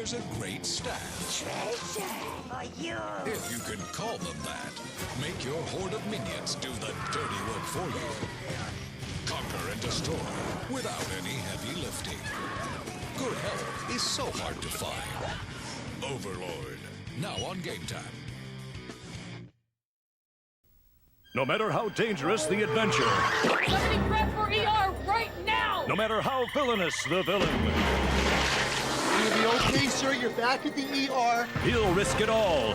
there's a great stash. Treasure for you. If you can call them that. Make your horde of minions do the dirty work for you. Conquer and destroy without any heavy lifting. Good health is so hard to find. Overlord, now on Game Time. No matter how dangerous the adventure. Somebody prep for ER right now! No matter how villainous the villain. You'll be okay, sir. You're back at the ER. He'll risk it all.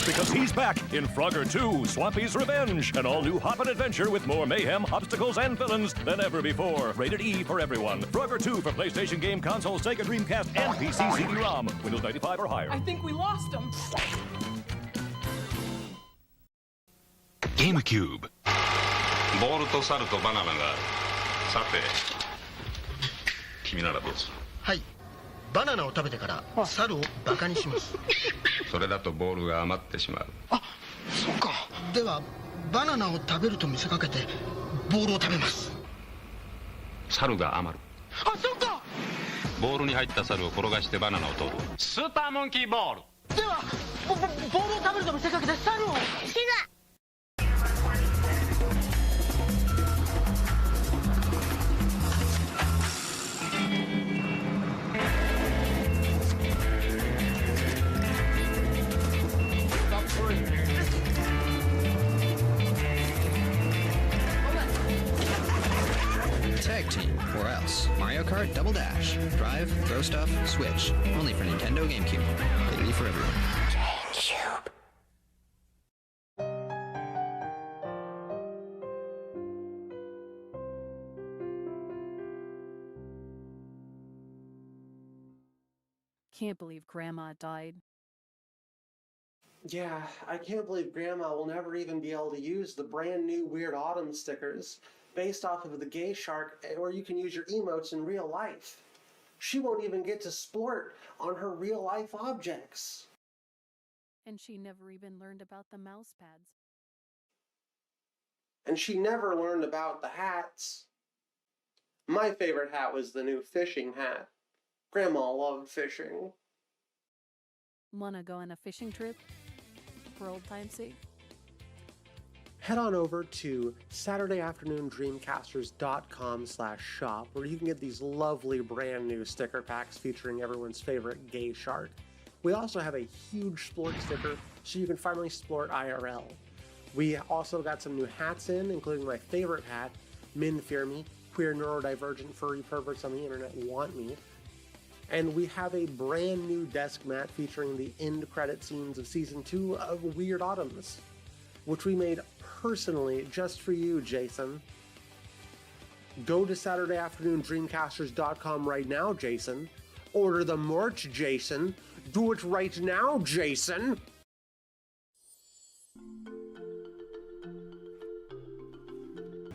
Because he's back in Frogger 2, Swampy's Revenge, an all-new hoppin' adventure with more mayhem, obstacles, and villains than ever before. Rated E for everyone. Frogger 2 for PlayStation game consoles, Sega Dreamcast, and PC CD-ROM. Windows 95 or higher. I think we lost him. GameCube。ボールと猿とバナナが。さて、君ならどうする？はい。バナナを食べてから猿をバカにします。それだとボールが余ってしまう。あ、そうか。ではバナナを食べると見せかけてボールを食べます。猿が余る。あ、そうか。ボールに入った猿を転がしてバナナを取る。スーパーモンキーボール。ではボールを食べると見せかけて猿を。違う。Tag Team, or else. Mario Kart Double Dash. Drive, throw stuff, switch. Only for Nintendo GameCube. Rated E for everyone. GameCube. Can't believe Grandma died. Yeah, I can't believe Grandma will never even be able to use the brand new Weird Autumn stickers based off of the Gay Shark, where you can use your emotes in real life. She won't even get to splurt on her real life objects. And she never even learned about the mouse pads. And she never learned about the hats. My favorite hat was the new fishing hat. Grandma loved fishing. Wanna go on a fishing trip? For old time's sake? Head on over to SaturdayAfternoonDreamcasters.com/shop, where you can get these lovely brand new sticker packs featuring everyone's favorite Gay Shark. We also have a huge Splort sticker, so you can finally Splort IRL. We also got some new hats in, including my favorite hat, Men Fear Me, Queer Neurodivergent Furry Perverts on the Internet Want Me. And we have a brand new desk mat featuring the end credit scenes of Season 2 of Weird Autumns, which we made personally just for you, Jason. Go to SaturdayAfternoonDreamcasters.com right now, Jason. Order the merch, Jason. Do it right now, Jason.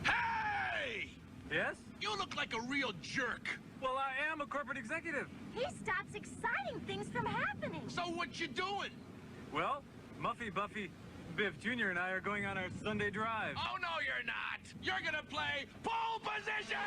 Hey! Yes? You look like a real jerk. Well, I am a corporate executive. He stops exciting things from happening. So what you doing? Well, Muffy, Buffy, Biff Jr. and I are going on our Sunday drive. Oh, no, you're not. You're gonna play pole position!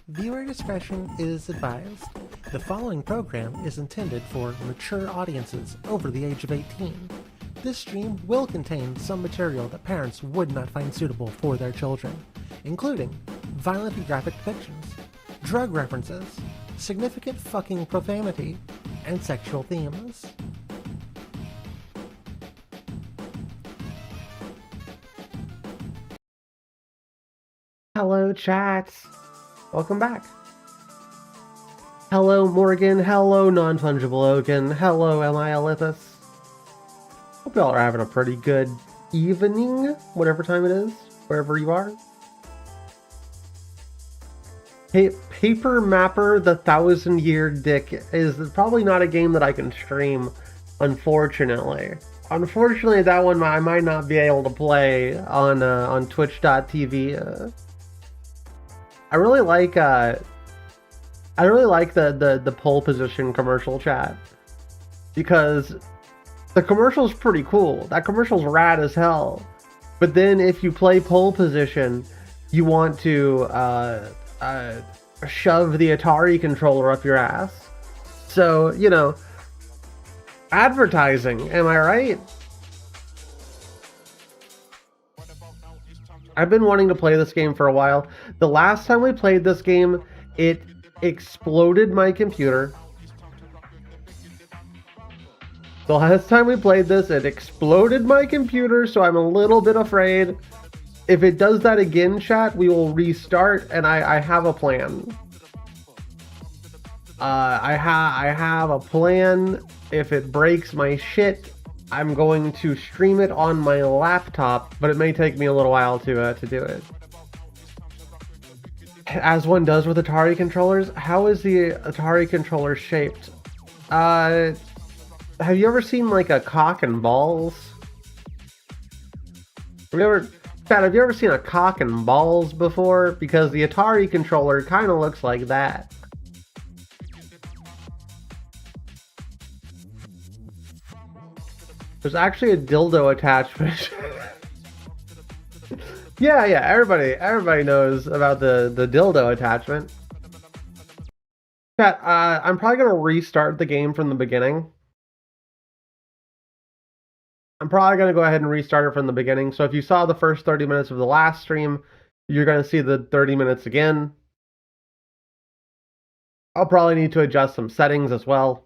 Viewer discretion is advised. The following program is intended for mature audiences over the age of 18. This stream will contain some material that parents would not find suitable for their children, including violent and graphic depictions, drug references, significant fucking profanity, and sexual themes. Hello, chats. Welcome back. Hello, Morgan. Hello, Non-Fungible Oaken. Hello, Emiolithus. Hope y'all are having a pretty good evening, whatever time it is, wherever you are. Paper Mapper: The 1,000-Year Dick is probably not a game that I can stream, unfortunately. Unfortunately, that one I might not be able to play on Twitch.tv. I really like the pole position commercial chat, because the commercial's pretty cool. That commercial's rad as hell. But then if you play pole position, you want to shove the Atari controller up your ass. So, you know, advertising, am I right? I've been wanting to play this game for a while. The last time we played this game, it exploded my computer. The last time we played this, it exploded my computer, so I'm a little bit afraid. If it does that again, chat, we will restart, and I have a plan. I have a plan. If it breaks my shit, I'm going to stream it on my laptop, but it may take me a little while to do it. As one does with Atari controllers. How is the Atari controller shaped? Have you ever seen like a cock and balls? Have you ever seen a cock and balls before? Because the Atari controller kind of looks like that. There's actually a dildo attachment. Yeah, everybody knows about the dildo attachment. Chat, I'm probably gonna restart the game from the beginning. I'm probably gonna go ahead and restart it from the beginning. So if you saw the first 30 minutes of the last stream, you're gonna see the 30 minutes again. I'll probably need to adjust some settings as well.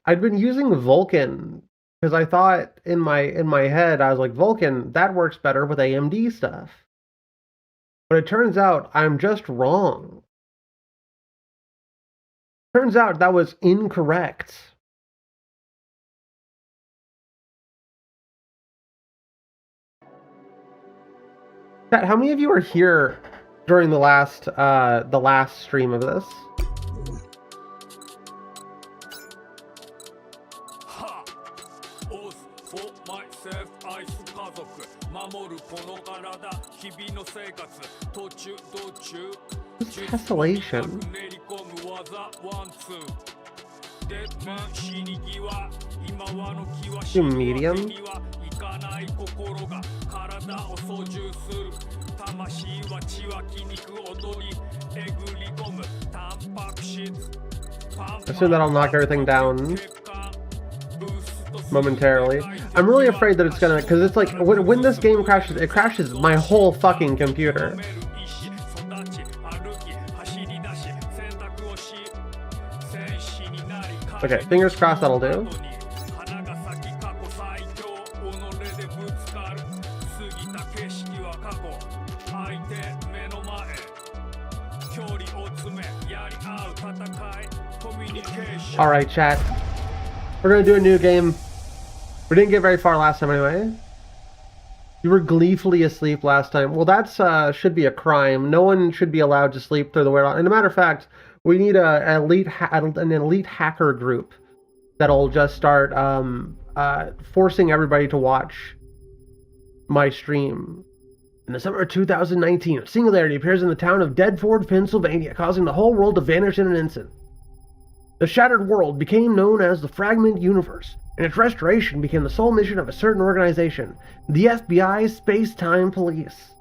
I'd been using Vulkan because I thought in my head, I was like, Vulkan, that works better with AMD stuff. But it turns out I'm just wrong. Turns out that was incorrect. Chat, how many of you were here during the last stream of this? Tessellation. Do medium? Assume that'll knock everything down momentarily. I'm really afraid that it's gonna, because it's like when this game crashes, it crashes my whole fucking computer. Okay, fingers crossed that'll do. Alright, chat. We're gonna do a new game. We didn't get very far last time anyway. You were gleefully asleep last time. Well, that's should be a crime. No one should be allowed to sleep through the wear. And a matter of fact, we need an elite hacker group that'll just start forcing everybody to watch my stream. In the summer of 2019, a singularity appears in the town of Deadford, Pennsylvania, causing the whole world to vanish in an instant. The shattered world became known as the Fragment Universe, and its restoration became the sole mission of a certain organization, the FBI Space-Time Police.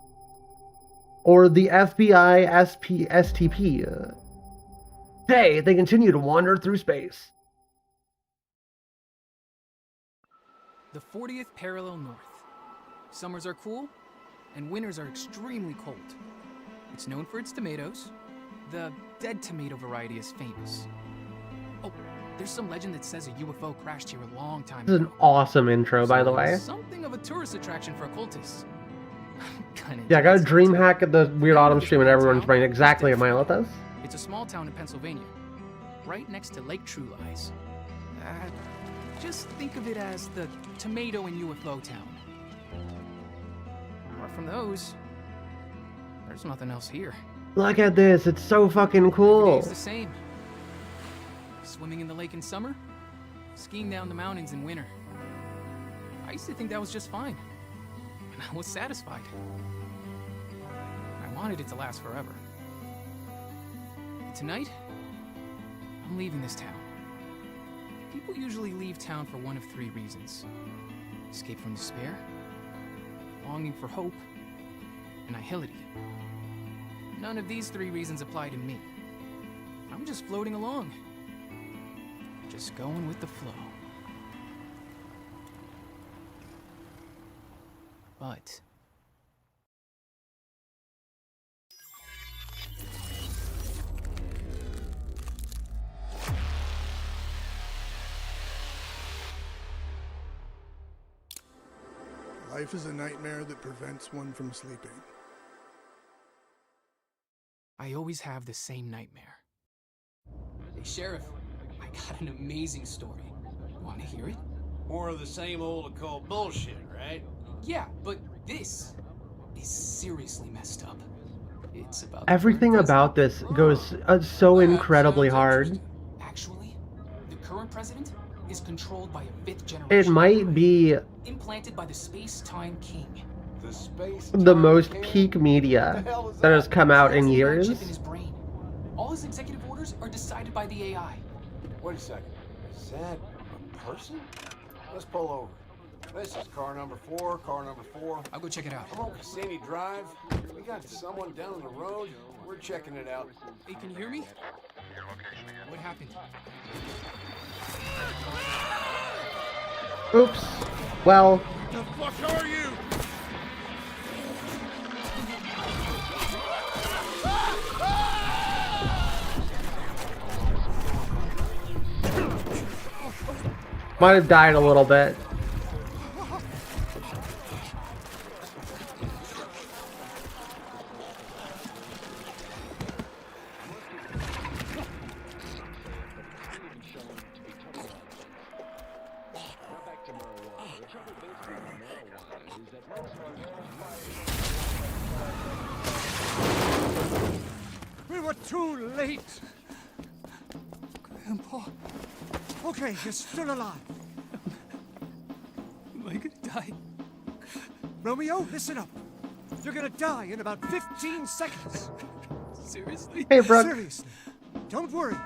Or the FBI STP. Today, they continue to wander through space. The 40th parallel north. Summers are cool, and winters are extremely cold. It's known for its tomatoes. The dead tomato variety is famous. Oh, there's some legend that says a UFO crashed here a long time ago. This is an awesome intro, by the way. Something of a tourist attraction for occultists. Yeah, I got a dream hack at the Weird Autumn stream, and everyone's running exactly at Milotas. It's a small town in Pennsylvania, right next to Lake True Lies. Just think of it as the tomato and UFO town. Apart from those, there's nothing else here. Look at this, it's so fucking cool. It's the same. Swimming in the lake in summer, skiing down the mountains in winter. I used to think that was just fine, and I was satisfied. I wanted it to last forever. And tonight, I'm leaving this town. People usually leave town for one of three reasons: escape from despair, longing for hope, and nihility. None of these three reasons apply to me. I'm just floating along. Just going with the flow. But life is a nightmare that prevents one from sleeping. I always have the same nightmare. Hey, Sheriff, I got an amazing story. Want to hear it? More of the same old occult bullshit, right? Yeah, but this is seriously messed up. It's about Everything about this goes so incredibly hard. Actually, the current president is controlled by a fifth generation. It might be implanted by the space-time king. the most peak media that has come out in years. In his brain. All his executive orders are decided by the AI. Wait a second. Is that a person? Let's pull over. This is car number 4, car number 4. I'll go check it out. I'm on Cassini Drive. We got someone down the road. We're checking it out. Hey, can you hear me? What happened? Oops. Well. The fuck are you? Might have died a little bit. We were too late. Grandpa. Okay, you're still alive. Am I gonna die? Romeo, listen up. You're gonna die in about 15 seconds. Seriously? Hey, Brooke. Seriously. Don't worry.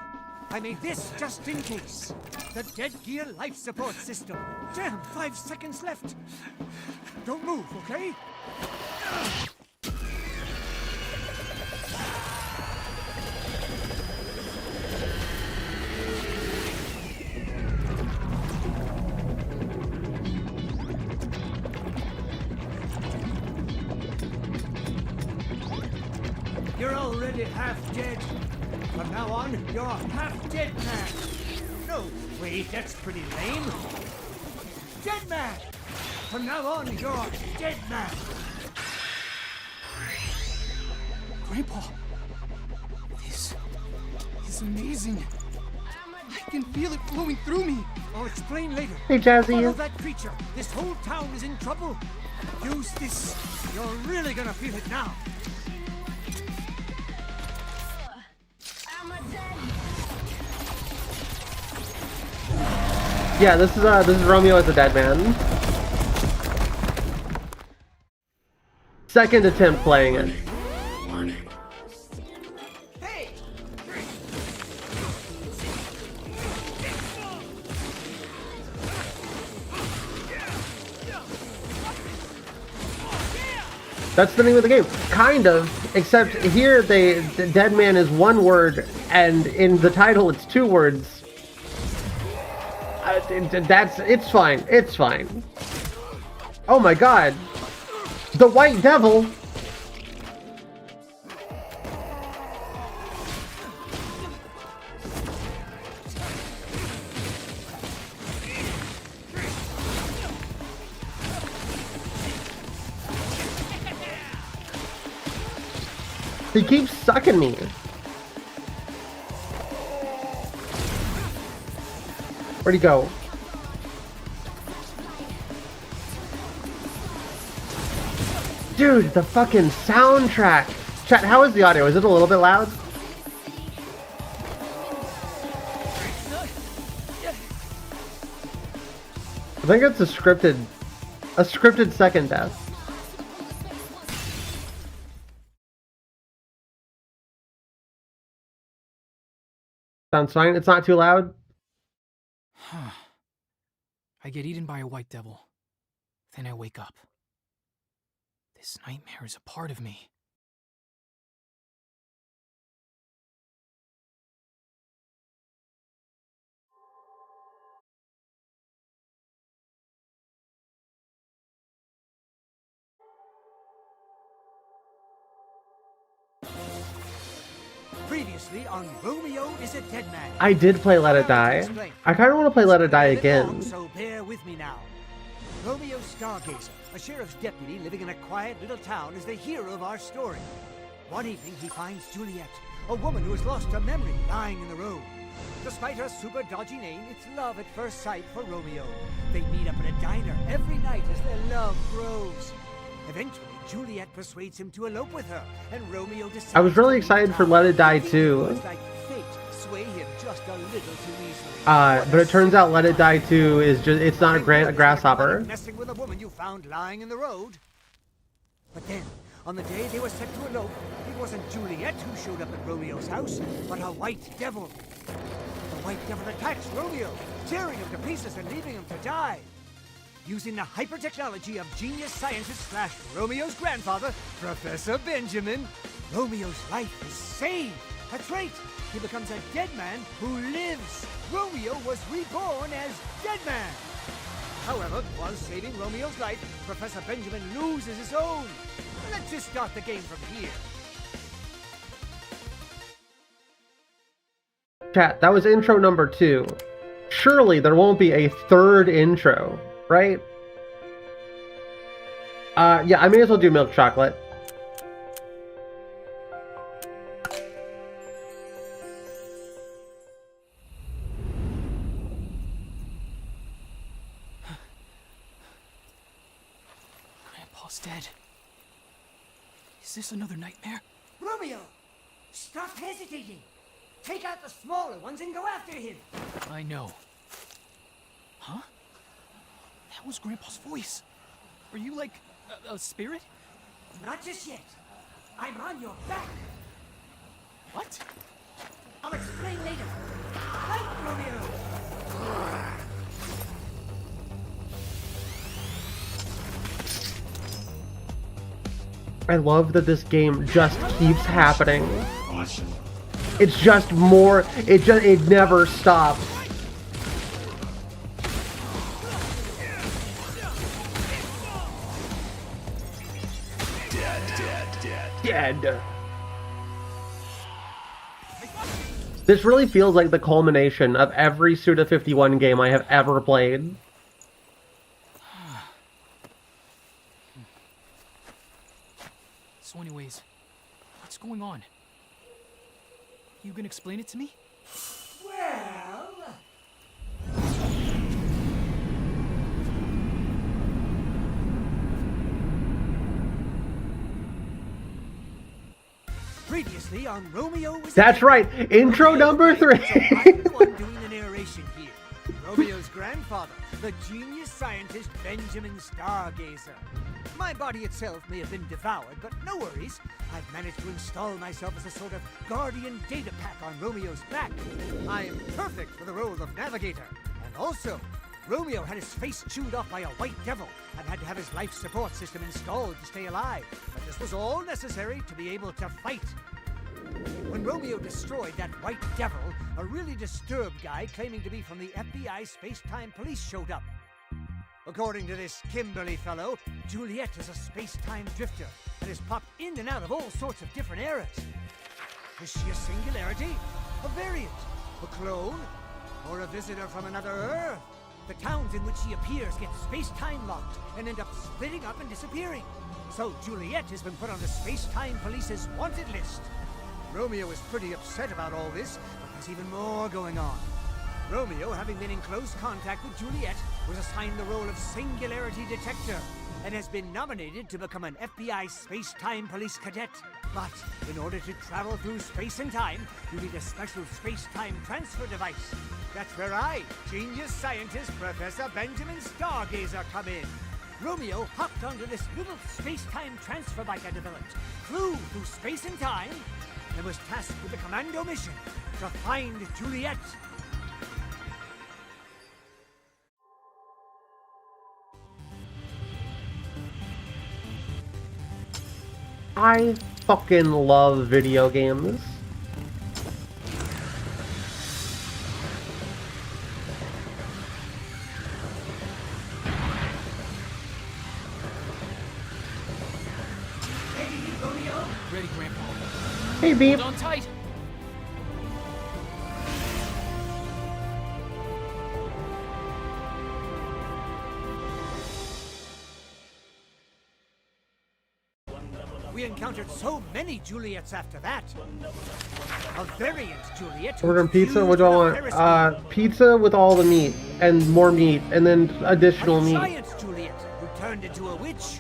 I made this just in case. The Dead Gear life support system. Damn, 5 seconds left. Don't move, okay? You're already half dead. From now on, you're half dead man. No, wait, that's pretty lame. Dead man! From now on, you're dead man. Grandpa, this is amazing. I can feel it flowing through me. I'll explain later. Hey, Jazzy. Follow that creature. This whole town is in trouble. Use this. You're really gonna feel it now. Yeah, this is Romeo as a dead man. Second attempt playing it. Warning. That's the name of the game. Kind of, except here the dead man is one word, and in the title it's 2 words. It's fine. It's fine. Oh my god. The White Devil. He keeps sucking me. Where'd he go? Dude, the fucking soundtrack. Chat, how is the audio? Is it a little bit loud? I think it's a scripted second death. Sounds fine. It's not too loud. I get eaten by a white devil. Then I wake up. This nightmare is a part of me. Previously on Romeo is a Dead Man. I did play Let It Die. I kind of want to play Let It Die again. So bear with me now. Romeo Stargazer, a sheriff's deputy living in a quiet little town, is the hero of our story. One evening he finds Juliet, a woman who has lost her memory, lying in the road. Despite her super dodgy name, it's love at first sight for Romeo. They meet up at a diner every night as their love grows. Eventually, Juliet persuades him to elope with her, and Romeo decides. I was really excited for Let It Die too. Like fate sway him just a little too easily. But it turns out Let It Die 2 is just—it's not a grasshopper. Messing with a woman you found lying in the road. But then, on the day they were set to elope, it wasn't Juliet who showed up at Romeo's house, but a white devil. The white devil attacks Romeo, tearing him to pieces and leaving him to die. Using the hyper-technology of genius scientist / Romeo's grandfather, Professor Benjamin, Romeo's life is saved. That's right, he becomes a dead man who lives. Romeo was reborn as Dead Man. However, while saving Romeo's life, Professor Benjamin loses his own. Let's just start the game from here. Chat, that was intro number 2. Surely there won't be a third intro, right? Yeah, I may as well do milk chocolate. Grandpa's dead. Is this another nightmare? Romeo, stop hesitating. Take out the smaller ones and go after him. I know. Huh? That was Grandpa's voice. Are you like a spirit? Not just yet. I'm on your back. What? I'll explain later. Fight, Romeo! I love that this game just keeps happening. It's just more, it never stops. Dead. This really feels like the culmination of every Suda51 game I have ever played. So anyways, what's going on? You can explain it to me? Well... Previously on Romeo was... That's right, intro number 3! I'm the one doing the narration here. Romeo's grandfather, the genius scientist Benjamin Stargazer. My body itself may have been devoured, but no worries. I've managed to install myself as a sort of guardian data pack on Romeo's back. I am perfect for the role of navigator. And also, Romeo had his face chewed off by a white devil and had to have his life support system installed to stay alive. But this was all necessary to be able to fight. When Romeo destroyed that white devil, a really disturbed guy claiming to be from the FBI Space-Time Police showed up. According to this Kimberly fellow, Juliet is a space-time drifter and has popped in and out of all sorts of different eras. Is she a singularity? A variant? A clone? Or a visitor from another Earth? the towns in which he appears get space-time locked and end up splitting up and disappearing. So Juliet has been put on the Space-Time Police's wanted list. Romeo is pretty upset about all this, but there's even more going on. Romeo, having been in close contact with Juliet, was assigned the role of Singularity Detector and has been nominated to become an FBI Space-Time Police cadet. But in order to travel through space and time, you need a special space-time transfer device. That's where I, genius scientist Professor Benjamin Stargazer, come in. Romeo hopped onto this little space-time transfer bike I developed, flew through space and time, and was tasked with a commando mission to find Juliet. I fucking love video games. Ready, Grandpa. Hey, Beep. Hold on tight. We encountered so many Juliets after that. A variant Juliet. Ordering pizza? What do I want? Pizza with all the meat and more meat and then additional meat. Giant Juliet, who turned into a witch.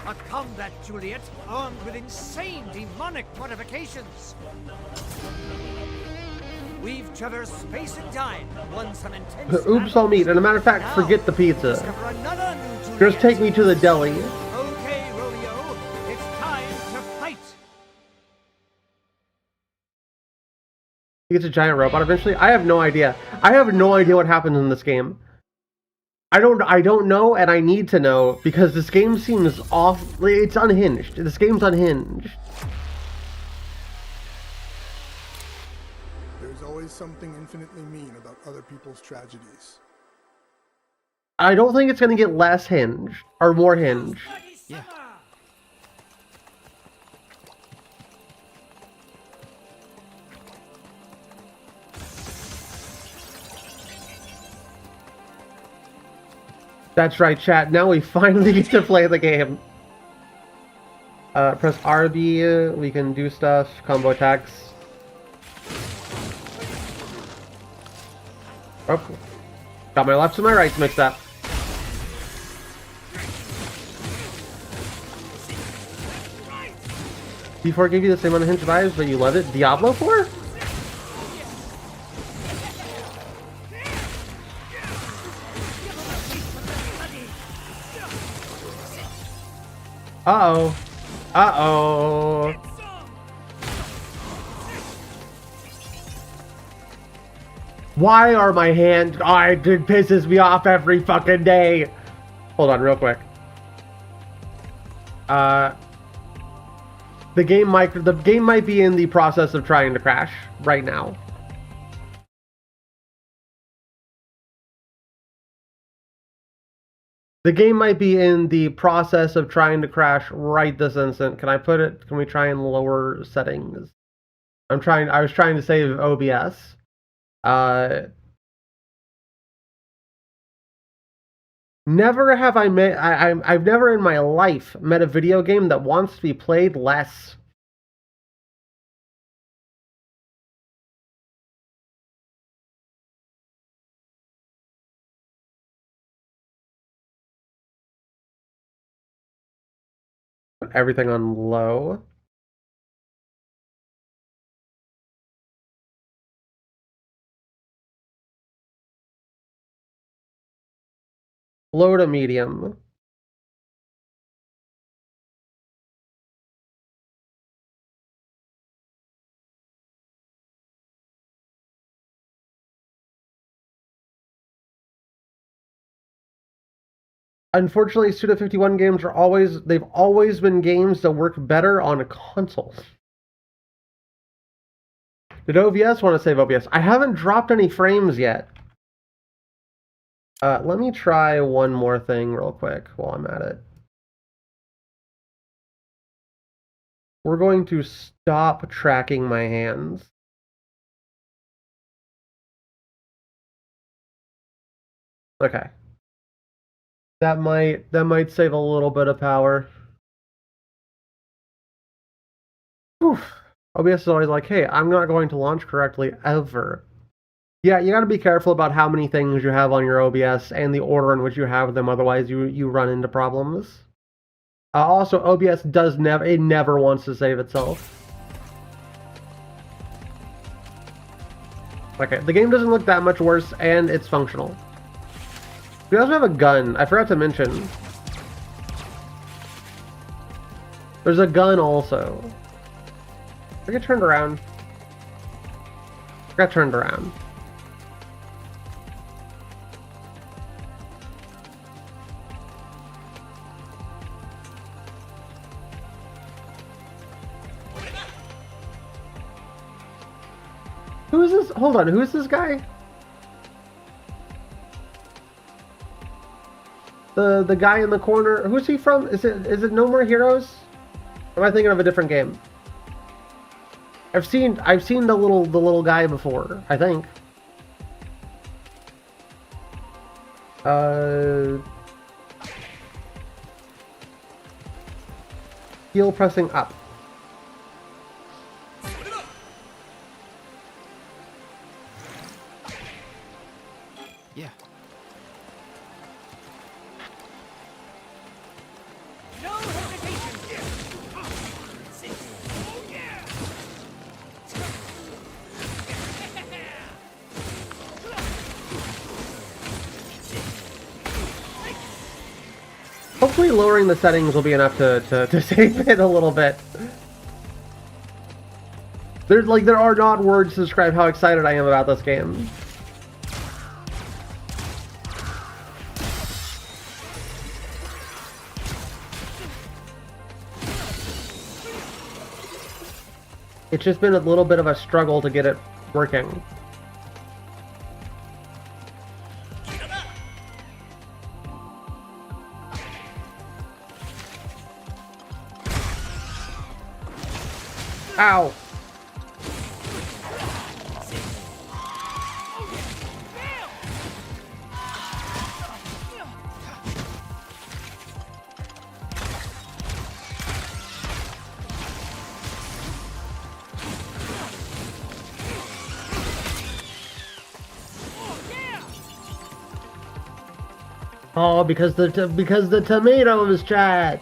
A combat Juliet armed with insane demonic modifications. We've traversed space and time, won some intense. Oops, all meat. And a matter of fact, forget the pizza. Another new Juliet. Just take me to the deli. Okay, Romeo, it's time to fight. He gets a giant robot eventually. I have no idea. I have no idea what happens in this game. I don't know, and I need to know because this game seems off. It's unhinged. This game's unhinged. There's always something infinitely mean about other people's tragedies. I don't think it's going to get less hinged or more hinged. Yeah. That's right, chat. Now we finally get to play the game. Press RB, we can do stuff, combo attacks. Oh, got my lefts and my rights mixed up. D4 gave you the same unhinged vibes, but you love it. Diablo 4? Uh-oh. Uh-oh. Why are my hands... Oh, it pisses me off every fucking day. Hold on, real quick. The game might be in the process of trying to crash right now. The game might be in the process of trying to crash right this instant. Can I put it? Can we try and lower settings? I was trying to save OBS. Never have I met. I've never in my life met a video game that wants to be played less. Put everything on low. Low to medium. Unfortunately, Suda51 games are they've always been games that work better on consoles. Did OBS want to save OBS? I haven't dropped any frames yet. Let me try one more thing real quick while I'm at it. We're going to stop tracking my hands. Okay. That might save a little bit of power. Oof. OBS is always like, hey, I'm not going to launch correctly ever. Yeah, you gotta be careful about how many things you have on your OBS and the order in which you have them, otherwise you run into problems. Also, OBS never wants to save itself. Okay, the game doesn't look that much worse, and it's functional. We also have a gun. I forgot to mention. There's a gun also. I get turned around. I got turned around. Who is this? Hold on, who is this guy? The guy in the corner. Who's he from? Is it No More Heroes? Or am I thinking of a different game? I've seen the little guy before, I think. Heel pressing up. Yeah. Hopefully lowering the settings will be enough to save it a little bit. There are not words to describe how excited I am about this game. It's just been a little bit of a struggle to get it working. Ow! Oh, because the tomatoes, chat.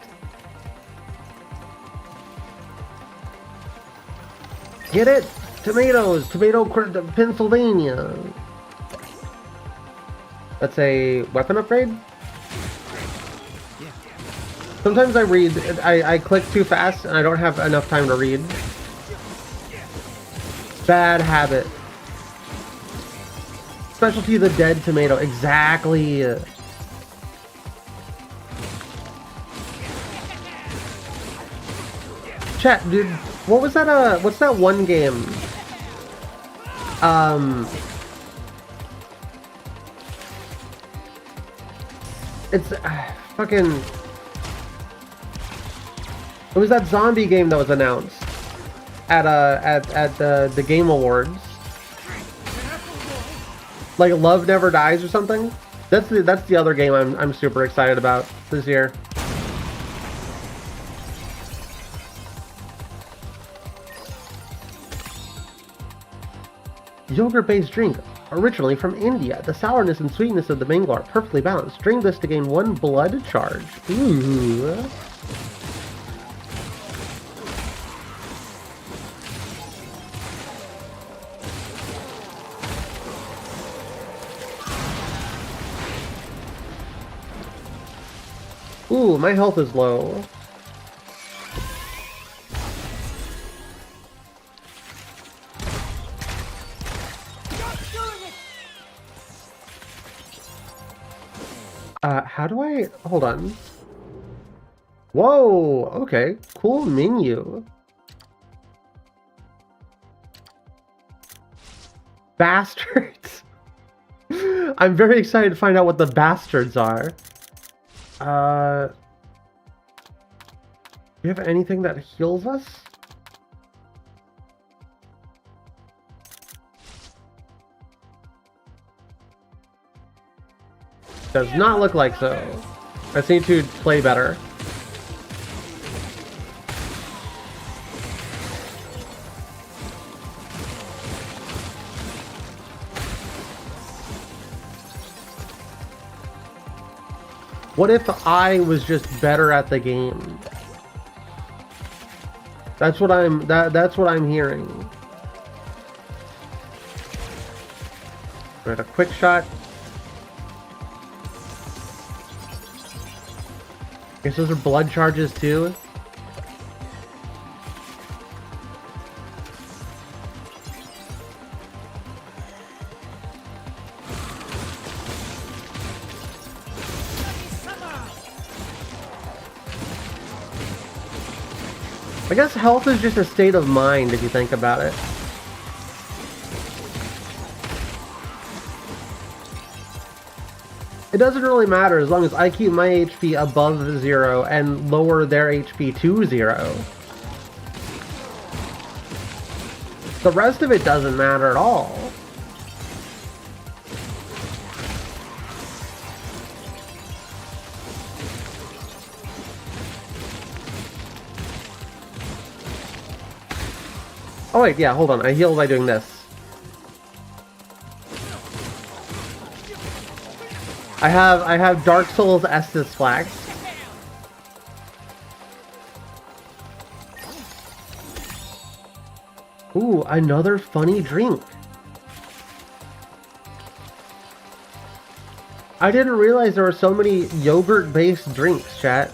Get it? Tomatoes, Pennsylvania. That's a weapon upgrade? Yeah. Sometimes I click too fast and I don't have enough time to read. Bad habit. Specialty the dead tomato, exactly. Chat, dude, what was that, what's that one game? It's, fucking... It was that zombie game that was announced at the Game Awards. Like Love Never Dies or something? That's the other game I'm super excited about this year. Yogurt-based drink, originally from India. The sourness and sweetness of the mango are perfectly balanced. Drink this to gain 1 blood charge. Ooh. Ooh, my health is low. How do I... Hold on. Whoa! Okay. Cool menu. Bastards! I'm very excited to find out what the bastards are. Do you have anything that heals us? Does not look like so. I just need to play better. What if I was just better at the game? That's what I'm hearing. Right, a quick shot. Guess those are blood charges too. I guess health is just a state of mind if you think about it. It doesn't really matter as long as I keep my HP above 0 and lower their HP to 0. The rest of it doesn't matter at all. Oh wait, yeah, hold on. I heal by doing this. I have Dark Souls Estus Flax. Ooh, another funny drink. I didn't realize there were so many yogurt-based drinks, chat.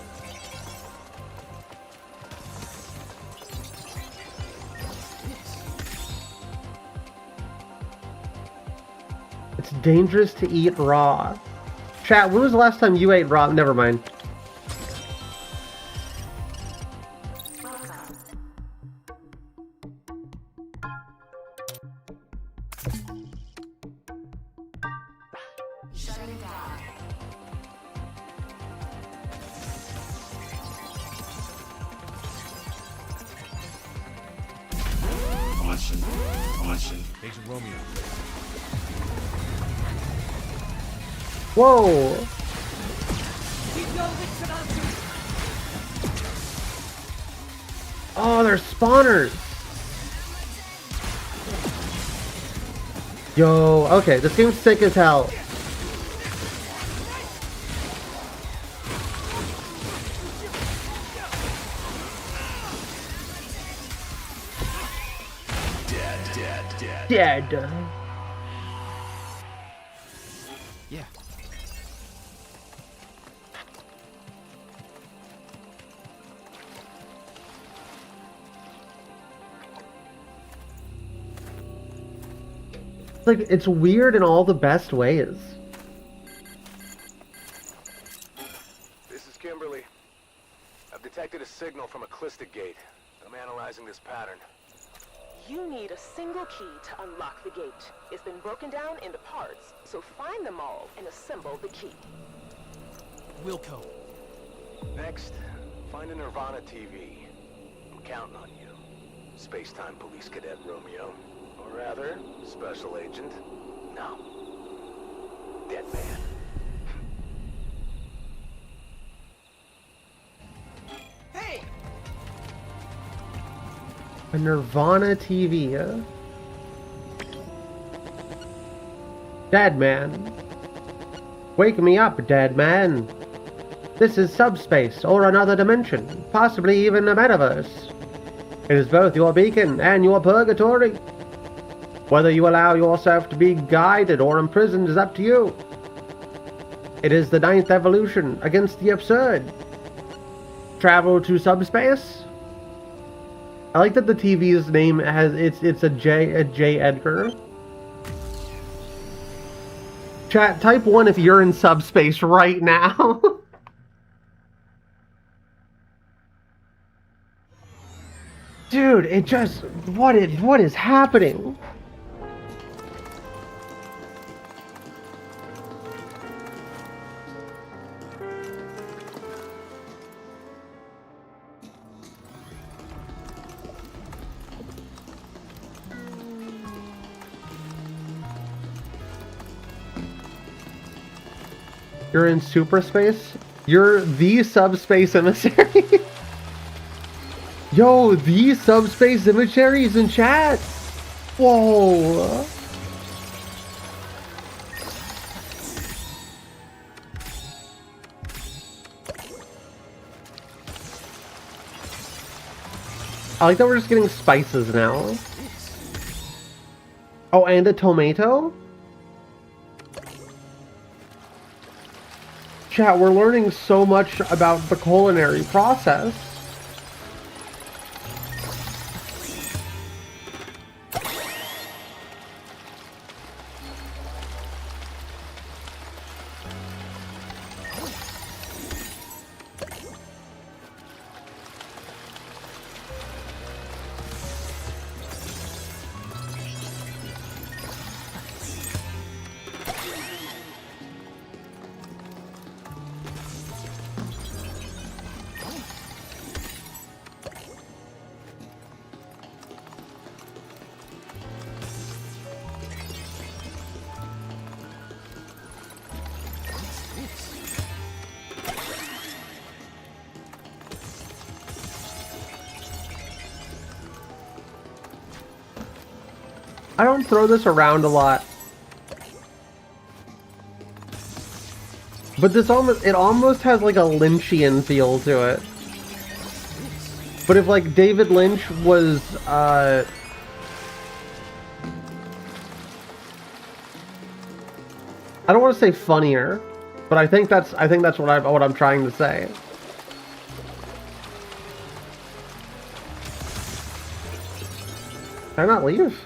It's dangerous to eat raw. Chat, when was the last time you ate raw? Never mind. Agent Romeo. Whoa! Oh, they're spawners! Yo, okay, this game's sick as hell. Dead. Yeah. Like, it's weird in all the best ways. This is Kimberly. I've detected a signal from a Callisto gate. I'm analyzing this pattern. You need a single key to unlock the gate. It's been broken down into parts, so find them all and assemble the key. Wilco. Next, find a Nirvana TV. I'm counting on you. Space-time police cadet Romeo. Or rather, special agent. No. Dead man. Hey! A Nirvana TV, huh? Dead man. Wake me up, dead man. This is subspace, or another dimension, possibly even a metaverse. It is both your beacon and your purgatory. Whether you allow yourself to be guided or imprisoned is up to you. It is the 9th evolution against the absurd. Travel to subspace? I like that the TV's name has it's a J Edgar. Chat, type 1 if you're in subspace right now. Dude, it just what is happening? You're in super space? You're the subspace emissary? Yo, the subspace emissary is in chat! Whoa! I like that we're just getting spices now. Oh, and a tomato? Chat, we're learning so much about the culinary process. I don't throw this around a lot. But this almost has like a Lynchian feel to it. But if like David Lynch was I don't want to say funnier, but I think that's what I'm trying to say. Can I not leave?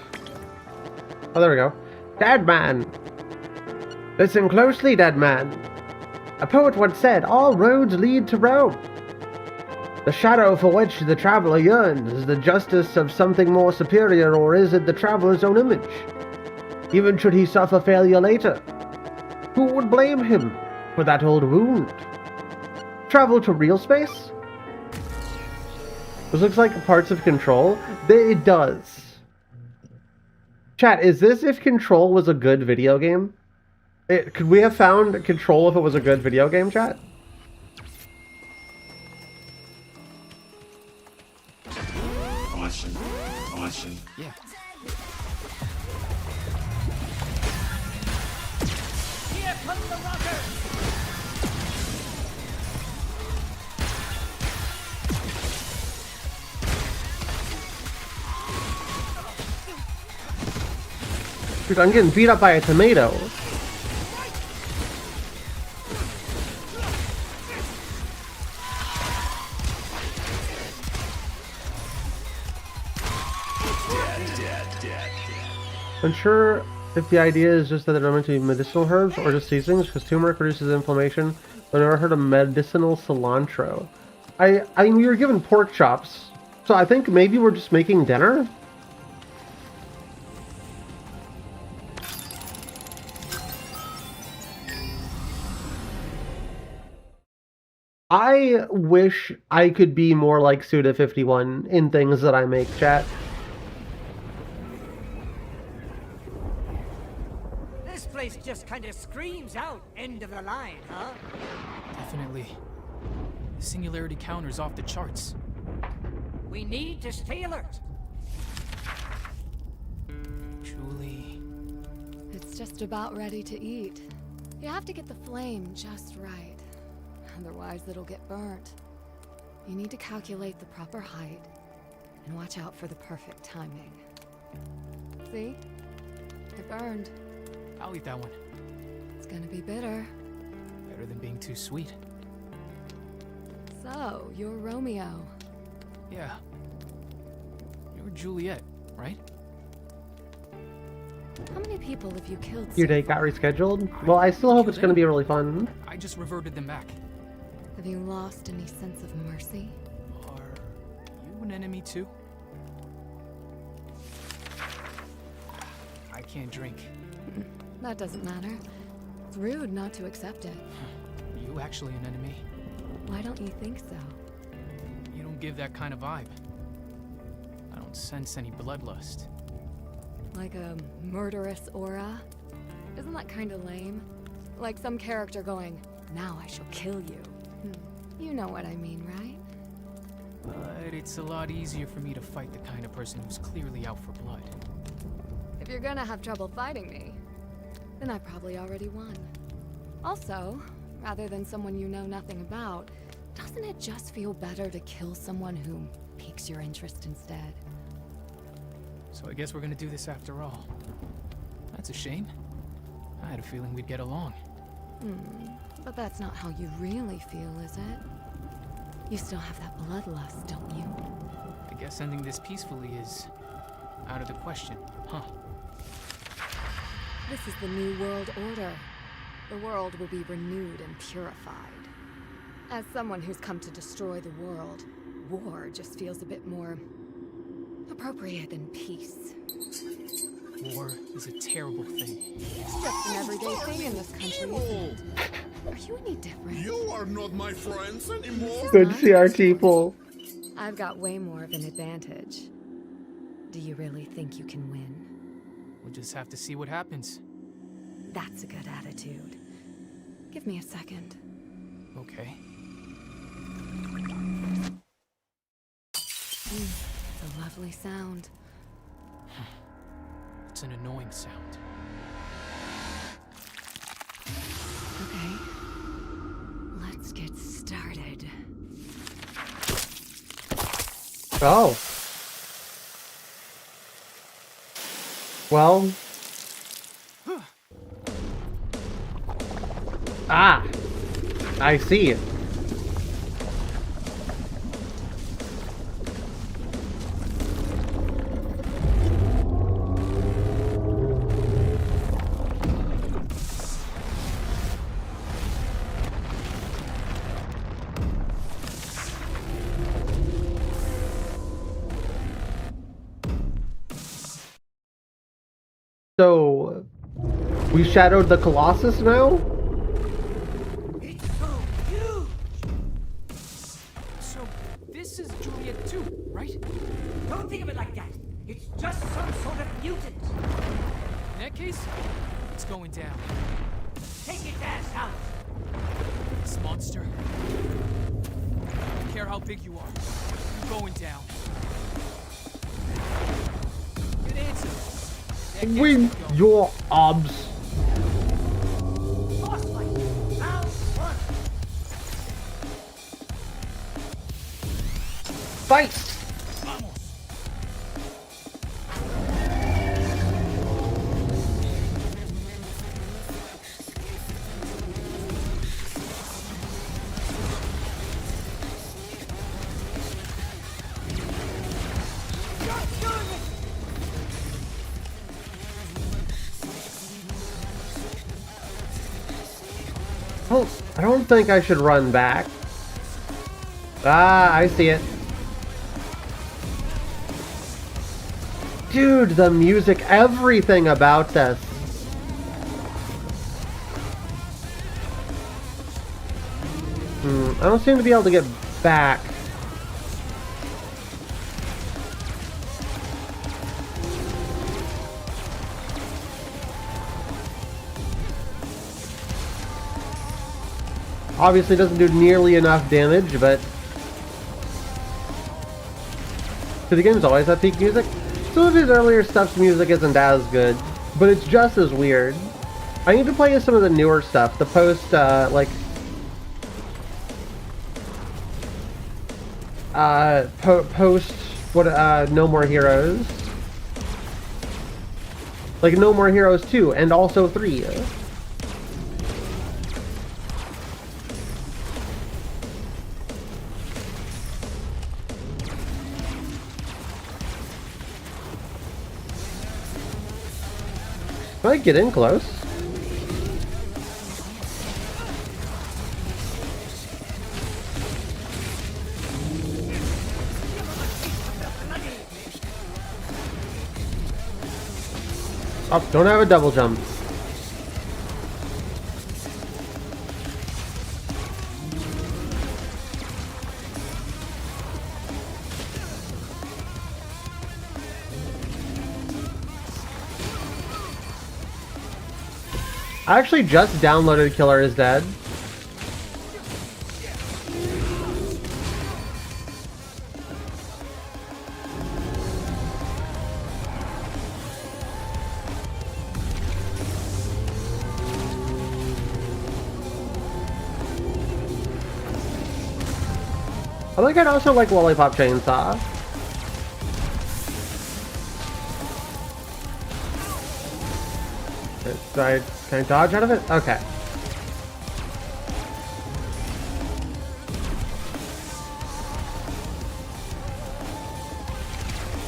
Oh, there we go. Dead man! Listen closely, dead man. A poet once said, all roads lead to Rome. The shadow for which the traveler yearns is the justice of something more superior, or is it the traveler's own image? Even should he suffer failure later, who would blame him for that old wound? Travel to real space? This looks like parts of Control. It does. Chat, is this if Control was a good video game? Could we have found Control if it was a good video game, chat? Awesome. Awesome. Yeah. Here comes the rocket! Dude, I'm getting beat up by a tomato. Unsure if the idea is just that they're meant to be medicinal herbs or just seasonings, because turmeric reduces inflammation. I've never heard of medicinal cilantro. I mean, we were given pork chops, so I think maybe we're just making dinner? I wish I could be more like Suda51 in things that I make, chat. This place just kind of screams out end of the line, huh? Definitely. The singularity counter's off the charts. We need to stay alert. Julie. It's just about ready to eat. You have to get the flame just right. Otherwise, it'll get burnt. You need to calculate the proper height and watch out for the perfect timing. See? It burned. I'll eat that one. It's gonna be bitter. Better than being too sweet. So, you're Romeo. Yeah. You're Juliet, right? How many people have you killed Your so date got rescheduled? Well, I still hope it's going to be really fun. I just reverted them back. Have you lost any sense of mercy? Are you an enemy too? I can't drink. That doesn't matter. It's rude not to accept it. You actually an enemy? Why don't you think so? You don't give that kind of vibe. I don't sense any bloodlust. Like a murderous aura? Isn't that kind of lame? Like some character going, Now I shall kill you. You know what I mean, right? But it's a lot easier for me to fight the kind of person who's clearly out for blood. If you're gonna have trouble fighting me, then I probably already won. Also, rather than someone you know nothing about, doesn't it just feel better to kill someone who piques your interest instead? So I guess we're gonna do this after all. That's a shame. I had a feeling we'd get along. But that's not how you really feel, is it? You still have that bloodlust, don't you? I guess ending this peacefully is out of the question, huh? This is the New World Order. The world will be renewed and purified. As someone who's come to destroy the world, war just feels a bit more appropriate than peace. War is a terrible thing. It's just an everyday thing in this country, isn't it? Are you any different? You are not my friends anymore. Good CRT pull. I've got way more of an advantage. Do you really think you can win? We'll just have to see what happens. That's a good attitude. Give me a second. Okay. It's a lovely sound. It's an annoying sound. Okay. Let's get started. Oh. Well. Ah. I see. So, we shadowed the Colossus now? It's so huge! So, this is Juliet 2, right? Don't think of it like that. It's just some sort of mutant. In that case, it's going down. Take its ass out. This monster. I don't care how big you are. You're going down. Good answer. Win your obs. Fight! I don't think I should run back. Ah, I see it. Dude, the music, everything about this. I don't seem to be able to get back. Obviously doesn't do nearly enough damage, but the game's always had peak music. Some of his earlier stuff's music isn't as good, but it's just as weird. I need to play some of the newer stuff, the post, No More Heroes. Like No More Heroes 2, and also 3. Can I get in close? Oh, don't have a double jump. I actually just downloaded Killer is Dead. I think I'd also like Lollipop Chainsaw. Can I dodge out of it? Okay.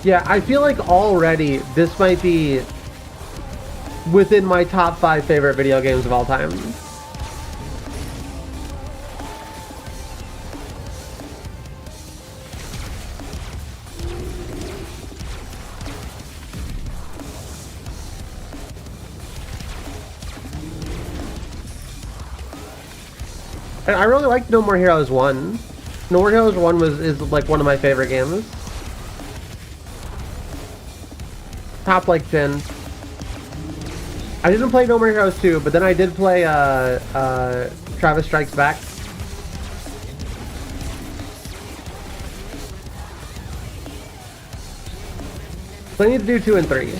Yeah, I feel like already this might be within my top 5 favorite video games of all time. And I really liked No More Heroes 1. No More Heroes 1 is like one of my favorite games. Top like gen. I didn't play No More Heroes 2, but then I did play Travis Strikes Back. So I need to do 2 and 3.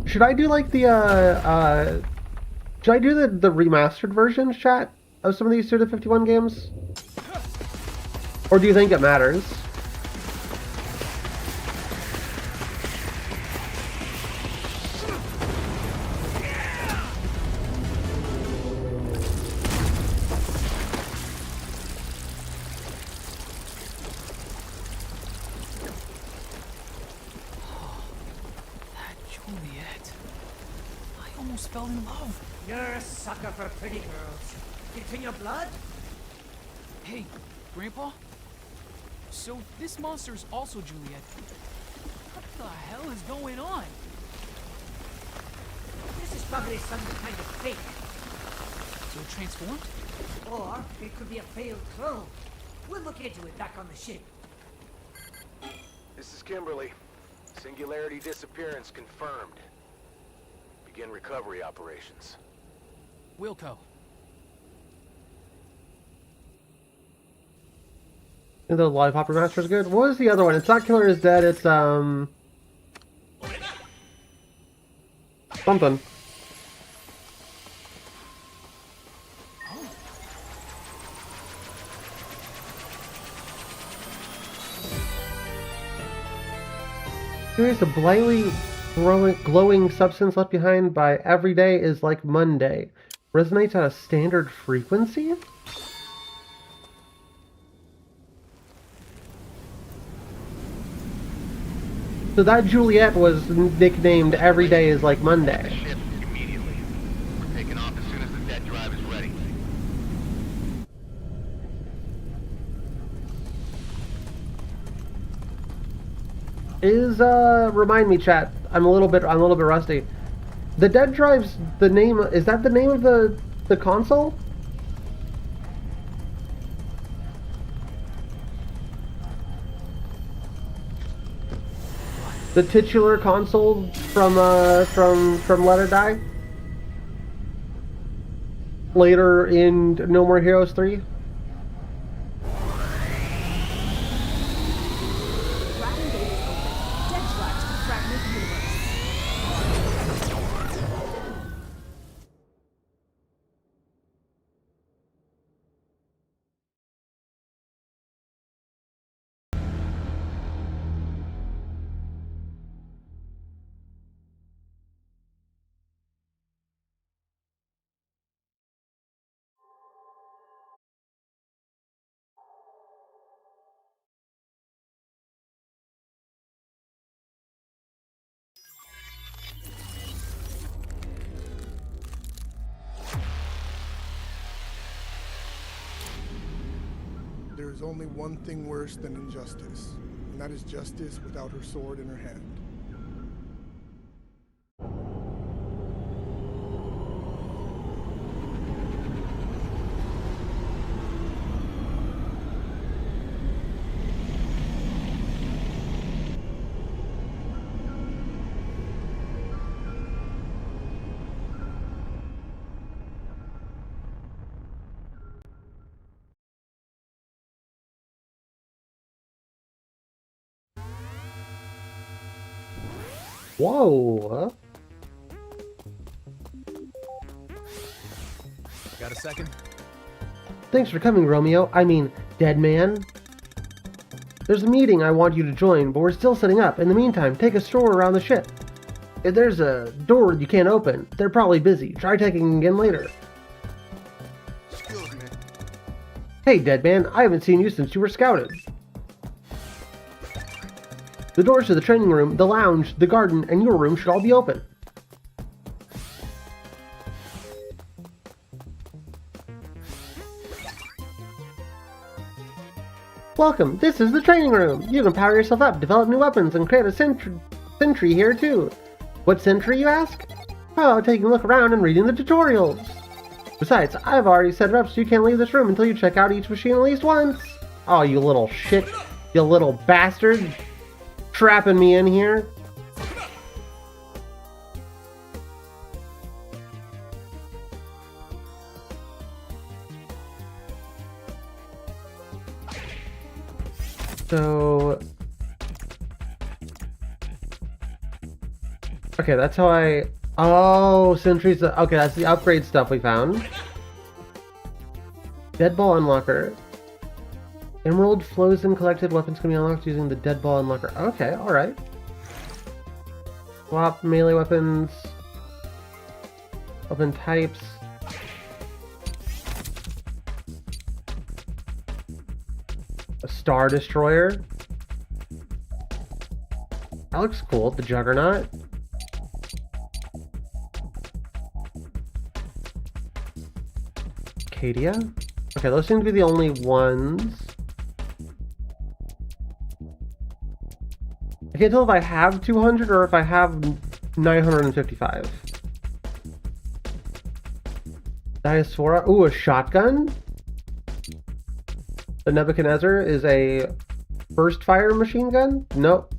Should I do like the should I do the remastered versions, chat, of some of these Suda 51 games? Or do you think it matters? Fell in love. You're a sucker for pretty girls. It's in your blood? Hey, Grandpa? So this monster's also Juliet. What the hell is going on? This is probably some kind of fake. So it transformed? Or it could be a failed clone. We'll look into it back on the ship. This is Kimberly. Singularity disappearance confirmed. Begin recovery operations. Wilco. The Lollipop Remaster is good. What was the other one? It's not Killer is Dead, it's something. Here's a blindly glowing substance left behind by every day is like Monday. Resonates at a standard frequency? So that Juliet was nicknamed Every Day is like Monday. Immediately. We're taking off as soon as the dead drive is ready. Remind me, chat. I'm a little bit rusty. The dead drive's the name. Is that the name of the console? The titular console from Let Her Die? Later in No More Heroes 3? There is only one thing worse than injustice, and that is justice without her sword in her hand. Whoa. Got a second? Thanks for coming, Romeo. I mean, dead man. There's a meeting I want you to join, but we're still setting up. In the meantime, take a stroll around the ship. If there's a door you can't open, they're probably busy. Try checking again later. Excuse me. Hey, dead man, I haven't seen you since you were scouted. The doors to the training room, the lounge, the garden, and your room should all be open. Welcome, this is the training room. You can power yourself up, develop new weapons, and create a sentry here too. What sentry, you ask? Oh, taking a look around and reading the tutorials. Besides, I've already set it up so you can't leave this room until you check out each machine at least once. Oh, you little shit. You little bastard. Trapping me in here. So... okay, that's how I... oh, sentries... okay, that's the upgrade stuff we found. Dead Ball Unlocker. Emerald flows in collected weapons can be unlocked using the Dead Ball Unlocker. Okay, alright. Swap melee weapons. Weapon types. A Star Destroyer. That looks cool. The Juggernaut. Acadia? Okay, those seem to be the only ones. I can't tell if I have 200 or if I have 955. Diaspora. Ooh, a shotgun? The Nebuchadnezzar is a burst fire machine gun? Nope.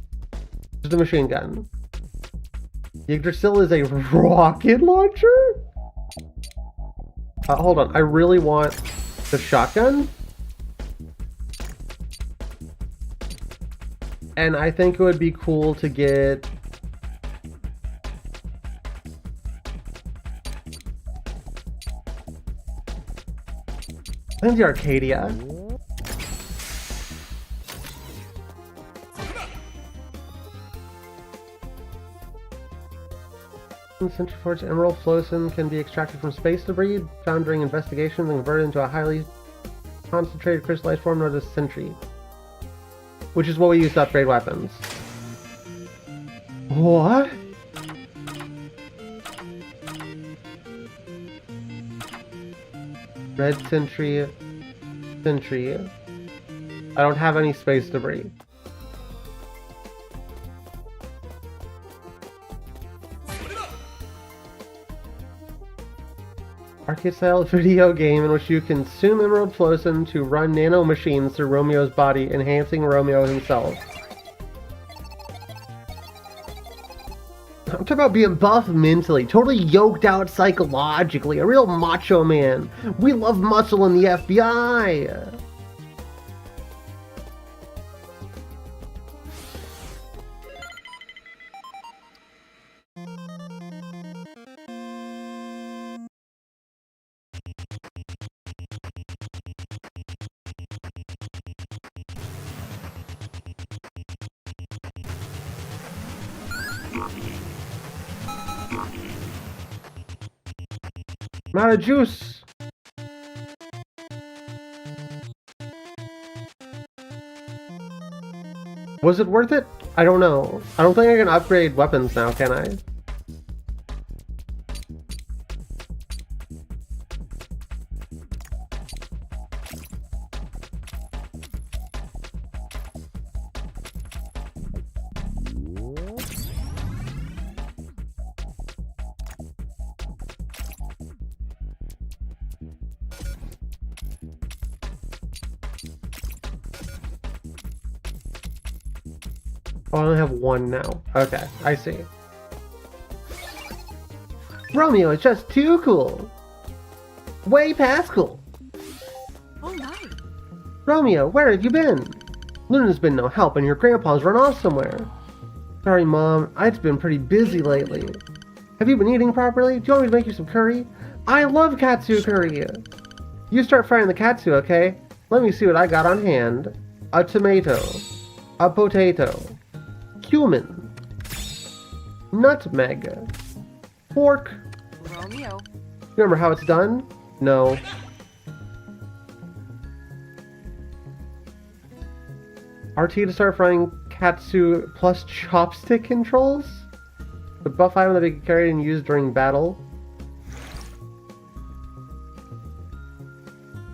Just a machine gun. The Yggdrasil is a rocket launcher? Hold on, I really want the shotgun. And I think it would be cool to get... I think the Arcadia. Centriforge Emerald Flowson can be extracted from space debris found during investigations and converted into a highly concentrated crystallized form known as Sentry, which is what we use to upgrade weapons. What? Red Sentry. Sentry. I don't have any space debris. Arcade-style video game in which you consume Emerald Flowson to run nano machines through Romeo's body, enhancing Romeo himself. I'm talking about being buff mentally, totally yoked out psychologically, a real macho man. We love muscle in the FBI. I'm out of juice. Was it worth it? I don't know. I don't think I can upgrade weapons now, can I? Oh, I only have one now. Okay, I see. Romeo is just too cool. Way past cool. Oh my. Romeo, where have you been? Luna's been no help and your grandpa's run off somewhere. Sorry, Mom. I've been pretty busy lately. Have you been eating properly? Do you want me to make you some curry? I love katsu curry! You start frying the katsu, okay? Let me see what I got on hand. A tomato. A potato. Cumin. Nutmeg. Pork. Romeo. Remember how it's done? No. RT to start frying katsu plus chopstick controls? The buff item that we can carry and use during battle.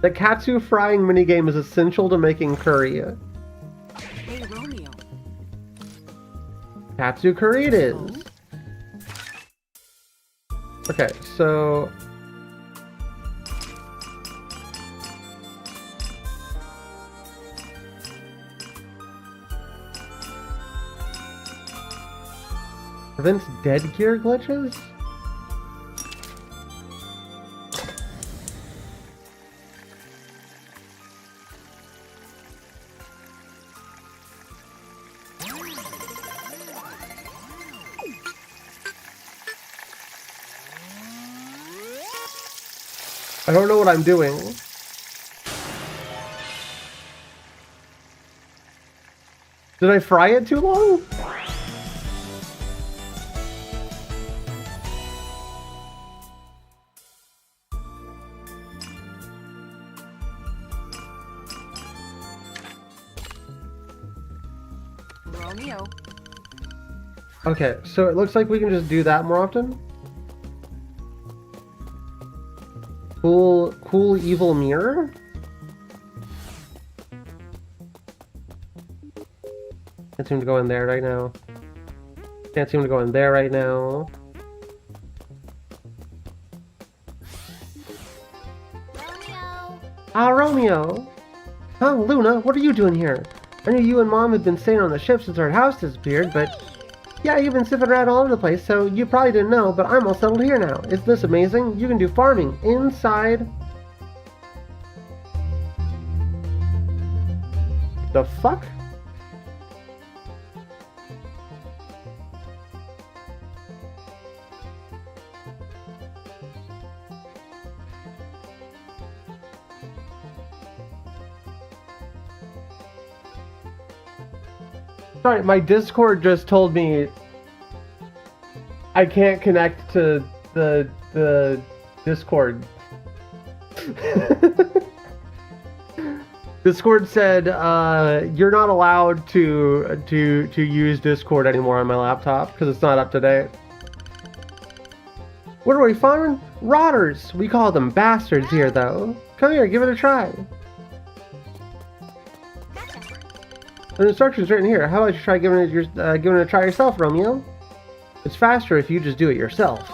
The katsu frying minigame is essential to making curry. Hey, Romeo. Katsu curry it is. Okay, so... Prevents dead gear glitches? I don't know what I'm doing. Did I fry it too long? Romeo. Okay, so it looks like we can just do that more often. Cool evil mirror? Can't seem to go in there right now. Can't seem to go in there right now. Romeo. Ah, Romeo! Huh, Luna, what are you doing here? I knew you and Mom had been staying on the ship since our house disappeared, but... Yeah, you've been sniffing around all over the place, so you probably didn't know, but I'm all settled here now. Isn't this amazing? You can do farming inside... The fuck? Sorry, my Discord just told me I can't connect to the Discord. Discord said you're not allowed to use Discord anymore on my laptop because it's not up to date. What are we farming? Rotters! We call them bastards here, though. Come here, give it a try. The instructions written here. How about you try giving it a try yourself, Romeo? It's faster if you just do it yourself.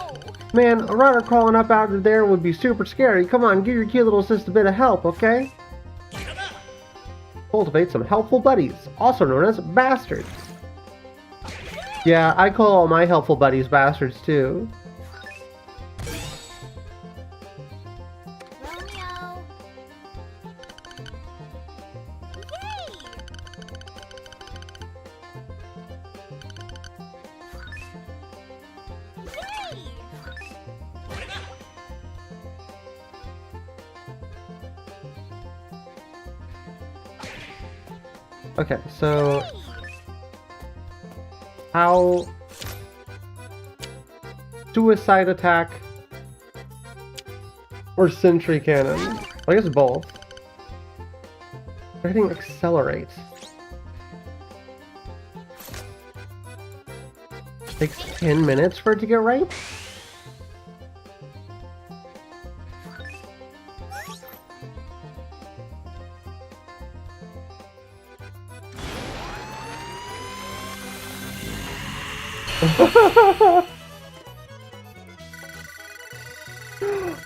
Man, a rotter crawling up out of there would be super scary. Come on, give your cute little sis a bit of help, okay? Cultivate some helpful buddies, also known as bastards. Yeah, I call all my helpful buddies bastards too. Okay, so how suicide attack or sentry cannon? I guess both. They're hitting accelerate. Takes 10 minutes for it to get right?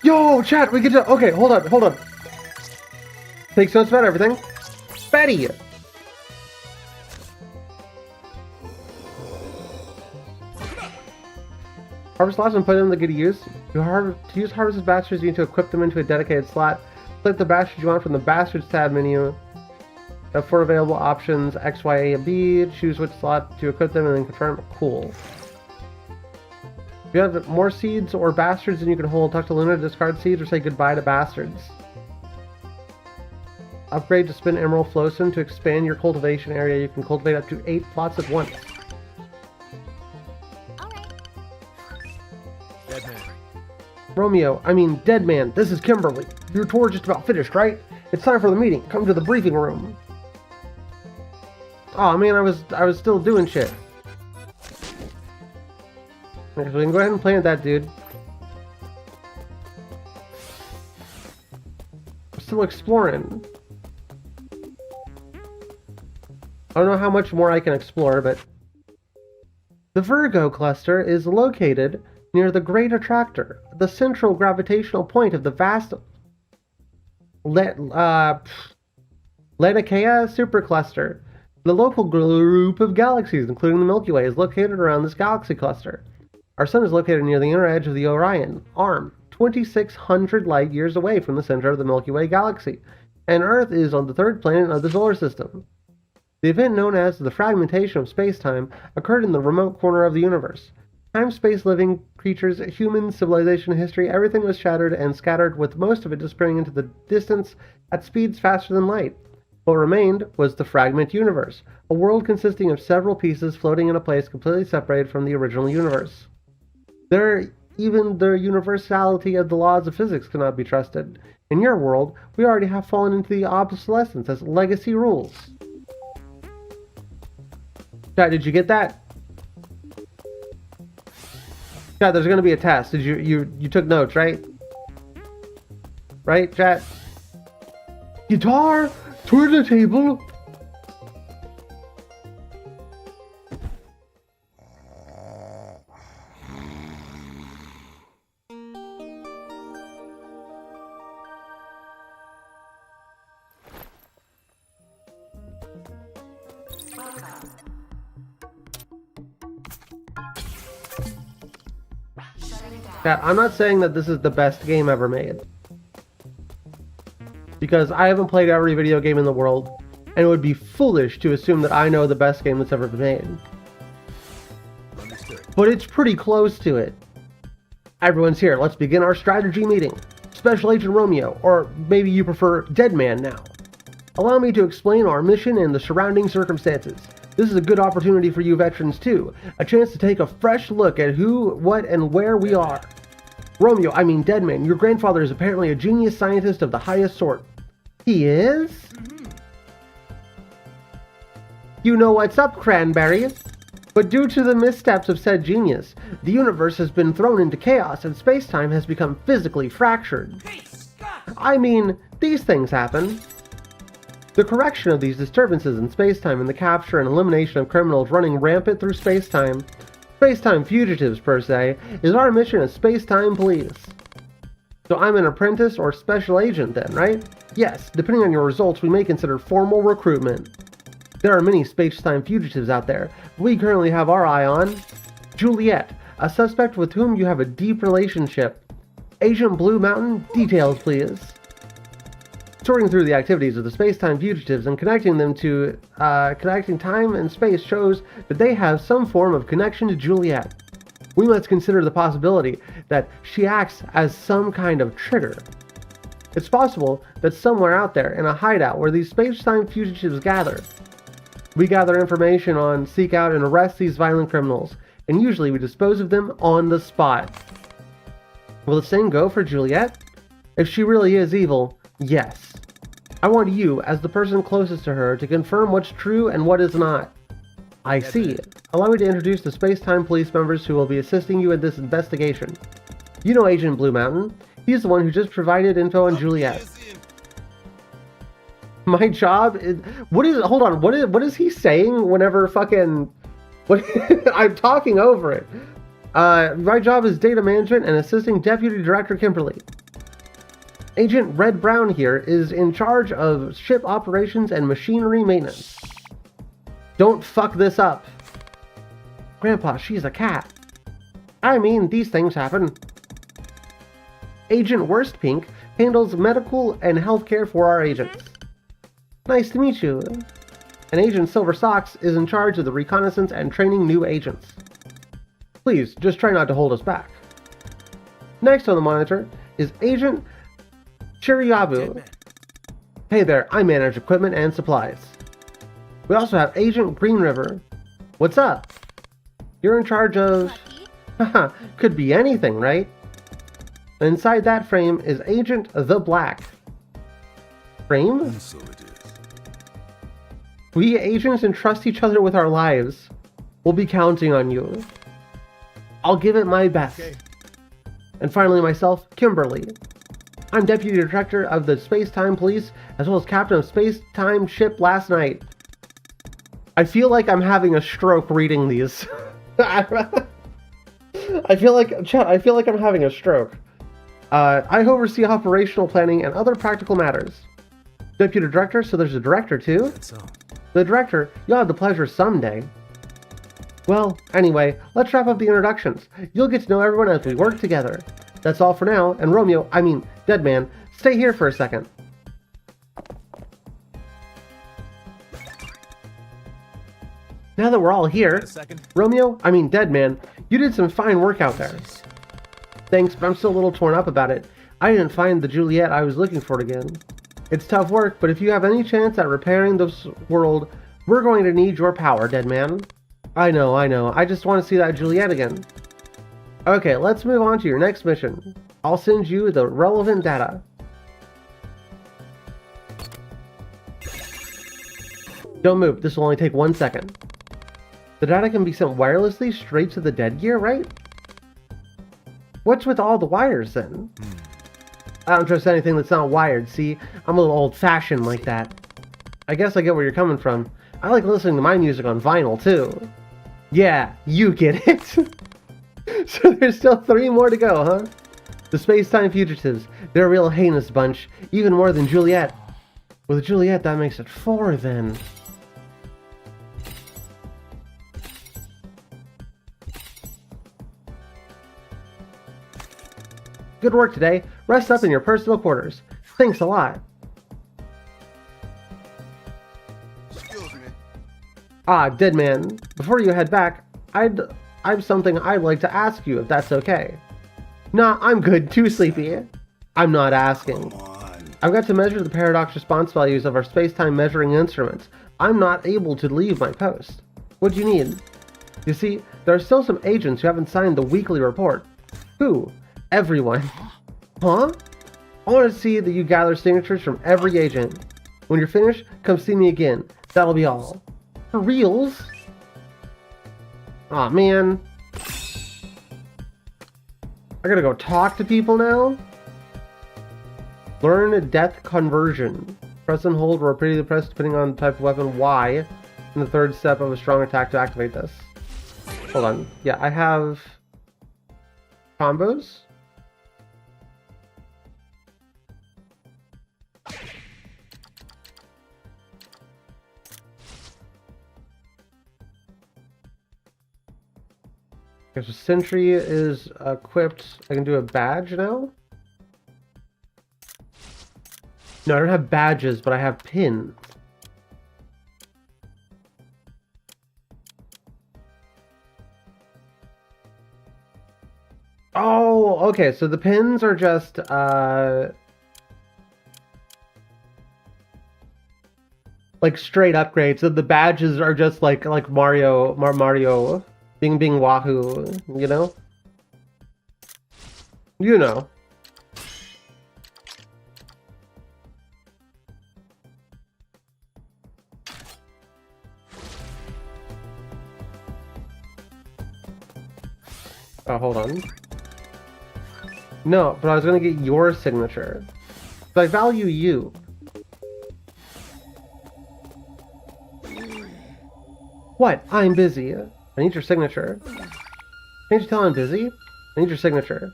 Yo, chat, we get to... Okay, hold on. Take notes about everything. Betty! Harvest lots and put them to good use. To use harvested bastards, you need to equip them into a dedicated slot. Select the bastards you want from the bastards tab menu. Have 4 available options, X, Y, A, and B. Choose which slot to equip them and then confirm. Cool. If you have more seeds or bastards than you can hold, talk to Luna to discard seeds or say goodbye to bastards. Upgrade to spin Emerald Flowson to expand your cultivation area. You can cultivate up to 8 plots at once. Dead man. Romeo, I mean Dead Man, this is Kimberly. Your tour just about finished, right? It's time for the meeting. Come to the briefing room. Oh man, I was still doing shit. Okay, so we can go ahead and plant that dude. I'm still exploring. I don't know how much more I can explore, but the Virgo cluster is located near the Great Attractor, the central gravitational point of the vast Laniakea supercluster. The local group of galaxies, including the Milky Way, is located around this galaxy cluster. Our sun is located near the inner edge of the Orion Arm, 2,600 light years away from the center of the Milky Way galaxy, and Earth is on the 3rd planet of the solar system. The event known as the fragmentation of space-time occurred in the remote corner of the universe. Time, space, living creatures, human civilization history, everything was shattered and scattered, with most of it disappearing into the distance at speeds faster than light. What remained was the fragment universe, a world consisting of several pieces floating in a place completely separated from the original universe. Even the universality of the laws of physics cannot be trusted. In your world, we already have fallen into the obsolescence as legacy rules. Chat, did you get that? Chat, there's gonna be a test. Did you took notes, right? Right, chat? Guitar! Toward the table! Chat, I'm not saying that this is the best game ever made, because I haven't played every video game in the world, and it would be foolish to assume that I know the best game that's ever been made. Understood. But it's pretty close to it. Everyone's here. Let's begin our strategy meeting. Special Agent Romeo, or maybe you prefer Dead Man now. Allow me to explain our mission and the surrounding circumstances. This is a good opportunity for you veterans too, a chance to take a fresh look at who, what, and where we are. Romeo, I mean Dead Man, your grandfather is apparently a genius scientist of the highest sort. He is? You know what's up, Cranberry. But due to the missteps of said genius, the universe has been thrown into chaos and space-time has become physically fractured. I mean, these things happen. The correction of these disturbances in space-time and the capture and elimination of criminals running rampant through space-time fugitives per se, is our mission as space-time police. So I'm an apprentice or special agent then, right? Yes, depending on your results, we may consider formal recruitment. There are many space-time fugitives out there. We currently have our eye on Juliet, a suspect with whom you have a deep relationship. Agent Blue Mountain, details please. Sorting through the activities of the space-time fugitives and connecting them to connecting time and space shows that they have some form of connection to Juliet. We must consider the possibility that she acts as some kind of trigger. It's possible that somewhere out there in a hideout where these space-time fugitives gather, we gather information on, seek out, and arrest these violent criminals, and usually we dispose of them on the spot. Will the same go for Juliet? If she really is evil, yes. I want you, as the person closest to her, to confirm what's true and what is not. I see. Allow me to introduce the space-time police members who will be assisting you in this investigation. You know Agent Blue Mountain. He's the one who just provided info on Juliet. My job is... Hold on, what is he saying whenever fucking... I'm talking over it. My job is data management and assisting Deputy Director Kimberly. Agent Red Brown here is in charge of ship operations and machinery maintenance. Don't fuck this up. Grandpa, she's a cat. I mean, these things happen. Agent Worst Pink handles medical and healthcare for our agents. Nice to meet you. And Agent Silver Socks is in charge of the reconnaissance and training new agents. Please, just try not to hold us back. Next on the monitor is Agent Chiryabu. Hey there, I manage equipment and supplies. We also have Agent Green River. What's up? You're in charge of... Haha, could be anything, right? Inside that frame is Agent the Black. Frame? So it is. We agents entrust each other with our lives. We'll be counting on you. I'll give it my best. Okay. And finally myself, Kimberly. I'm Deputy Director of the Space-Time Police, as well as Captain of Space-Time Ship last night. I feel like I'm having a stroke reading these. I feel like I'm having a stroke. I oversee operational planning and other practical matters. Deputy Director, so there's a Director too? That's all. The Director, you'll have the pleasure someday. Well, anyway, let's wrap up the introductions. You'll get to know everyone as we work together. That's all for now, and Romeo, Deadman, stay here for a second. Now that we're all here, Romeo, Deadman, you did some fine work out there. Thanks, but I'm still a little torn up about it. I didn't find the Juliet I was looking for again. It's tough work, but if you have any chance at repairing this world, we're going to need your power, Deadman. I know. I just want to see that Juliet again. Okay, let's move on to your next mission. I'll send you the relevant data. Don't move, this will only take 1 second. The data can be sent wirelessly straight to the dead gear, right? What's with all the wires then? I don't trust anything that's not wired, see? I'm a little old-fashioned like that. I guess I get where you're coming from. I like listening to my music on vinyl, too. Yeah, you get it. So there's still 3 more to go, huh? The space-time fugitives. They're a real heinous bunch. Even more than Juliet. With Juliet, that makes it 4 then. Good work today. Rest up in your personal quarters. Thanks a lot. Excuse me. Ah, Deadman. Before you head back, I've something I'd like to ask you, if that's okay. Nah, I'm good. Too sleepy. I'm not asking. I've got to measure the paradox response values of our space-time measuring instruments. I'm not able to leave my post. What do you need? You see, there are still some agents who haven't signed the weekly report. Who? Everyone. Huh? I want to see that you gather signatures from every agent. When you're finished, come see me again. That'll be all. For reals? Aw, man. I gotta go talk to people now? Learn death conversion. Press and hold or repeatedly press depending on the type of weapon Y in the 3rd step of a strong attack to activate this. Hold on. Yeah, I have combos. Okay, so Sentry is equipped. I can do a badge now? No, I don't have badges, but I have pins. Oh, okay, so the pins are just, like straight upgrades. So the badges are just like Mario being Wahoo, you know? You know. Oh, hold on. No, but I was gonna get your signature. But I value you. What? I'm busy. I need your signature. Can't you tell I'm busy? I need your signature.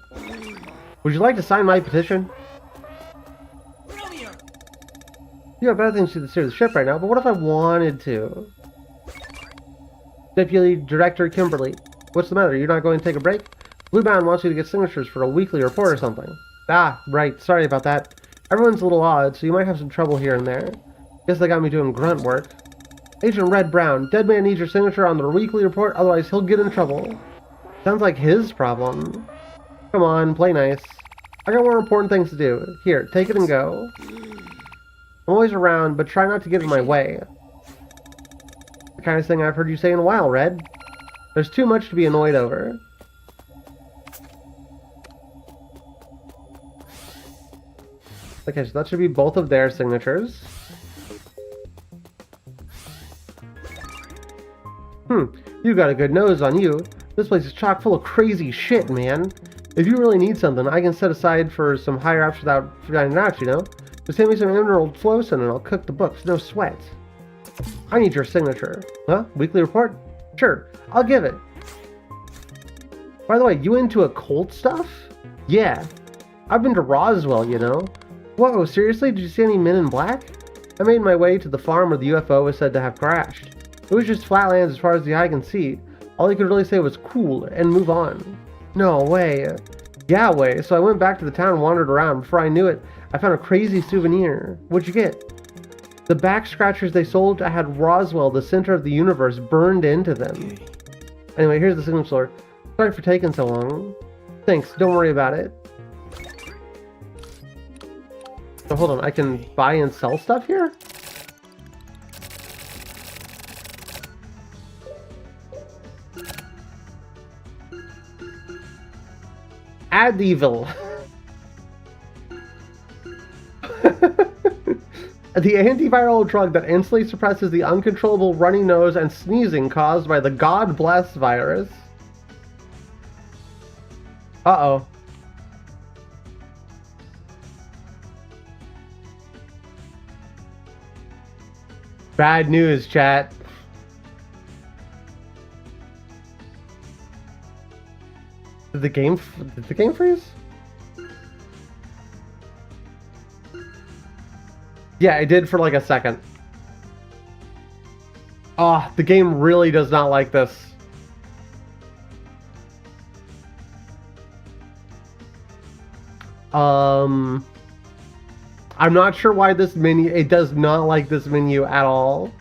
Would you like to sign my petition? You have better things to steer the ship right now, but what if I wanted to? Deputy Director Kimberly. What's the matter? You're not going to take a break? Bluebound wants you to get signatures for a weekly report or something. Ah, right. Sorry about that. Everyone's a little odd, so you might have some trouble here and there. Guess they got me doing grunt work. Agent Red Brown, dead man needs your signature on the weekly report, otherwise he'll get in trouble. Sounds like his problem. Come on, play nice. I got more important things to do. Here, take it and go. I'm always around, but try not to get in my way. The kind of thing I've heard you say in a while, Red. There's too much to be annoyed over. Okay, so that should be both of their signatures. You got a good nose on you. This place is chock full of crazy shit, man. If you really need something, I can set aside for some higher ups without finding out, you know? Just hand me some Emerald Flowson and I'll cook the books, no sweat. I need your signature. Huh? Weekly report? Sure, I'll give it. By the way, you into occult stuff? Yeah. I've been to Roswell, you know? Whoa, seriously? Did you see any men in black? I made my way to the farm where the UFO was said to have crashed. It was just flatlands as far as the eye can see. All he could really say was cool and move on. No way. Yeah, way. So I went back to the town and wandered around. Before I knew it, I found a crazy souvenir. What'd you get? The back scratchers they sold had Roswell, the center of the universe, burned into them. Anyway, here's the signature. Sorry for taking so long. Thanks, don't worry about it. So hold on, I can buy and sell stuff here? Adevil. The antiviral drug that instantly suppresses the uncontrollable runny nose and sneezing caused by the God Bless virus. Uh-oh. Bad news, chat. Did the game freeze? Yeah, it did for like a second. Oh, the game really does not like this. I'm not sure why this menu, it does not like this menu at all.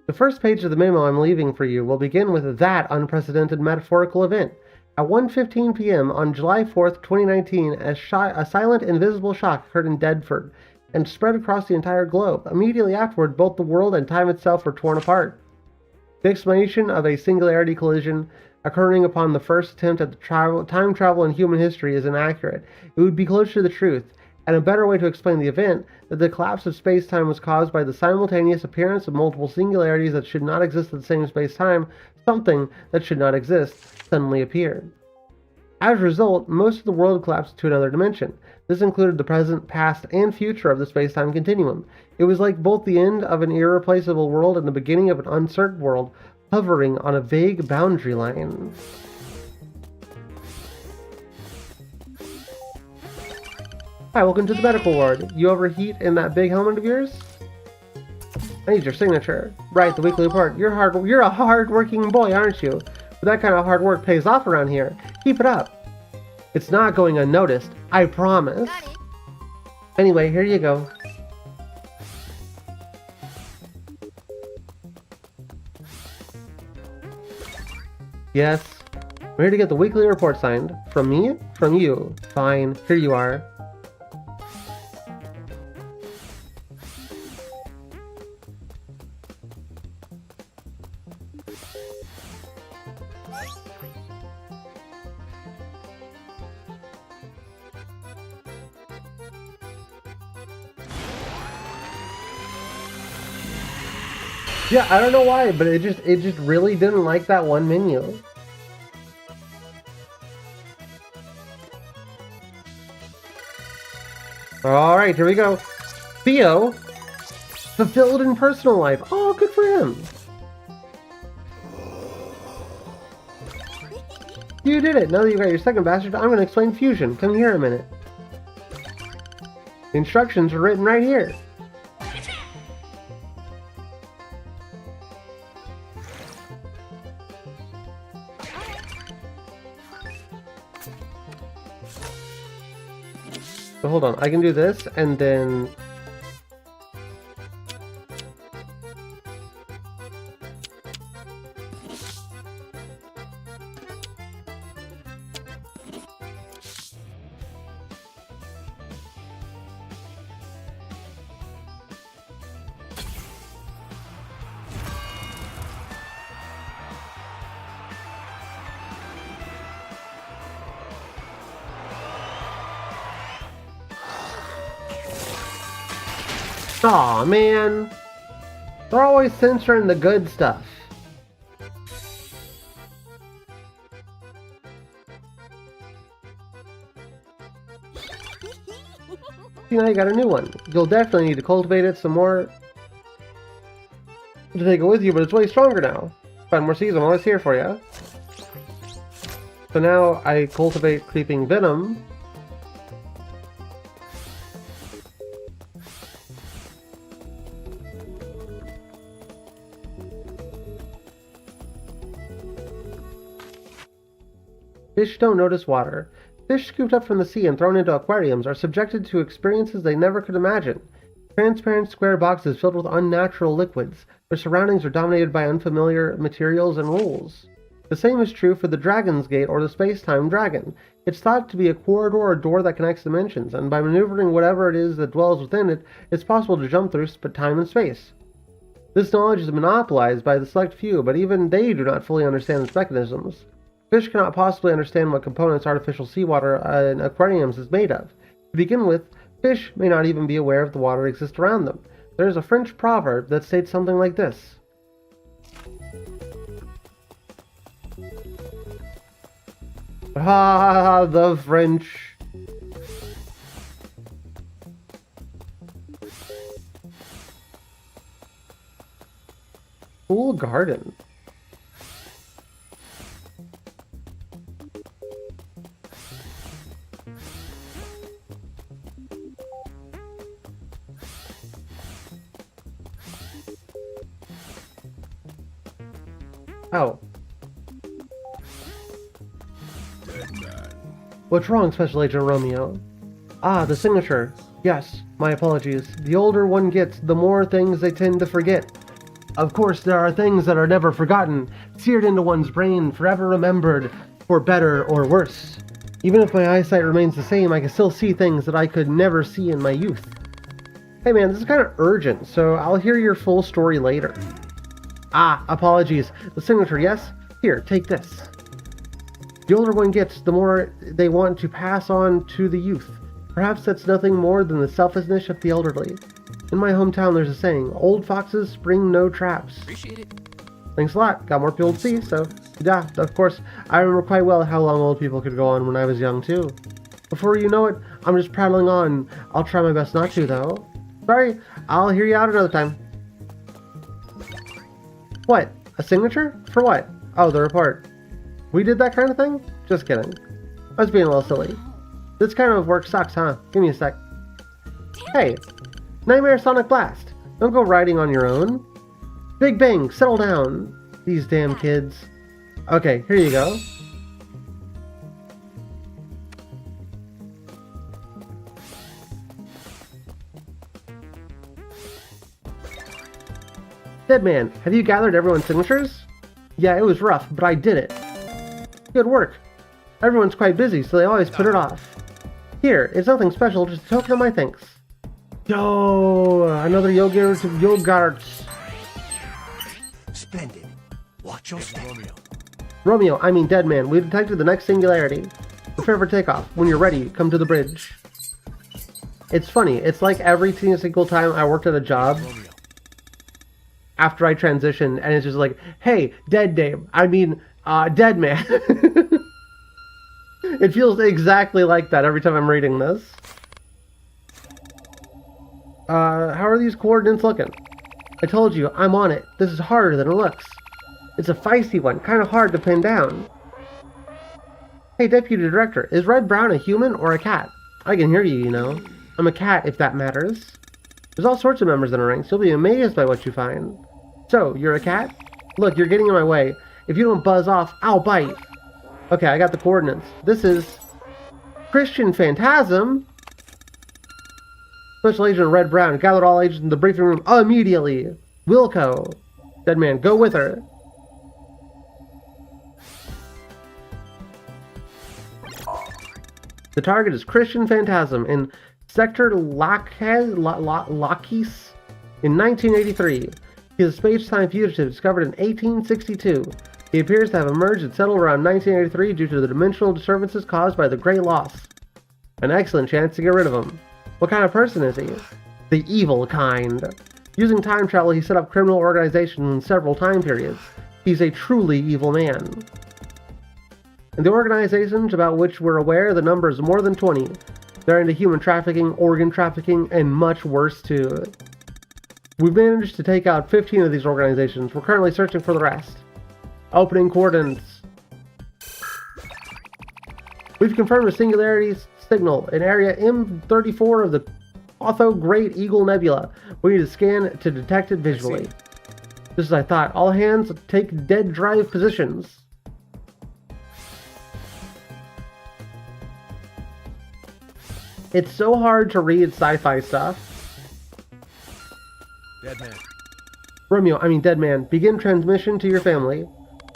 The first page of the memo I'm leaving for you will begin with that unprecedented metaphorical event. At 1:15 p.m. on July 4th, 2019, a silent, invisible shock occurred in Deadford and spread across the entire globe. Immediately afterward, both the world and time itself were torn apart. The explanation of a singularity collision occurring upon the first attempt at time travel in human history is inaccurate. It would be closer to the truth, and a better way to explain the event, that the collapse of space-time was caused by the simultaneous appearance of multiple singularities that should not exist at the same space-time. Something that should not exist suddenly appeared. As a result, most of the world collapsed to another dimension. This included the present, past, and future of the space-time continuum. It was like both the end of an irreplaceable world and the beginning of an uncertain world, hovering on a vague boundary line. Hi, welcome to the medical ward. You overheat in that big helmet of yours? I need your signature. Right, the weekly report. You're a hard-working boy, aren't you? But that kind of hard work pays off around here. Keep it up. It's not going unnoticed, I promise. Anyway, here you go. Yes. We're here to get the weekly report signed. From me? From you. Fine. Here you are. Yeah, I don't know why, but it just really didn't like that one menu. Alright, here we go. Theo, Fulfilled in personal life. Oh, good for him. You did it. Now that you got your second bastard, I'm going to explain fusion. Come here a minute. The instructions are written right here. So hold on, I can do this and then... Aw, man. They're always censoring the good stuff. See, now you got a new one. You'll definitely need to cultivate it some more to take it with you, but it's way stronger now. Find more seeds, I'm always here for you. So now I cultivate Creeping Venom. Fish don't notice water. Fish scooped up from the sea and thrown into aquariums are subjected to experiences they never could imagine. Transparent square boxes filled with unnatural liquids. Their surroundings are dominated by unfamiliar materials and rules. The same is true for the Dragon's Gate or the Space-Time Dragon. It's thought to be a corridor or door that connects dimensions, and by maneuvering whatever it is that dwells within it, it's possible to jump through time and space. This knowledge is monopolized by the select few, but even they do not fully understand its mechanisms. Fish cannot possibly understand what components artificial seawater in aquariums is made of. To begin with, fish may not even be aware of the water exists around them. There is a French proverb that states something like this. Ah, the French. Cool garden. Oh. What's wrong, Special Agent Romeo? Ah, the signature. Yes, my apologies. The older one gets, the more things they tend to forget. Of course, there are things that are never forgotten, seared into one's brain, forever remembered, for better or worse. Even if my eyesight remains the same, I can still see things that I could never see in my youth. Hey man, this is kind of urgent, so I'll hear your full story later. Ah, apologies. The signature, yes? Here, take this. The older one gets, the more they want to pass on to the youth. Perhaps that's nothing more than the selfishness of the elderly. In my hometown, there's a saying, old foxes spring no traps. Appreciate it. Thanks a lot. Got more people to see, so yeah, of course. I remember quite well how long old people could go on when I was young, too. Before you know it, I'm just prattling on. I'll try my best not to, though. Sorry, I'll hear you out another time. What? A signature? For what? Oh, the report. We did that kind of thing? Just kidding. I was being a little silly. This kind of work sucks, huh? Give me a sec. Hey, Nightmare Sonic Blast. Don't go riding on your own. Big Bang, settle down. These damn kids. Okay, here you go. Deadman, have you gathered everyone's signatures? Yeah, it was rough, but I did it. Good work. Everyone's quite busy, so they always put it off. Here, it's nothing special, just a token of my thanks. Yo, another yogurts. Splendid. Watch your step. Romeo, I mean Deadman, we've detected the next singularity. Prepare for takeoff. When you're ready, come to the bridge. It's funny, it's like every single time I worked at a job, after I transitioned, and it's just like, hey, Deadman. It feels exactly like that every time I'm reading this. How are these coordinates looking? I told you, I'm on it. This is harder than it looks. It's a feisty one, kind of hard to pin down. Hey, Deputy Director, is Red Brown a human or a cat? I can hear you, you know. I'm a cat, if that matters. There's all sorts of members in the ranks. You'll be amazed by what you find. So, you're a cat? Look, you're getting in my way. If you don't buzz off, I'll bite. Okay, I got the coordinates. This is Christian Phantasm. Special Agent Red Brown gathered all agents in the briefing room immediately. Wilco. Deadman, go with her. The target is Christian Phantasm in Sector Lakis in 1983. He is a space-time fugitive discovered in 1862. He appears to have emerged and settled around 1983 due to the dimensional disturbances caused by the Great Loss. An excellent chance to get rid of him. What kind of person is he? The evil kind. Using time travel, he set up criminal organizations in several time periods. He's a truly evil man. In the organizations about which we're aware, the number is more than 20. They're into human trafficking, organ trafficking, and much worse too. We've managed to take out 15 of these organizations. We're currently searching for the rest. Opening coordinates. We've confirmed a singularity signal in area M34 of the Otho Great Eagle Nebula. We need to scan to detect it visually. Just as I thought. All hands take dead drive positions. It's so hard to read sci-fi stuff. Deadman. Deadman, begin transmission to your family.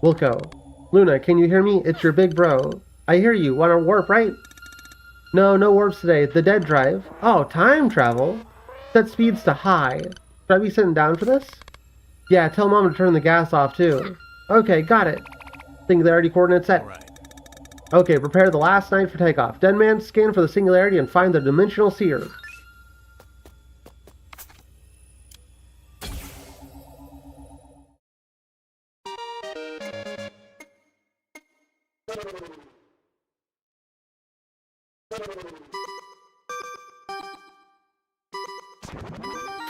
Wilco. Luna, can you hear me? It's your big bro. I hear you. Want to warp, right? No warps today. The dead drive. Oh, time travel? Set speeds to high. Should I be sitting down for this? Yeah, tell Mom to turn the gas off, too. Okay, got it. Singularity coordinates set. Right. Okay, prepare the last night for takeoff. Deadman, scan for the singularity and find the dimensional seer.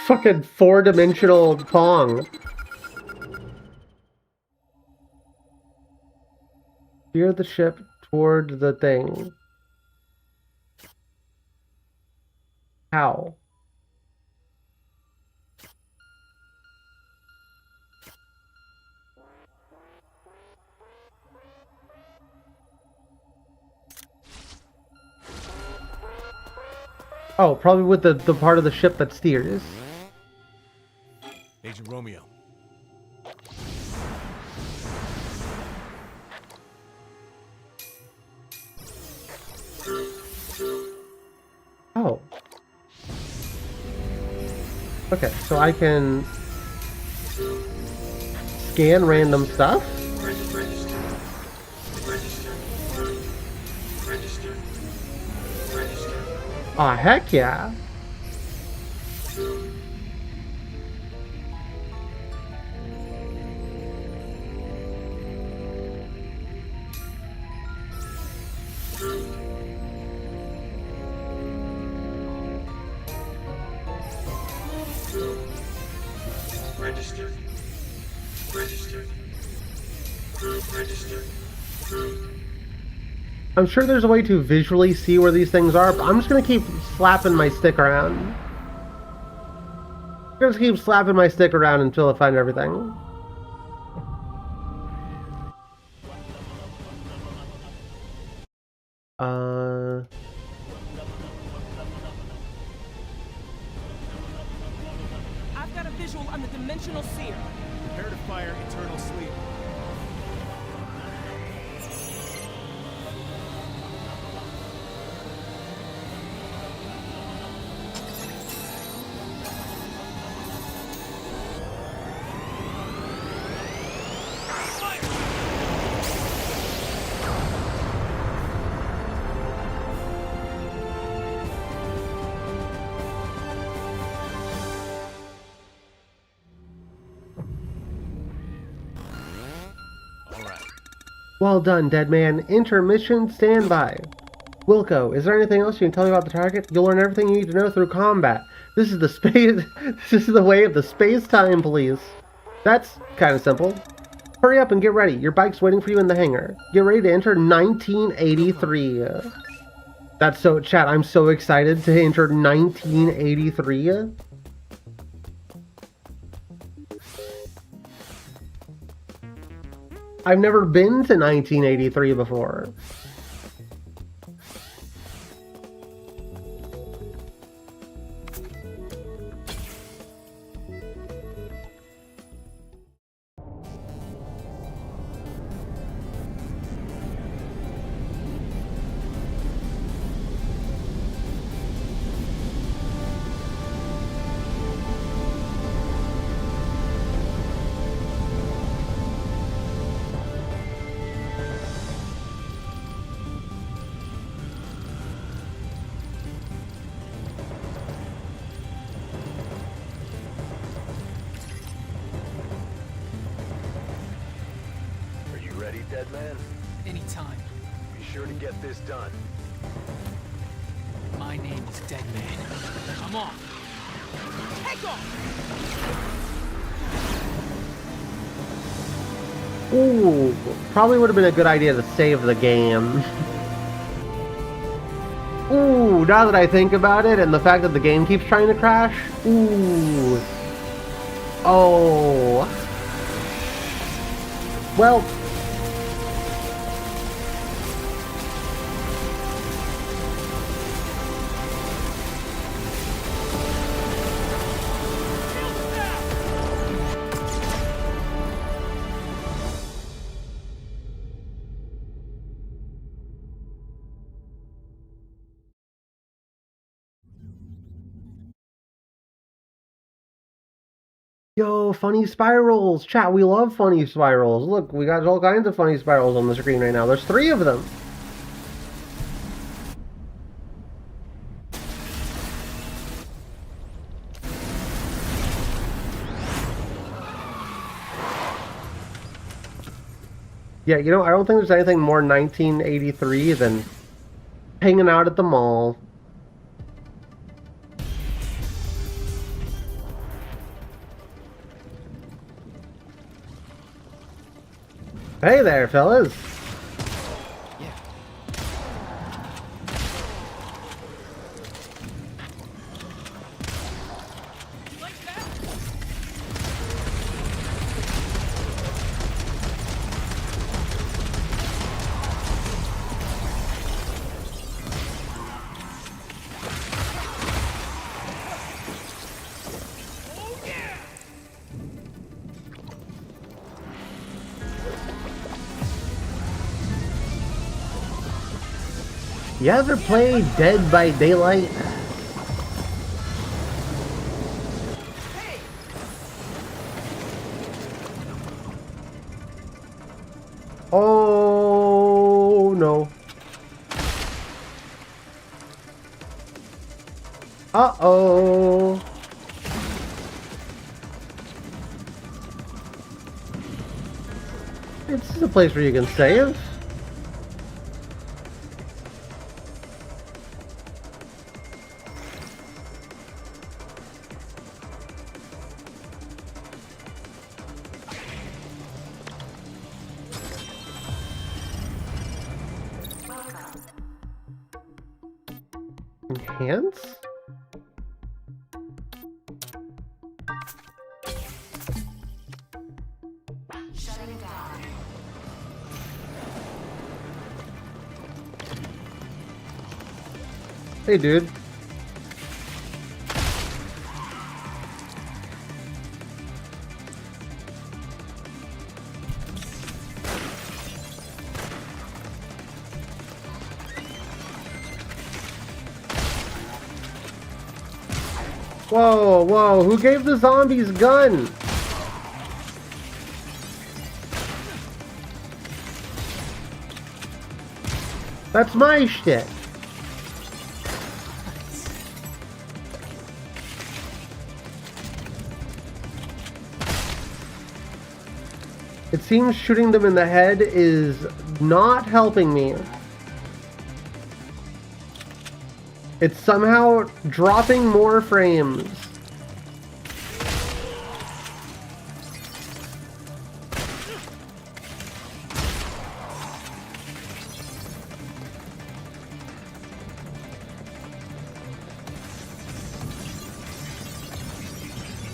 Fucking four-dimensional Pong. Steer the ship toward the thing. How? Oh, probably with the part of the ship that steers. Agent Romeo. Oh. Okay, so I can scan random stuff? Aw, heck yeah. Registered. Group registered. I'm sure there's a way to visually see where these things are, but I'm just gonna keep slapping my stick around. I'm gonna keep slapping my stick around until I find everything. I've got a visual on the dimensional seer. Prepare to fire Eternal Sleep. Well done, Deadman. Intermission standby. Wilco, is there anything else you can tell me about the target? You'll learn everything you need to know through combat. This is the space. This is the way of the space-time police. That's kind of simple. Hurry up and get ready. Your bike's waiting for you in the hangar. Get ready to enter 1983. That's so, chat, I'm so excited to enter 1983. I've never been to 1983 before. Deadman? Anytime. Be sure to get this done. My name is Deadman. I'm off. Take off! Ooh, probably would have been a good idea to save the game. Ooh, now that I think about it, and the fact that the game keeps trying to crash. Ooh. Oh. Well. Yo, funny spirals! Chat, we love funny spirals. Look, we got all kinds of funny spirals on the screen right now. There's 3 of them. Yeah, you know, I don't think there's anything more 1983 than hanging out at the mall. Hey there, fellas. You ever play Dead by Daylight? Oh no. Uh-oh. This is a place where you can save. Enhance? Hey, dude. Whoa, whoa, who gave the zombies gun? That's my shit. It seems shooting them in the head is not helping me. It's somehow dropping more frames.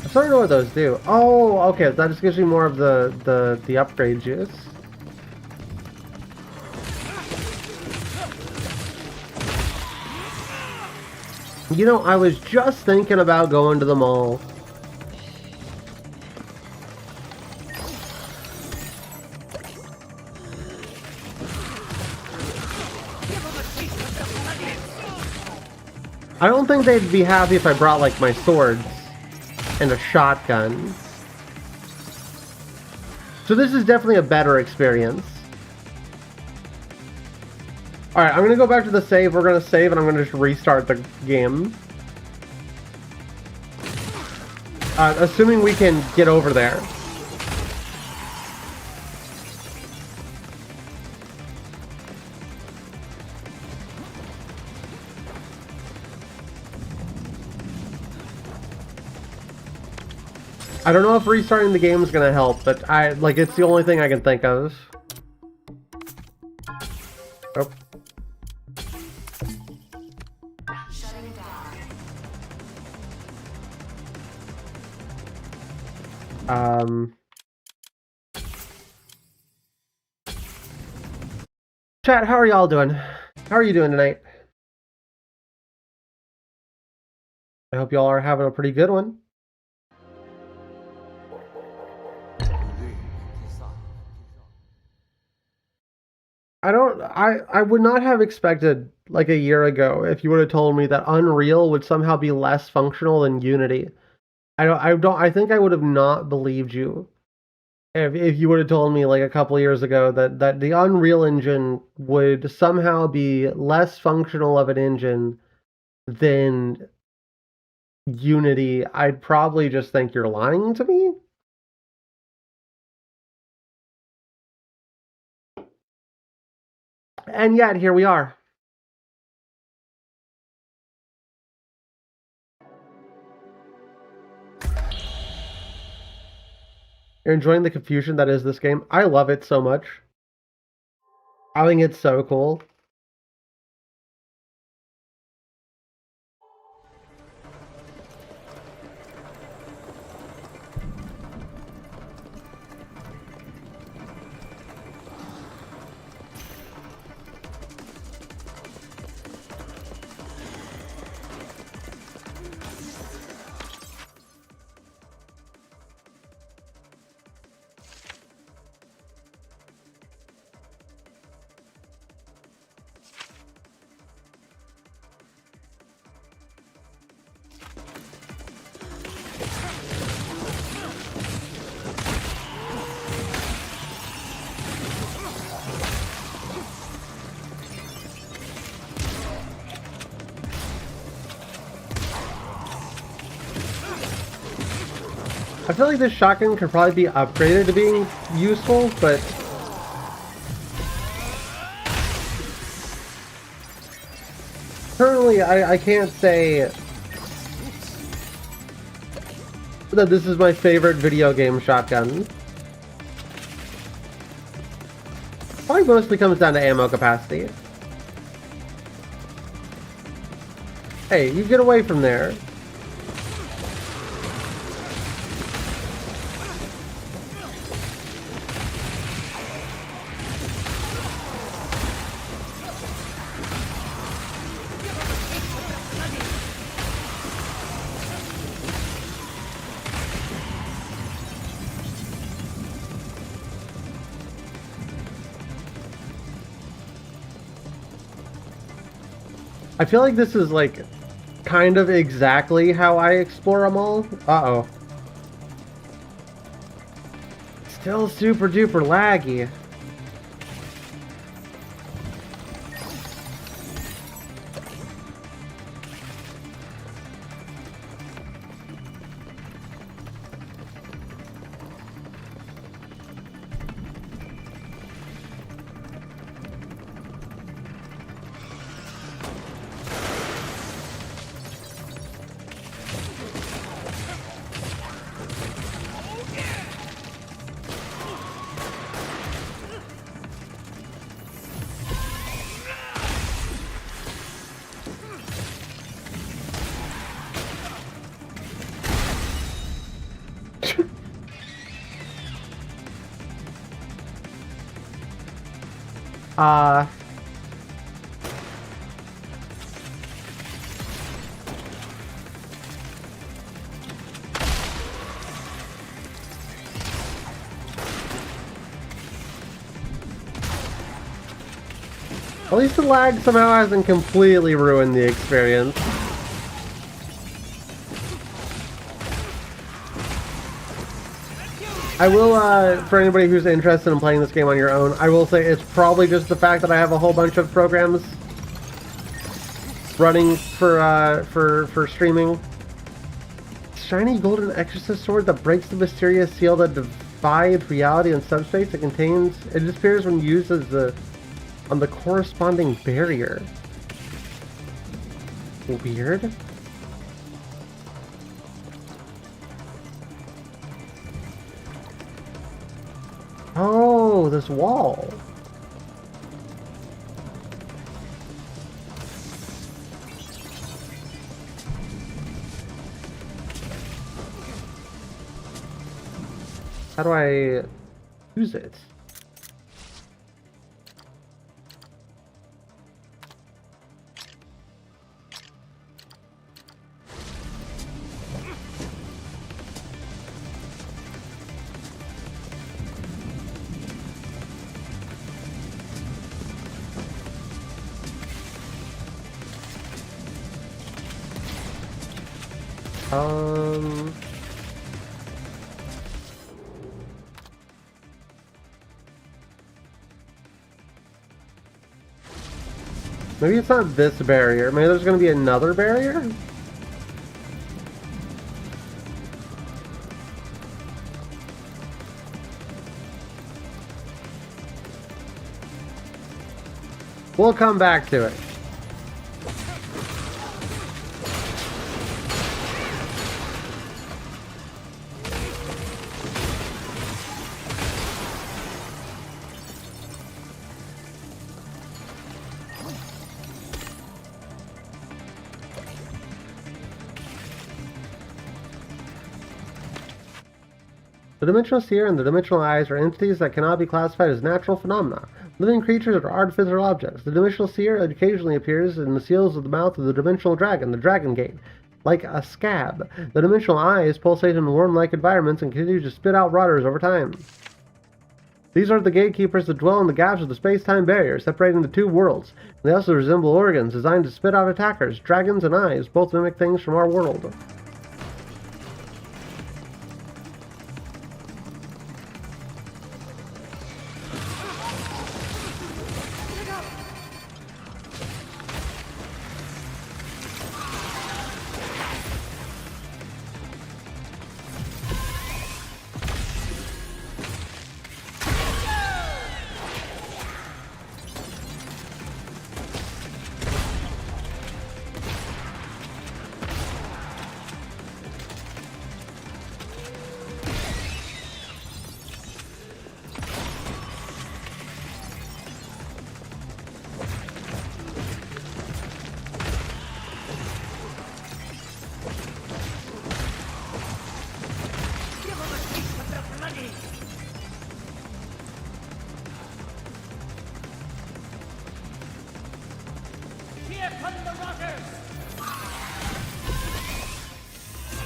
I don't know what those do. Oh, okay, that just gives you more of the upgrade juice. You know, I was just thinking about going to the mall. I don't think they'd be happy if I brought, like, my swords and a shotgun. So this is definitely a better experience. Alright, I'm gonna go back to the save. We're gonna save and I'm gonna just restart the game. Assuming we can get over there. I don't know if restarting the game is gonna help, but it's the only thing I can think of. Oh. Chat, how are y'all doing? How are you doing tonight? I hope y'all are having a pretty good one. I would not have expected, like, a year ago if you would have told me that Unreal would somehow be less functional than Unity. I think I would have not believed you if you would have told me, like, a couple years ago that the Unreal Engine would somehow be less functional of an engine than Unity. I'd probably just think you're lying to me. And yet, here we are. You're enjoying the confusion that is this game? I love it so much. I think it's so cool. I feel like this shotgun could probably be upgraded to being useful, but currently I can't say that this is my favorite video game shotgun. Probably mostly comes down to ammo capacity. Hey, you get away from there. I feel like this is, like, kind of exactly how I explore them all. Uh-oh. Still super duper laggy. At least the lag somehow hasn't completely ruined the experience. I will, for anybody who's interested in playing this game on your own, I will say it's probably just the fact that I have a whole bunch of programs running for streaming. Shiny golden exorcist sword that breaks the mysterious seal that divides reality and subspace it contains. It disappears when used as on the corresponding barrier. Weird. Oh, this wall. How do I use it? Maybe it's not this barrier. Maybe there's going to be another barrier? We'll come back to it. The Dimensional Seer and the Dimensional Eyes are entities that cannot be classified as natural phenomena, living creatures or artificial objects. The Dimensional Seer occasionally appears in the seals of the mouth of the Dimensional Dragon, the Dragon Gate, like a scab. The Dimensional Eyes pulsate in worm-like environments and continue to spit out rotters over time. These are the gatekeepers that dwell in the gaps of the space-time barrier, separating the two worlds. They also resemble organs designed to spit out attackers. Dragons and eyes both mimic things from our world.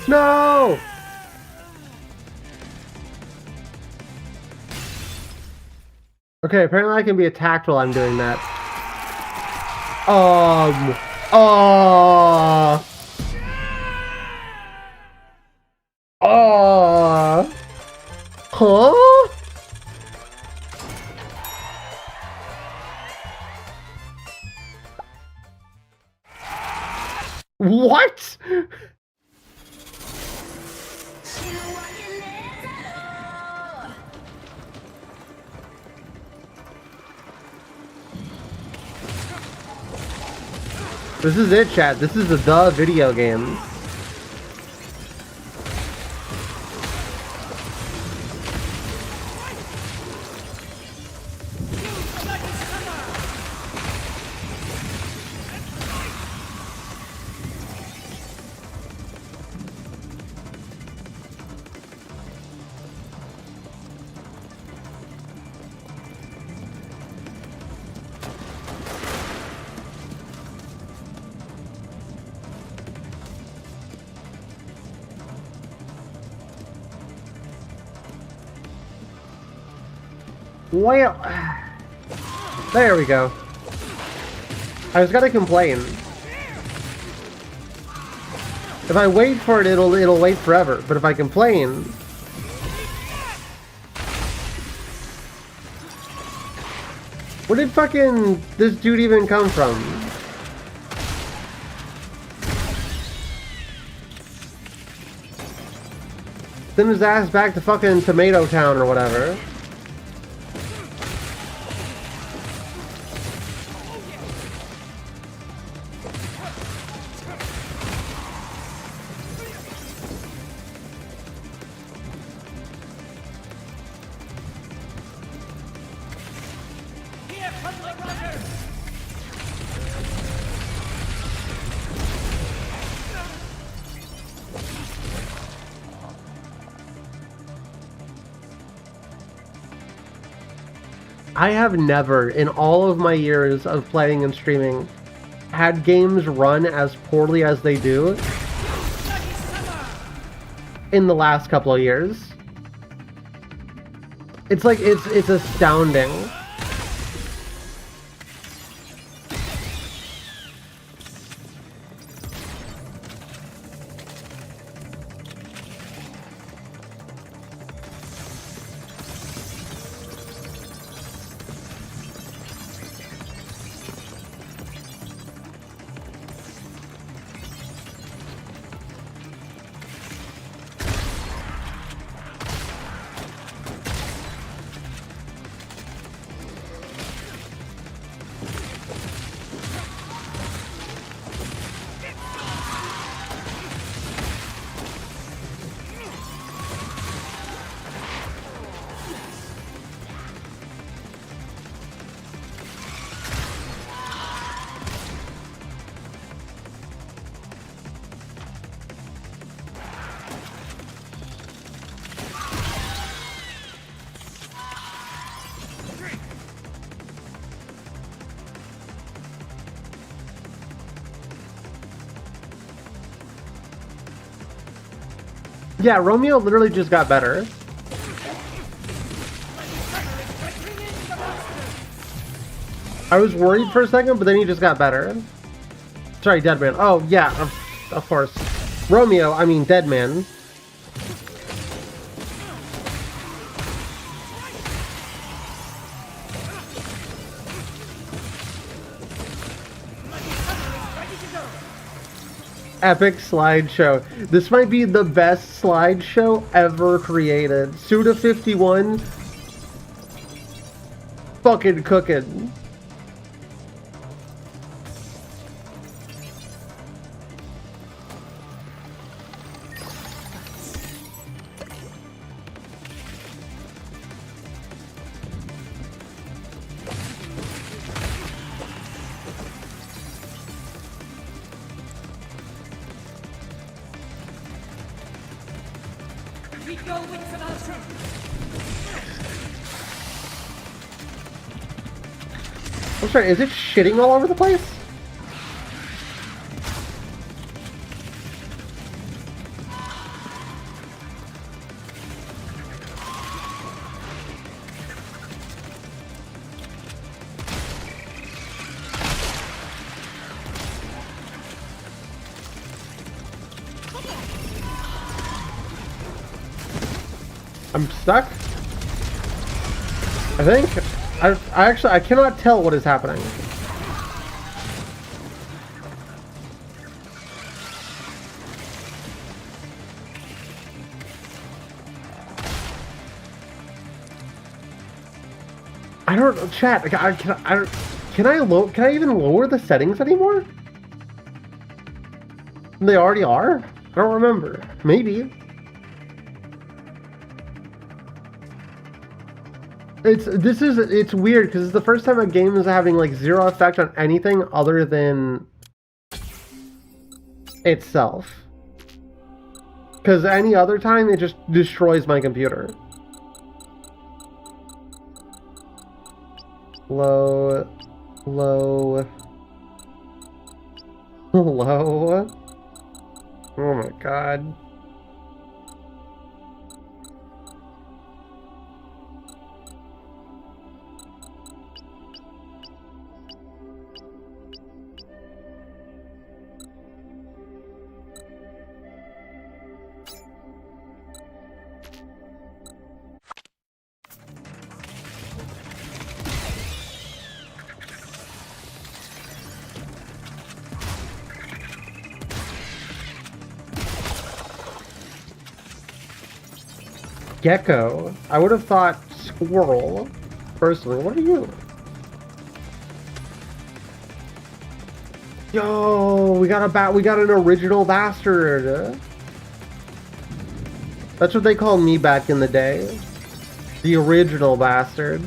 No! Okay, apparently I can be attacked while I'm doing that. Huh? What? This is it, chat. This is the video game. Well, there we go. I was gonna complain. If I wait for it, it'll wait forever. But if I complain, where did fucking this dude even come from? Send his ass back to fucking Tomato Town or whatever. I have never, in all of my years of playing and streaming, had games run as poorly as they do in the last couple of years. It's like, it's astounding. Yeah, Romeo literally just got better. I was worried for a second, but then he just got better. Sorry, Deadman. Oh, yeah, of course. Romeo, I mean Deadman. Epic slideshow. This might be the best slideshow ever created. Suda51 fucking cooking. I'm sorry, is it shitting all over the place? I'm stuck. I think I cannot tell what is happening. I don't chat. Can I even lower the settings anymore? They already are? I don't remember. Maybe. It's weird because it's the first time a game is having like zero effect on anything other than itself. Because any other time it just destroys my computer. Low. Oh my god. Gecko. I would have thought squirrel. Personally, what are you? Yo, we got an original bastard. That's what they called me back in the day. The original bastard.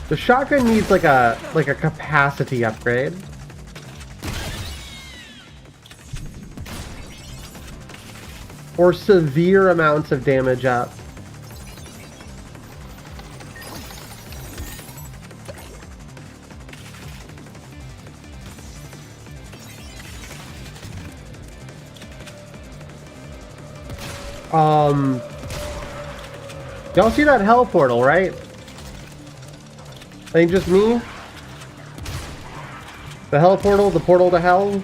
The shotgun needs like a capacity upgrade. Or severe amounts of damage up. Y'all see that hell portal, right? Ain't just me? The hell portal, the portal to hell?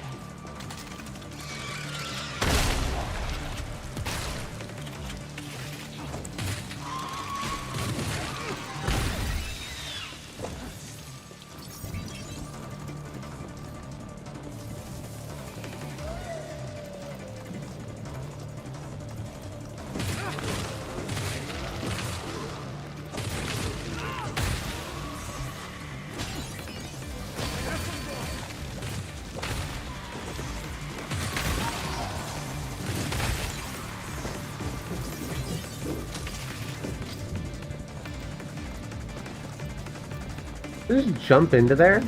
Just jump into there?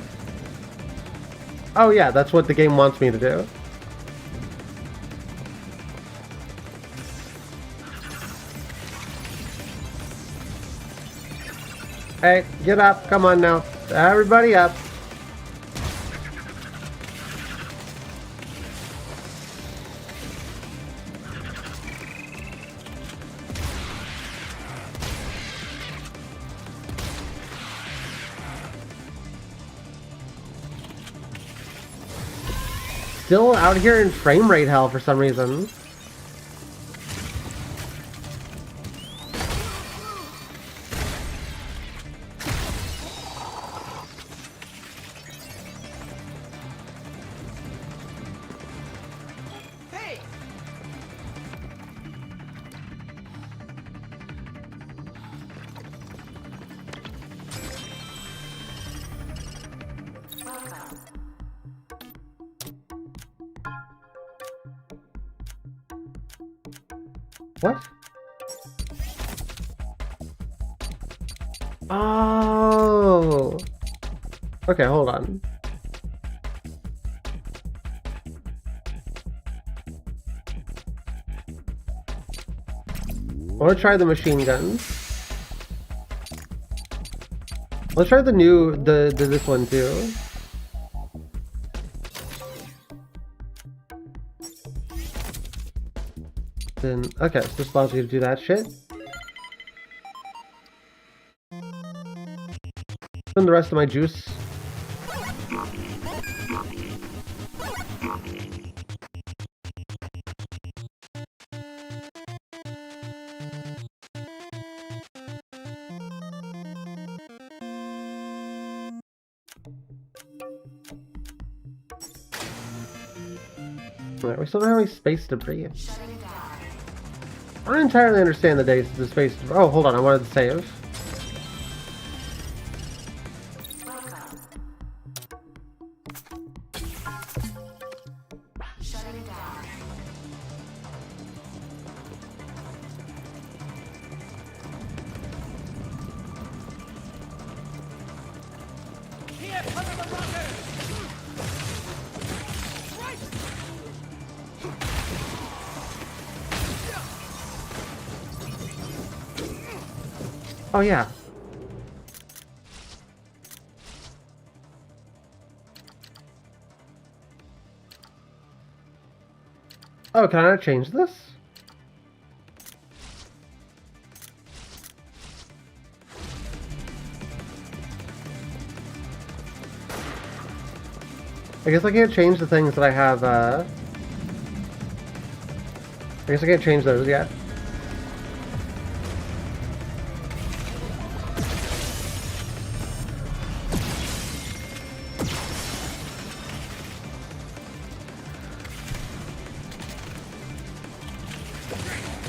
Oh yeah, that's what the game wants me to do. Hey, get up. Come on now. Everybody up. Still out here in frame rate hell for some reason. What? Oh. Okay, hold on. I want to try the machine guns. Let's try the new, this one too. Then, okay, so this allows you to do that shit. Spend the rest of my juice. Alright, we still don't have any space to breathe. I don't entirely understand the space. Oh, hold on, I wanted to save. Oh yeah. Oh, can I not change this? I guess I can't change the things that I have, I guess I can't change those yet.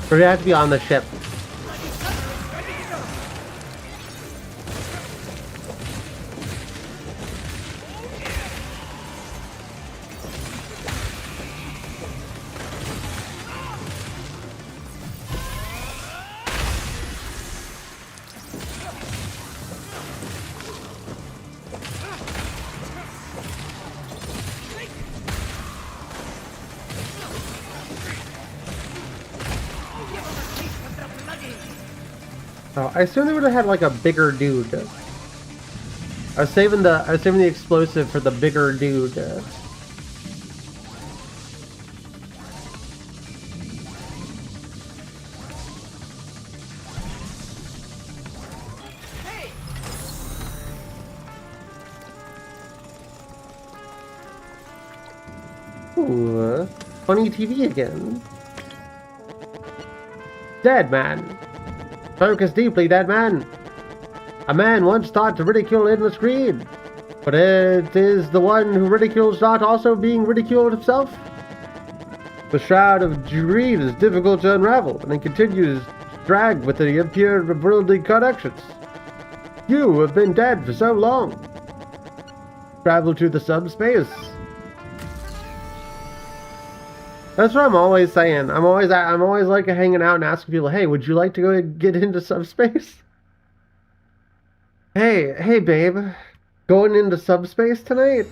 Or do you have to be on the ship? Oh, I assume they would have had like a bigger dude. I was saving the explosive for the bigger dude. Ooh, funny TV again. Dead man. Focus deeply, dead man. A man once thought to ridicule endless greed, but it is the one who ridicules not also being ridiculed himself. The shroud of greed is difficult to unravel, and it continues to drag with the impure worldly connections. You have been dead for so long. Travel to the subspace. That's what I'm always saying. I'm always like hanging out and asking people, "Hey, would you like to go get into subspace?" Hey, babe, going into subspace tonight?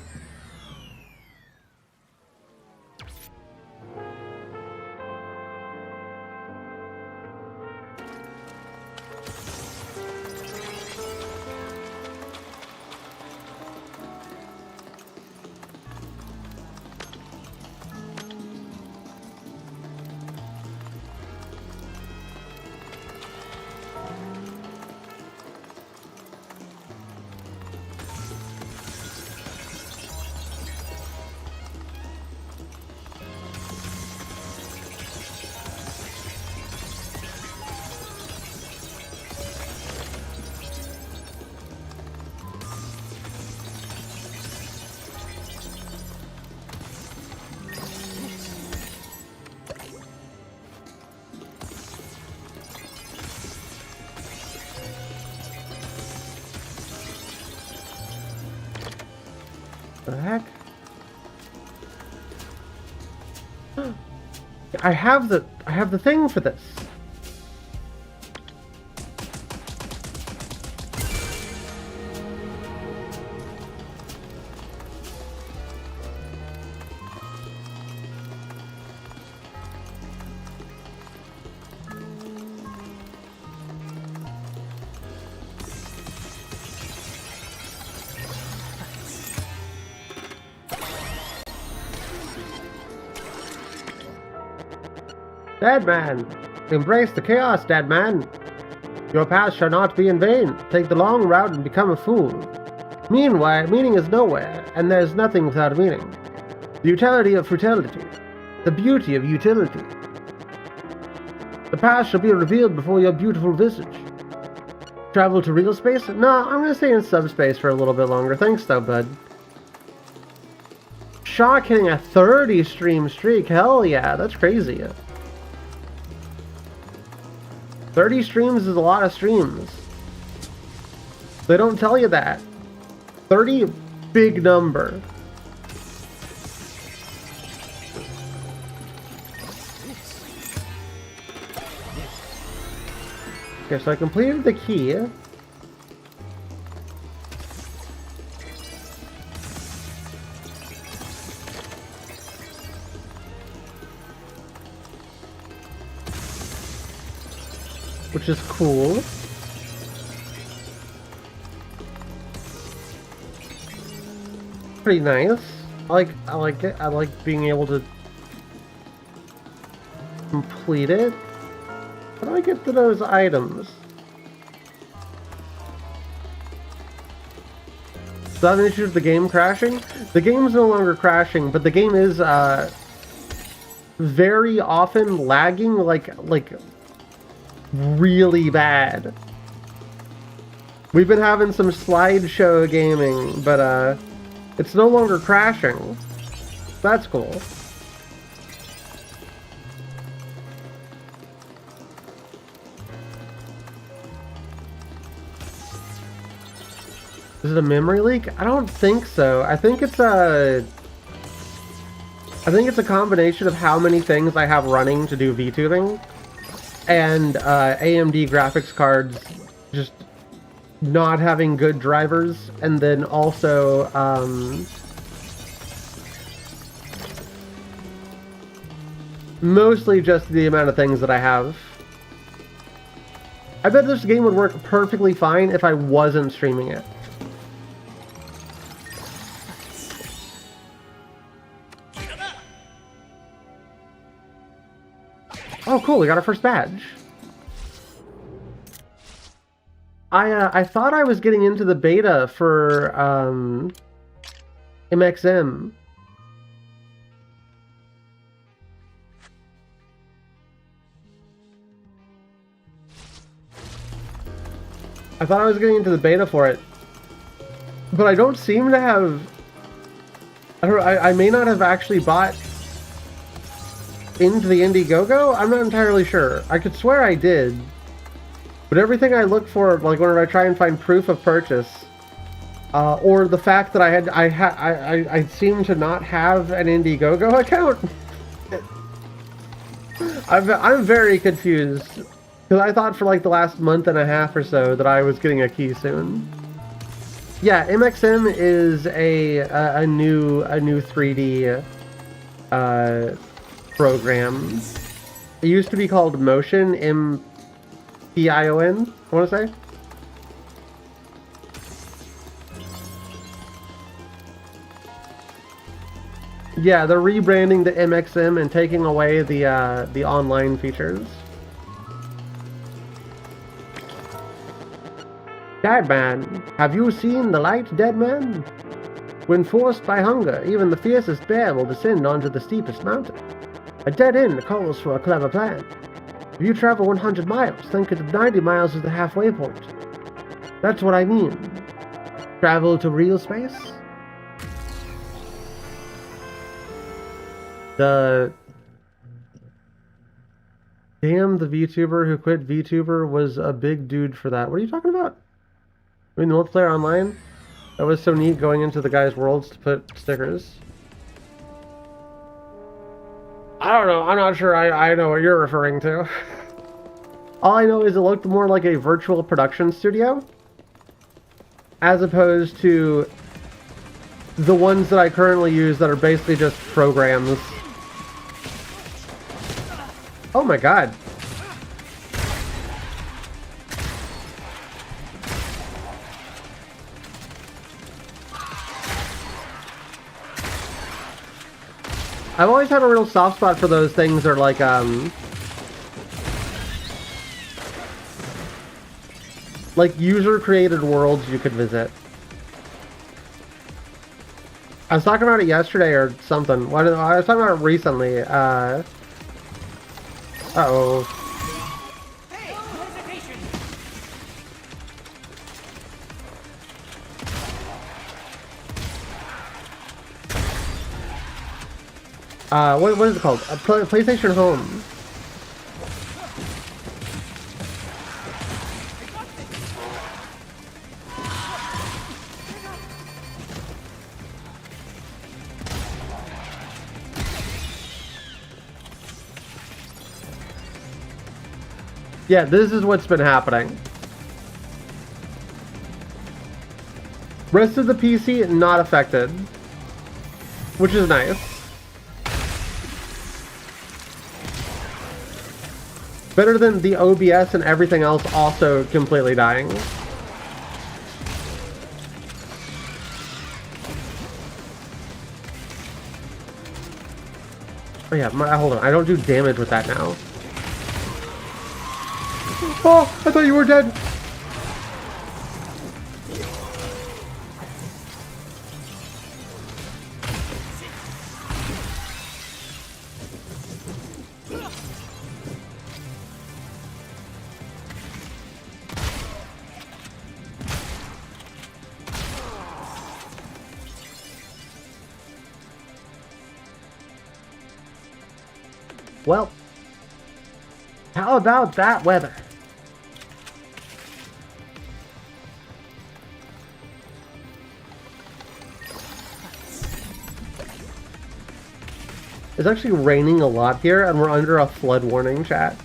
The heck? I have the thing for this. Dead man! Embrace the chaos, dead man! Your path shall not be in vain. Take the long route and become a fool. Meanwhile, meaning is nowhere, and there's nothing without meaning. The utility of futility. The beauty of utility. The past shall be revealed before your beautiful visage. Travel to real space? No, I'm gonna stay in subspace for a little bit longer. Thanks though, bud. Shock hitting a 30 stream streak. Hell yeah, that's crazy. 30 streams is a lot of streams. They don't tell you that. 30, big number. Okay, so I completed the key. Which is cool. Pretty nice. I like it. I like being able to complete it. How do I get to those items? Is that an issue with the game crashing? The game's no longer crashing, but the game is very often lagging like really bad. We've been having some slideshow gaming, but it's no longer crashing. That's cool. Is it a memory leak? I don't think so. I think it's a combination of how many things I have running to do VTubing and AMD graphics cards just not having good drivers, and then also mostly just the amount of things that I have. I bet this game would work perfectly fine if I wasn't streaming it. Oh, cool, we got our first badge. I thought I was getting into the beta for MXM. I thought I was getting into the beta for it, but I don't seem to have. I may not have actually bought into the Indiegogo. I'm not entirely sure. I could swear I did, but everything I look for, like whenever I try and find proof of purchase, or the fact that I seem to not have an Indiegogo account. I'm very confused. Because I thought for like the last month and a half or so that I was getting a key soon. Yeah, MXM is a new 3D program. It used to be called Motion, M-P-I-O-N, I want to say. Yeah, they're rebranding the MXM and taking away the online features. Dead man, have you seen the light, dead man? When forced by hunger, even the fiercest bear will descend onto the steepest mountain. A dead end calls for a clever plan. If you travel 100 miles, think of 90 miles as the halfway point. That's what I mean. Travel to real space? Damn, the VTuber who quit VTuber was a big dude for that. What are you talking about? I mean, the multiplayer online? That was so neat going into the guys' worlds to put stickers. I don't know. I'm not sure I know what you're referring to. All I know is it looked more like a virtual production studio, as opposed to the ones that I currently use that are basically just programs. Oh my god. I've always had a real soft spot for those things that are like user-created worlds you could visit. I was talking about it yesterday or something. I was talking about it recently. Uh-oh. What is it called? PlayStation Home. Yeah, this is what's been happening. Rest of the PC not affected, which is nice. Better than the OBS and everything else also completely dying. Oh yeah, hold on. I don't do damage with that now. Oh, I thought you were dead. Well, how about that weather? It's actually raining a lot here, and we're under a flood warning, chat.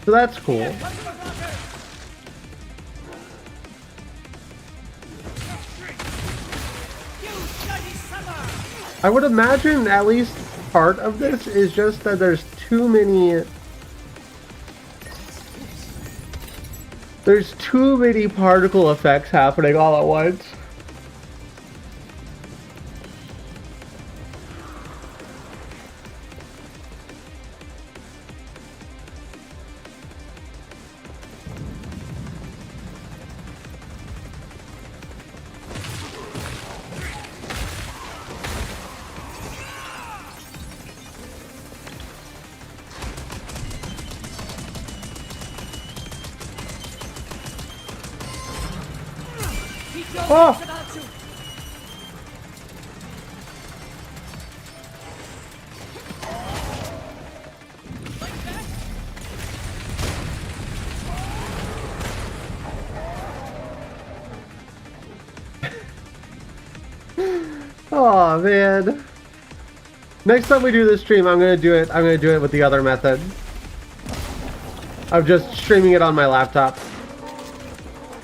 So that's cool. I would imagine at least part of this is just that there's too many particle effects happening all at once. Oh! Oh man. Next time we do this stream, I'm gonna do it with the other method of just streaming it on my laptop.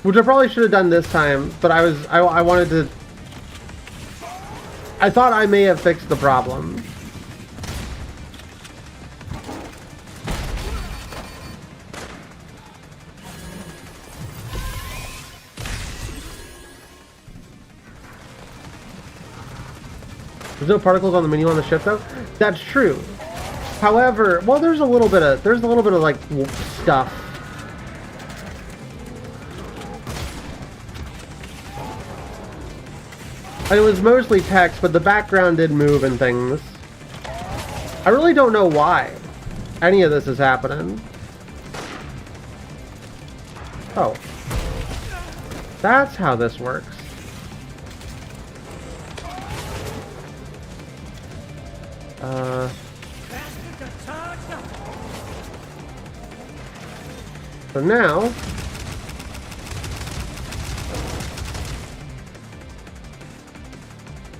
Which I probably should have done this time, but I wanted to... I thought I may have fixed the problem. There's no particles on the menu on the ship though? That's true. However, well, there's a little bit of like stuff. It was mostly text, but the background did move and things. I really don't know why any of this is happening. Oh. That's how this works. So now...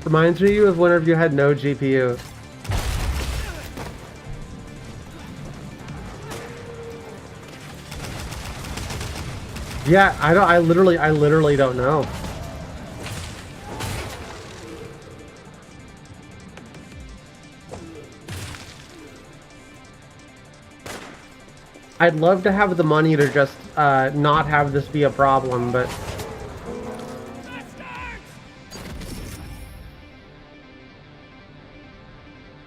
Reminds me of whenever you had no GPU. Yeah, I literally don't know. I'd love to have the money to just not have this be a problem, but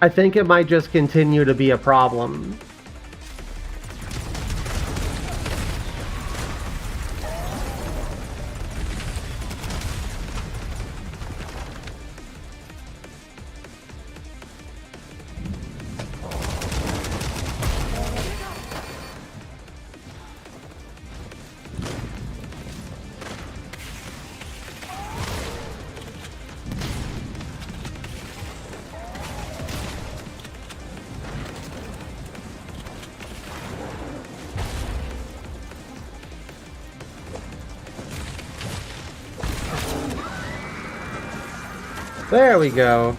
I think it might just continue to be a problem. There we go.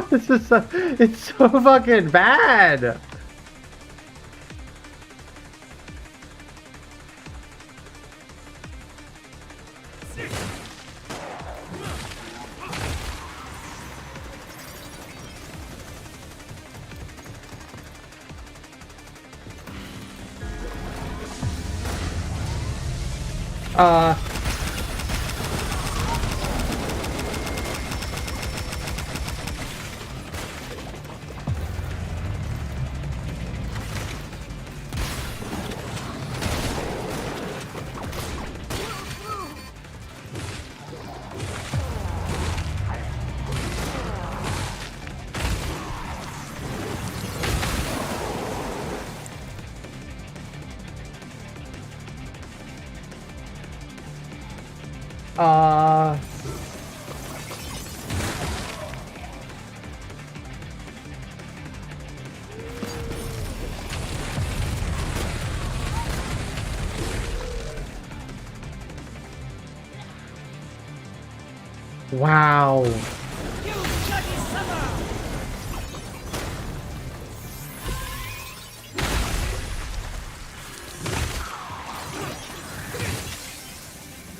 This is it's so fucking bad. Wow.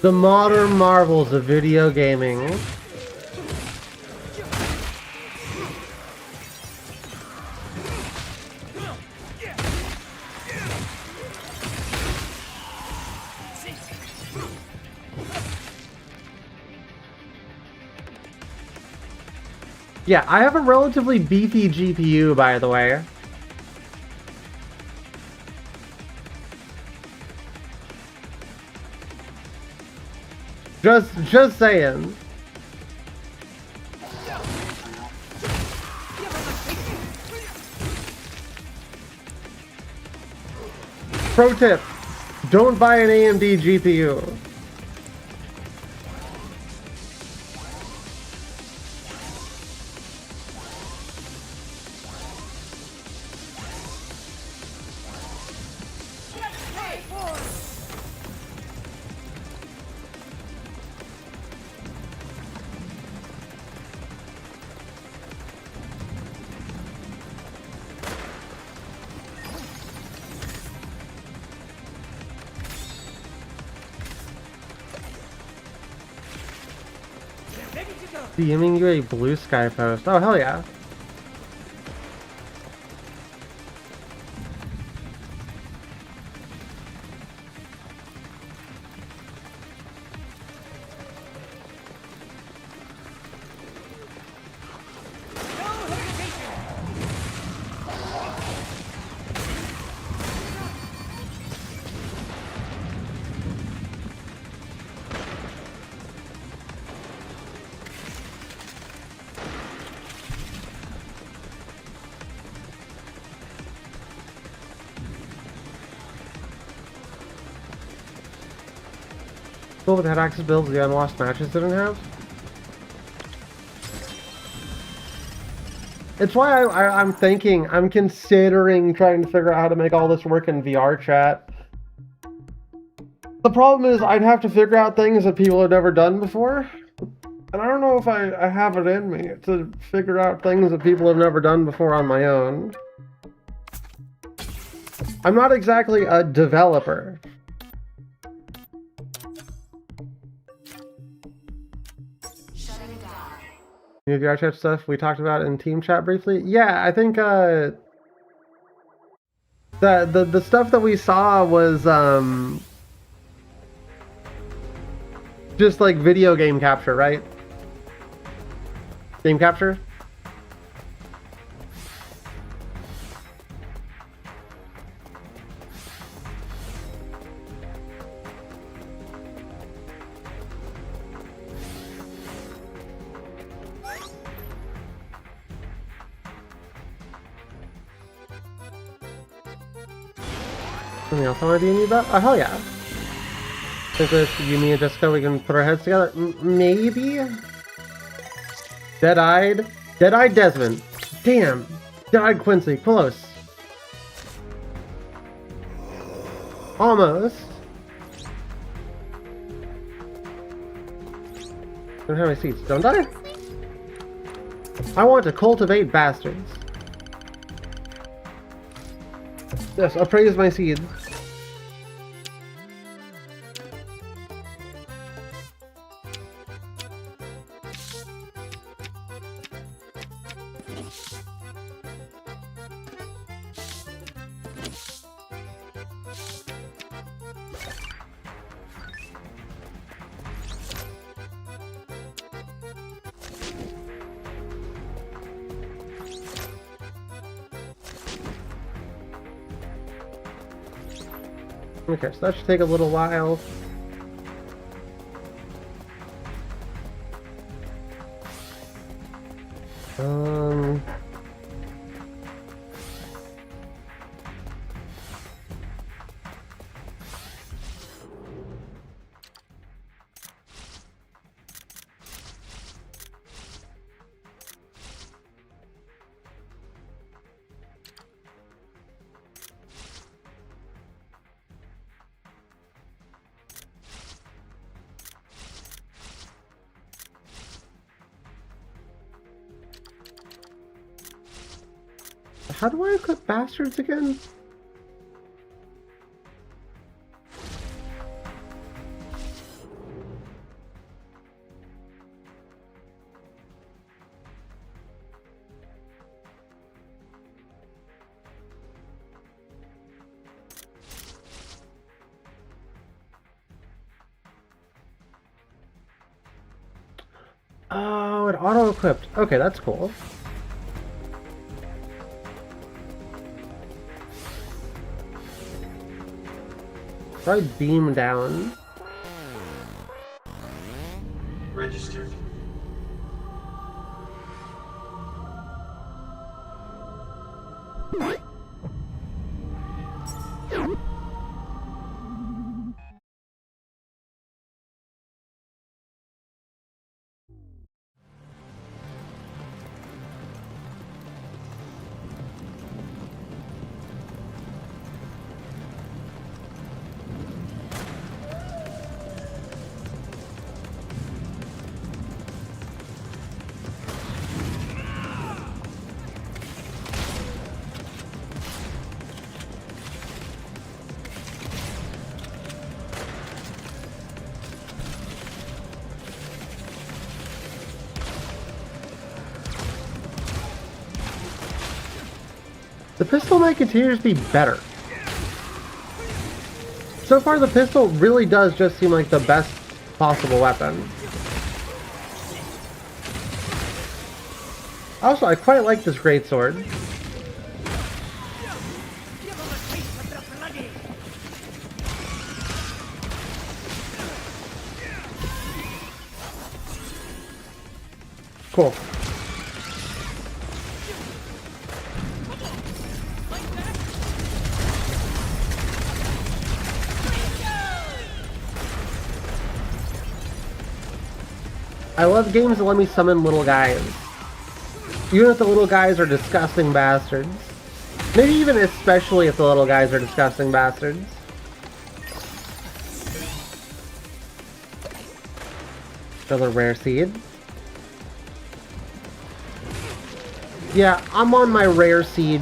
The modern marvels of video gaming. Yeah, I have a relatively beefy GPU, by the way. Just saying. Pro tip, don't buy an AMD GPU. DMing you a blue sky post. Oh, hell yeah. Cool, but had access builds the unwashed matches didn't have. It's why I'm thinking, I'm considering trying to figure out how to make all this work in VR chat. The problem is I'd have to figure out things that people have never done before. And I don't know if I have it in me to figure out things that people have never done before on my own. I'm not exactly a developer. New VR chat stuff we talked about in team chat briefly. Yeah, I think the stuff that we saw was just like video game capture, right? Game capture? Something else on my D&D about? Oh, hell yeah. I think with you, me, and Jessica, we can put our heads together. Maybe? Dead-eyed Desmond. Damn. Dead-eyed Quincy. Close. Almost. Don't have any seats, don't I? I want to cultivate bastards. Yes, appraise my seeds. Okay, so that should take a little while. How do I equip bastards again? Oh, it auto-equipped. Okay, that's cool. Try beam down. Registered. The pistol might continue to be better. So far, the pistol really does just seem like the best possible weapon. Also, I quite like this greatsword. Cool. I love games that let me summon little guys. Even if the little guys are disgusting bastards. Maybe even especially if the little guys are disgusting bastards. Another rare seed. Yeah, I'm on my rare seed.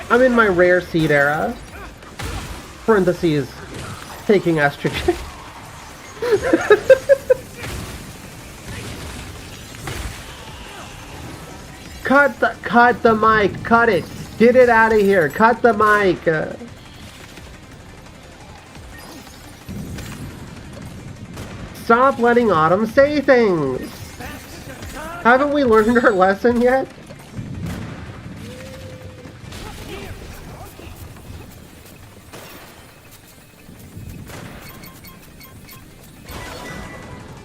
I'm in my rare seed era. Parentheses, taking estrogen. Cut the mic, cut it. Get it out of here. Cut the mic. Stop letting Autumn say things. Haven't we learned our lesson yet?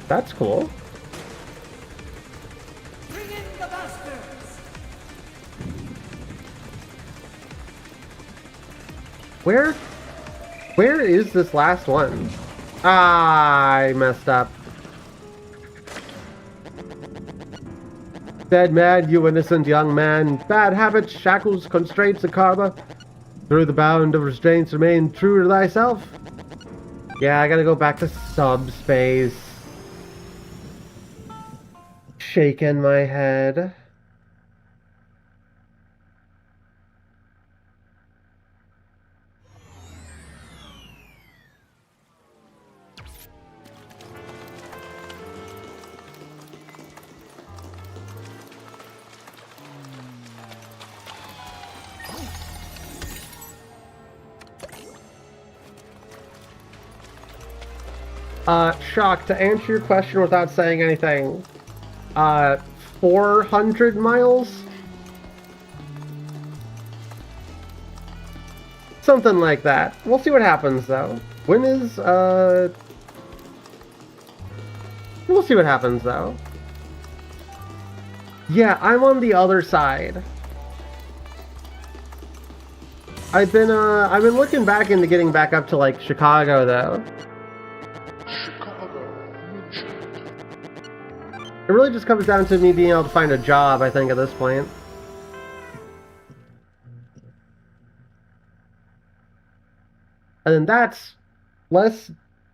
That's cool. Where is this last one? Ah, I messed up. Dead man, you innocent young man. Bad habits, shackles, constraints, and karma. Through the bound of restraints, remain true to thyself. Yeah, I gotta go back to subspace. Shaking my head. Shock, to answer your question without saying anything, 400 miles? Something like that. We'll see what happens, though. When is, We'll see what happens, though. Yeah, I'm on the other side. I've been looking back into getting back up to, like, Chicago, though. It really just comes down to me being able to find a job, I think, at this point. And then that's less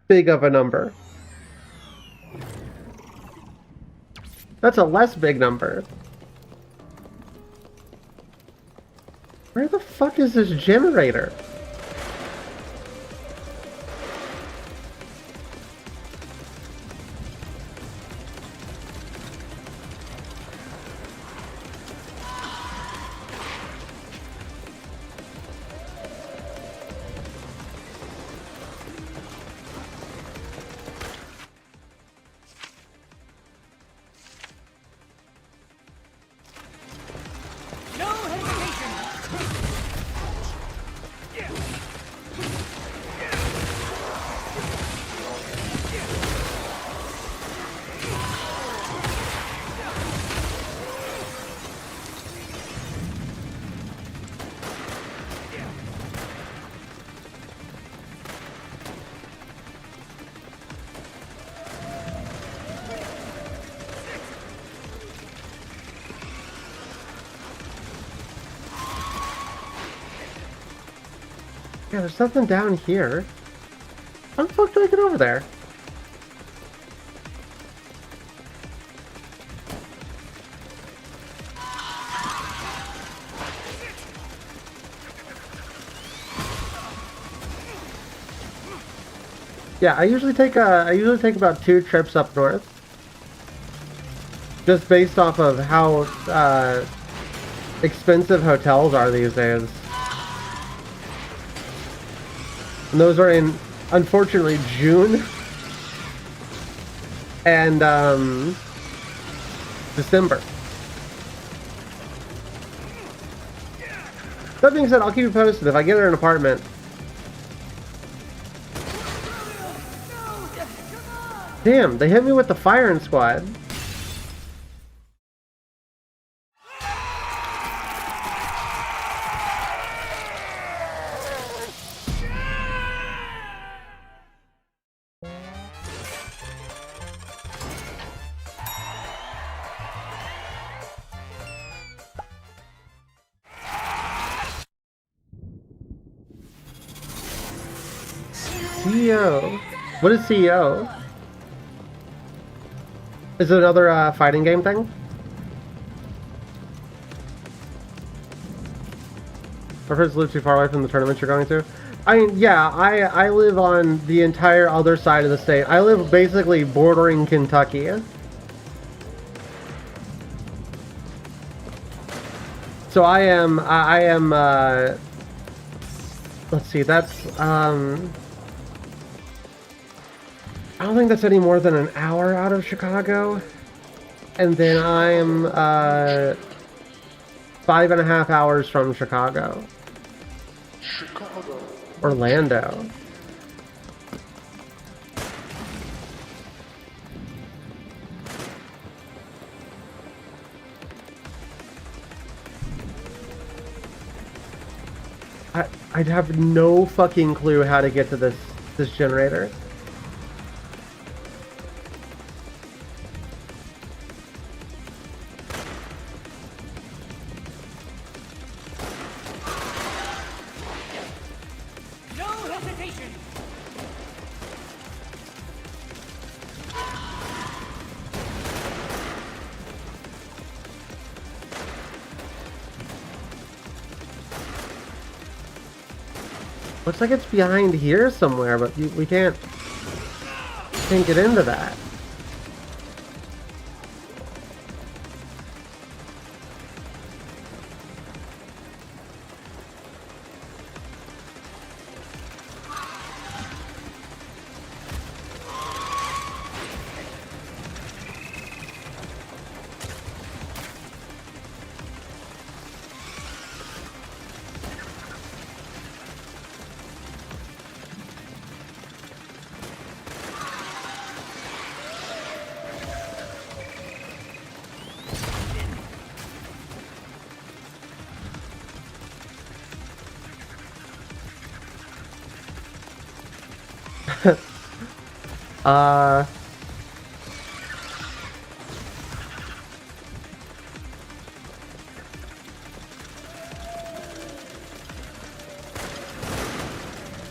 big of a number. That's a less big number. Where the fuck is this generator? No hesitation! Yeah, there's something down here. How the fuck do I get over there? Yeah, I usually take about 2 trips up north. Just based off of how expensive hotels are these days. And those are in, unfortunately, June and December. That being said, I'll keep you posted if I get an apartment. Damn, they hit me with the firing squad. CEO? What is CEO? Is it another fighting game thing? Prefers to live too far away from the tournaments you're going to? I mean, yeah, I live on the entire other side of the state. I live basically bordering Kentucky. So I am, let's see, that's, I don't think that's any more than an hour out of Chicago. And then I'm 5.5 hours from Chicago. Orlando. I'd have no fucking clue how to get to this generator. Looks like it's behind here somewhere, but we can't get into that.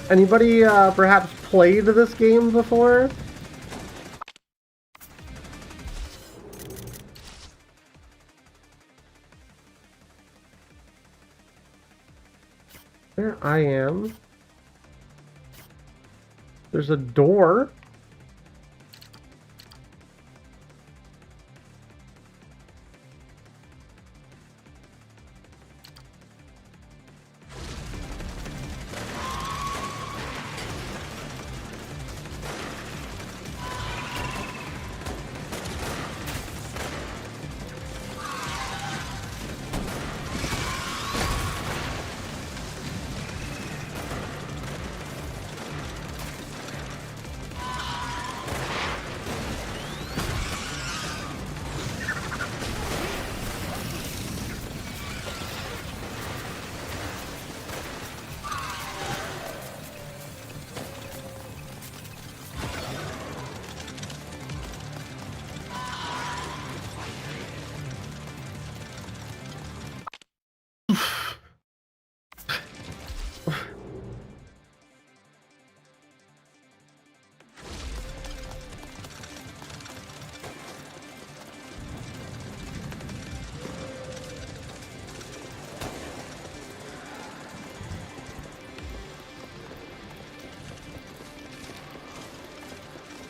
Anybody perhaps played this game before? There I am. There's a door.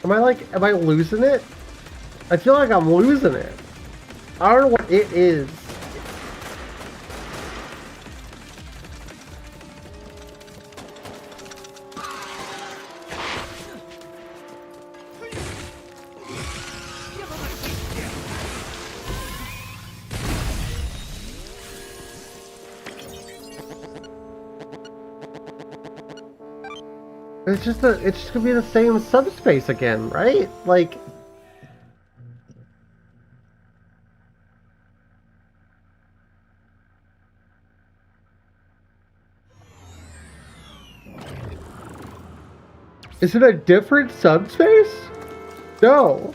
Am I losing it? I feel like I'm losing it. I don't know what it is. It's just gonna be the same subspace again, right? Like, is it a different subspace? No.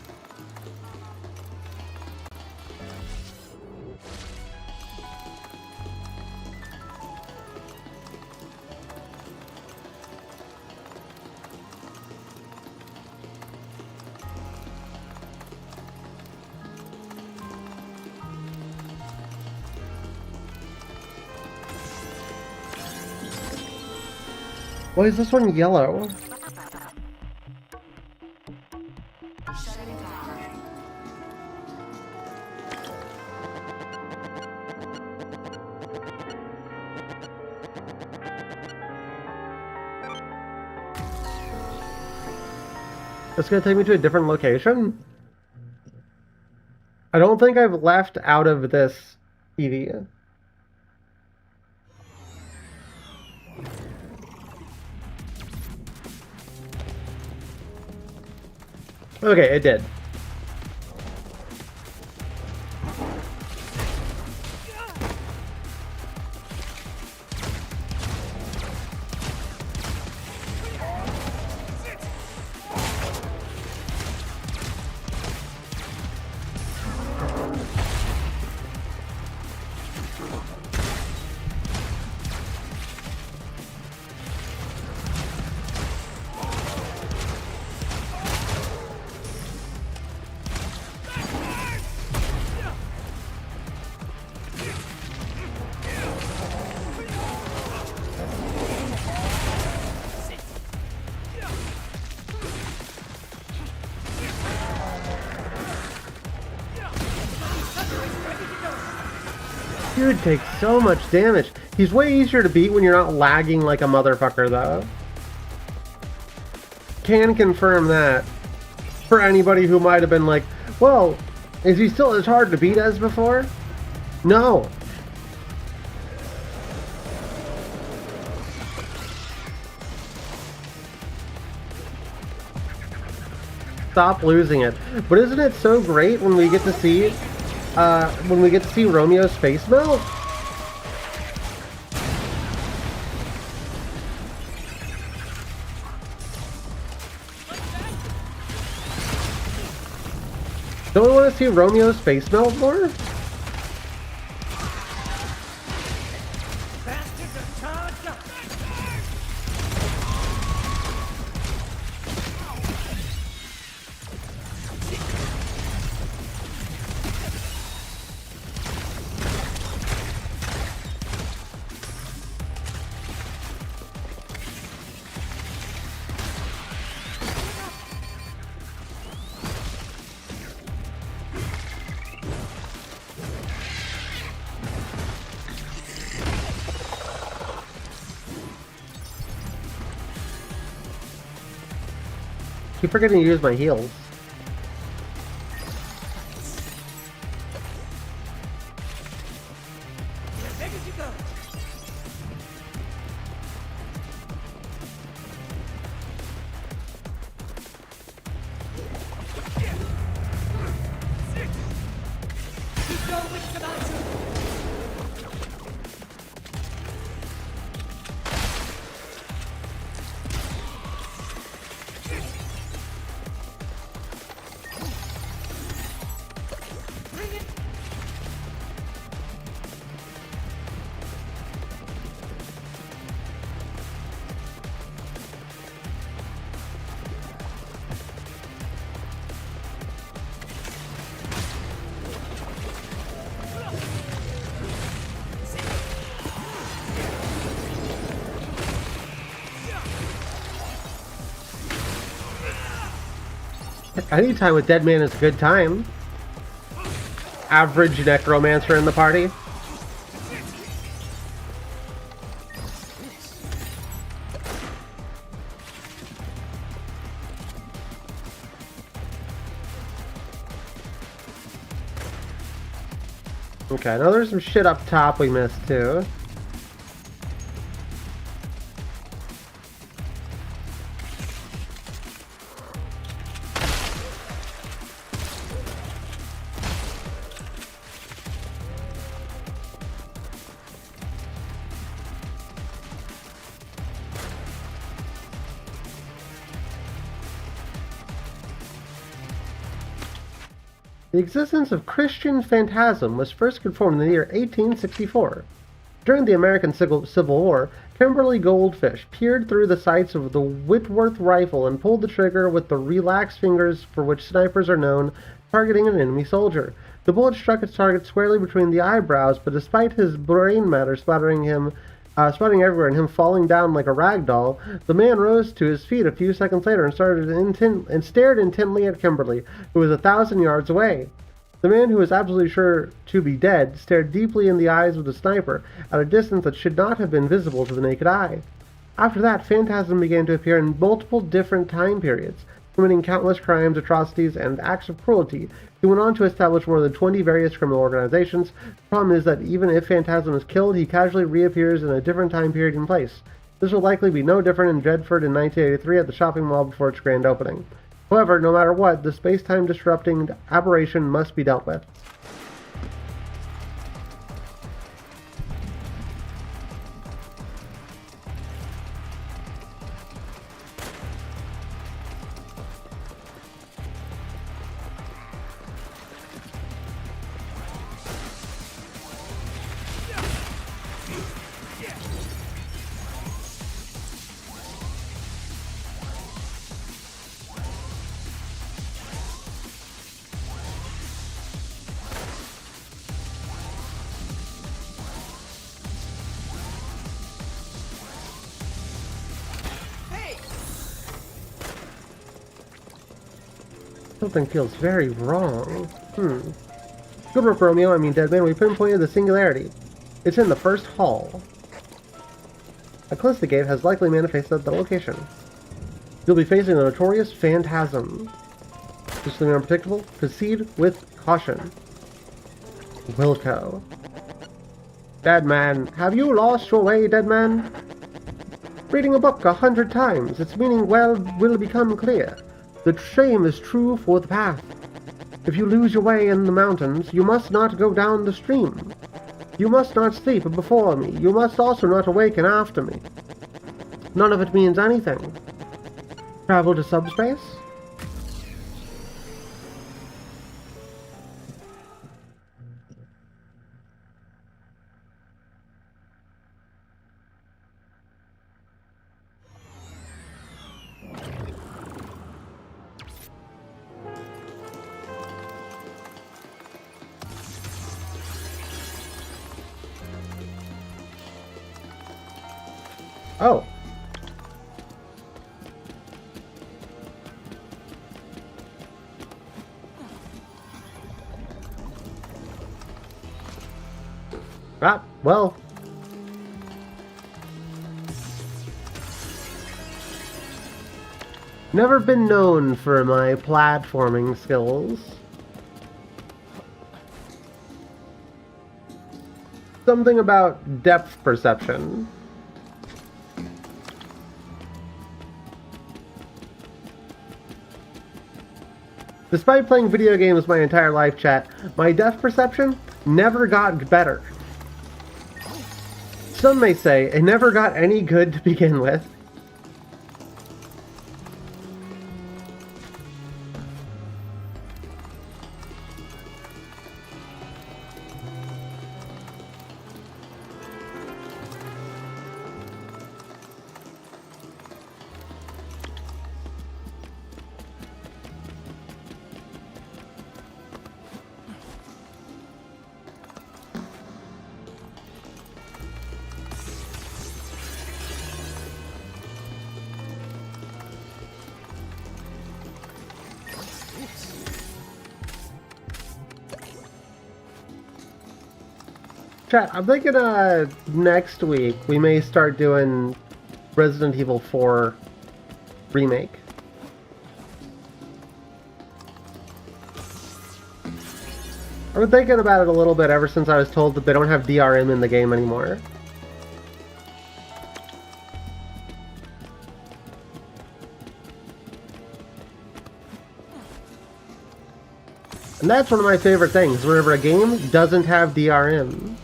Why is this one yellow? It's gonna take me to a different location? I don't think I've left out of this TV. Okay, it did. Dude takes so much damage. He's way easier to beat when you're not lagging like a motherfucker, though. Can confirm that. For anybody who might have been like, well, is he still as hard to beat as before? No. Stop losing it. But isn't it so great when we get to see Romeo's face melt? Don't we want to see Romeo's face melt more? Keep forgetting to use my heals. Any time with Deadman is a good time. Average necromancer in the party. Okay, now there's some shit up top we missed too. The existence of Christian phantasm was first confirmed in the year 1864. During the American Civil War, Kimberly Goldfish peered through the sights of the Whitworth rifle and pulled the trigger with the relaxed fingers for which snipers are known, targeting an enemy soldier. The bullet struck its target squarely between the eyebrows, but despite his brain matter splattering everywhere and him falling down like a rag doll, the man rose to his feet a few seconds later and stared intently at Kimberly, who was 1,000 yards away. The man, who was absolutely sure to be dead, stared deeply in the eyes of the sniper at a distance that should not have been visible to the naked eye. After that, Phantasm began to appear in multiple different time periods, committing countless crimes, atrocities, and acts of cruelty. He went on to establish more than 20 various criminal organizations. The problem is that even if Phantasm is killed, he casually reappears in a different time period and place. This will likely be no different in Dreadford in 1983 at the shopping mall before its grand opening. However, no matter what, the space-time disrupting aberration must be dealt with. Something feels very wrong. Good work, Romeo. I mean, Deadman. We pinpointed the singularity. It's in the first hall. A Callista Gate has likely manifested at the location. You'll be facing the notorious Phantasm. Just something unpredictable? Proceed with caution. Wilco. Deadman. Have you lost your way, Deadman? Reading a book 100 times, its meaning will become clear. The same is true for the path. If you lose your way in the mountains, you must not go down the stream. You must not sleep before me. You must also not awaken after me. None of it means anything. Travel to subspace? Oh. Ah, well. Never been known for my platforming skills. Something about depth perception. Despite playing video games my entire life, chat, my depth perception never got better. Some may say it never got any good to begin with. Chat, I'm thinking next week we may start doing Resident Evil 4 Remake. I've been thinking about it a little bit ever since I was told that they don't have DRM in the game anymore. And that's one of my favorite things, whenever a game doesn't have DRM.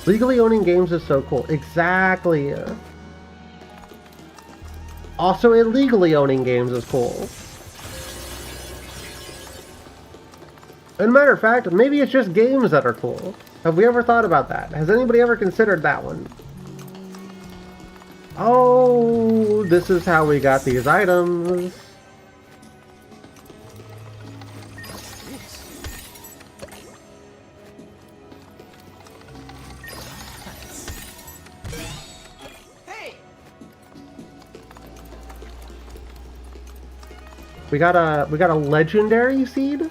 Legally owning games is so cool. Exactly. Also, illegally owning games is cool. And matter of fact, maybe it's just games that are cool. Have we ever thought about that? Has anybody ever considered that one? Oh, this is how we got these items. We got a legendary seed? I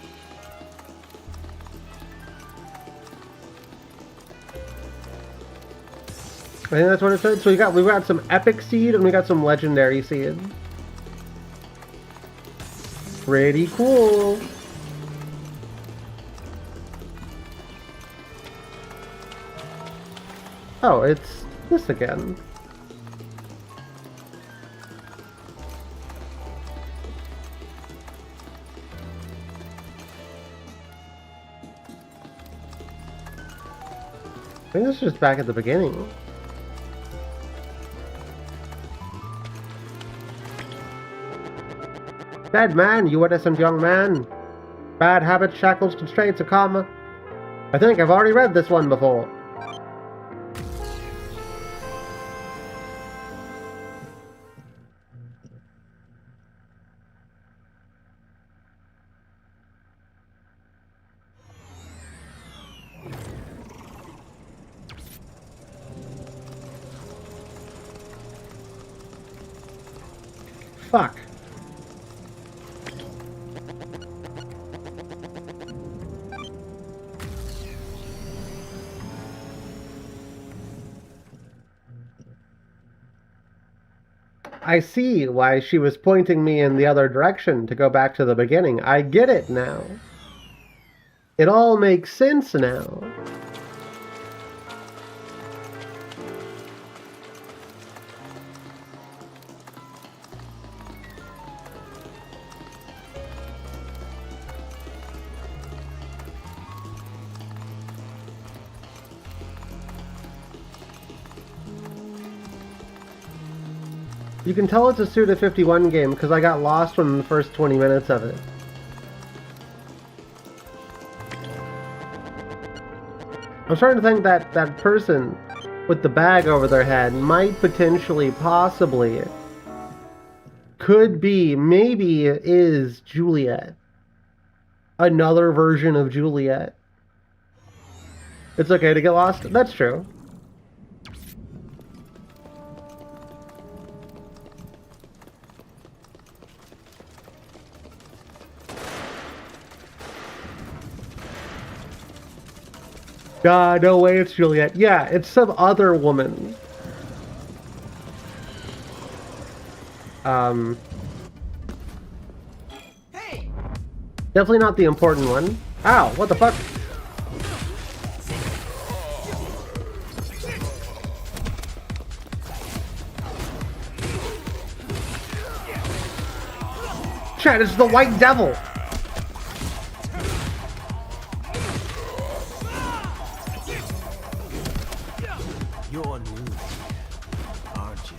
think that's what it said. So we got some epic seed and we got some legendary seed. Pretty cool. Oh, it's this again. I think this is just back at the beginning. Dead man, you innocent young man. Bad habits, shackles, constraints, a comma. I think I've already read this one before. Fuck. I see why she was pointing me in the other direction to go back to the beginning. I get it now. It all makes sense now. You can tell it's a Suda 51 game because I got lost from the first 20 minutes of it. I'm starting to think that that person with the bag over their head might potentially, possibly, could be, maybe is Juliet. Another version of Juliet. It's okay to get lost? That's true. God, no way it's Juliet. Yeah, it's some other woman. Definitely not the important one. Ow, what the fuck? Chat, it's the White Devil! You're new, aren't you?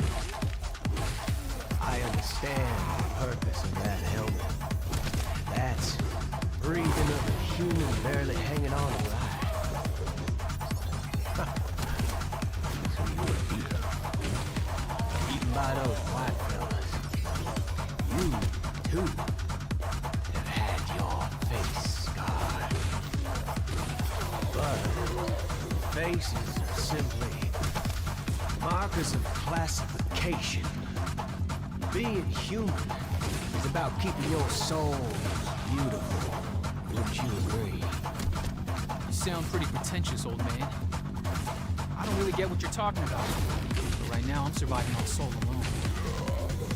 I understand the purpose of that helmet. That's breathing of a human barely hanging on to life. So you were eaten by those white fellas. You, too, have had your face scarred. But faces are simply markers of classification. Being human is about keeping your soul beautiful. Wouldn't you agree? You sound pretty pretentious, old man. I don't really get what you're talking about. But right now, I'm surviving on soul alone.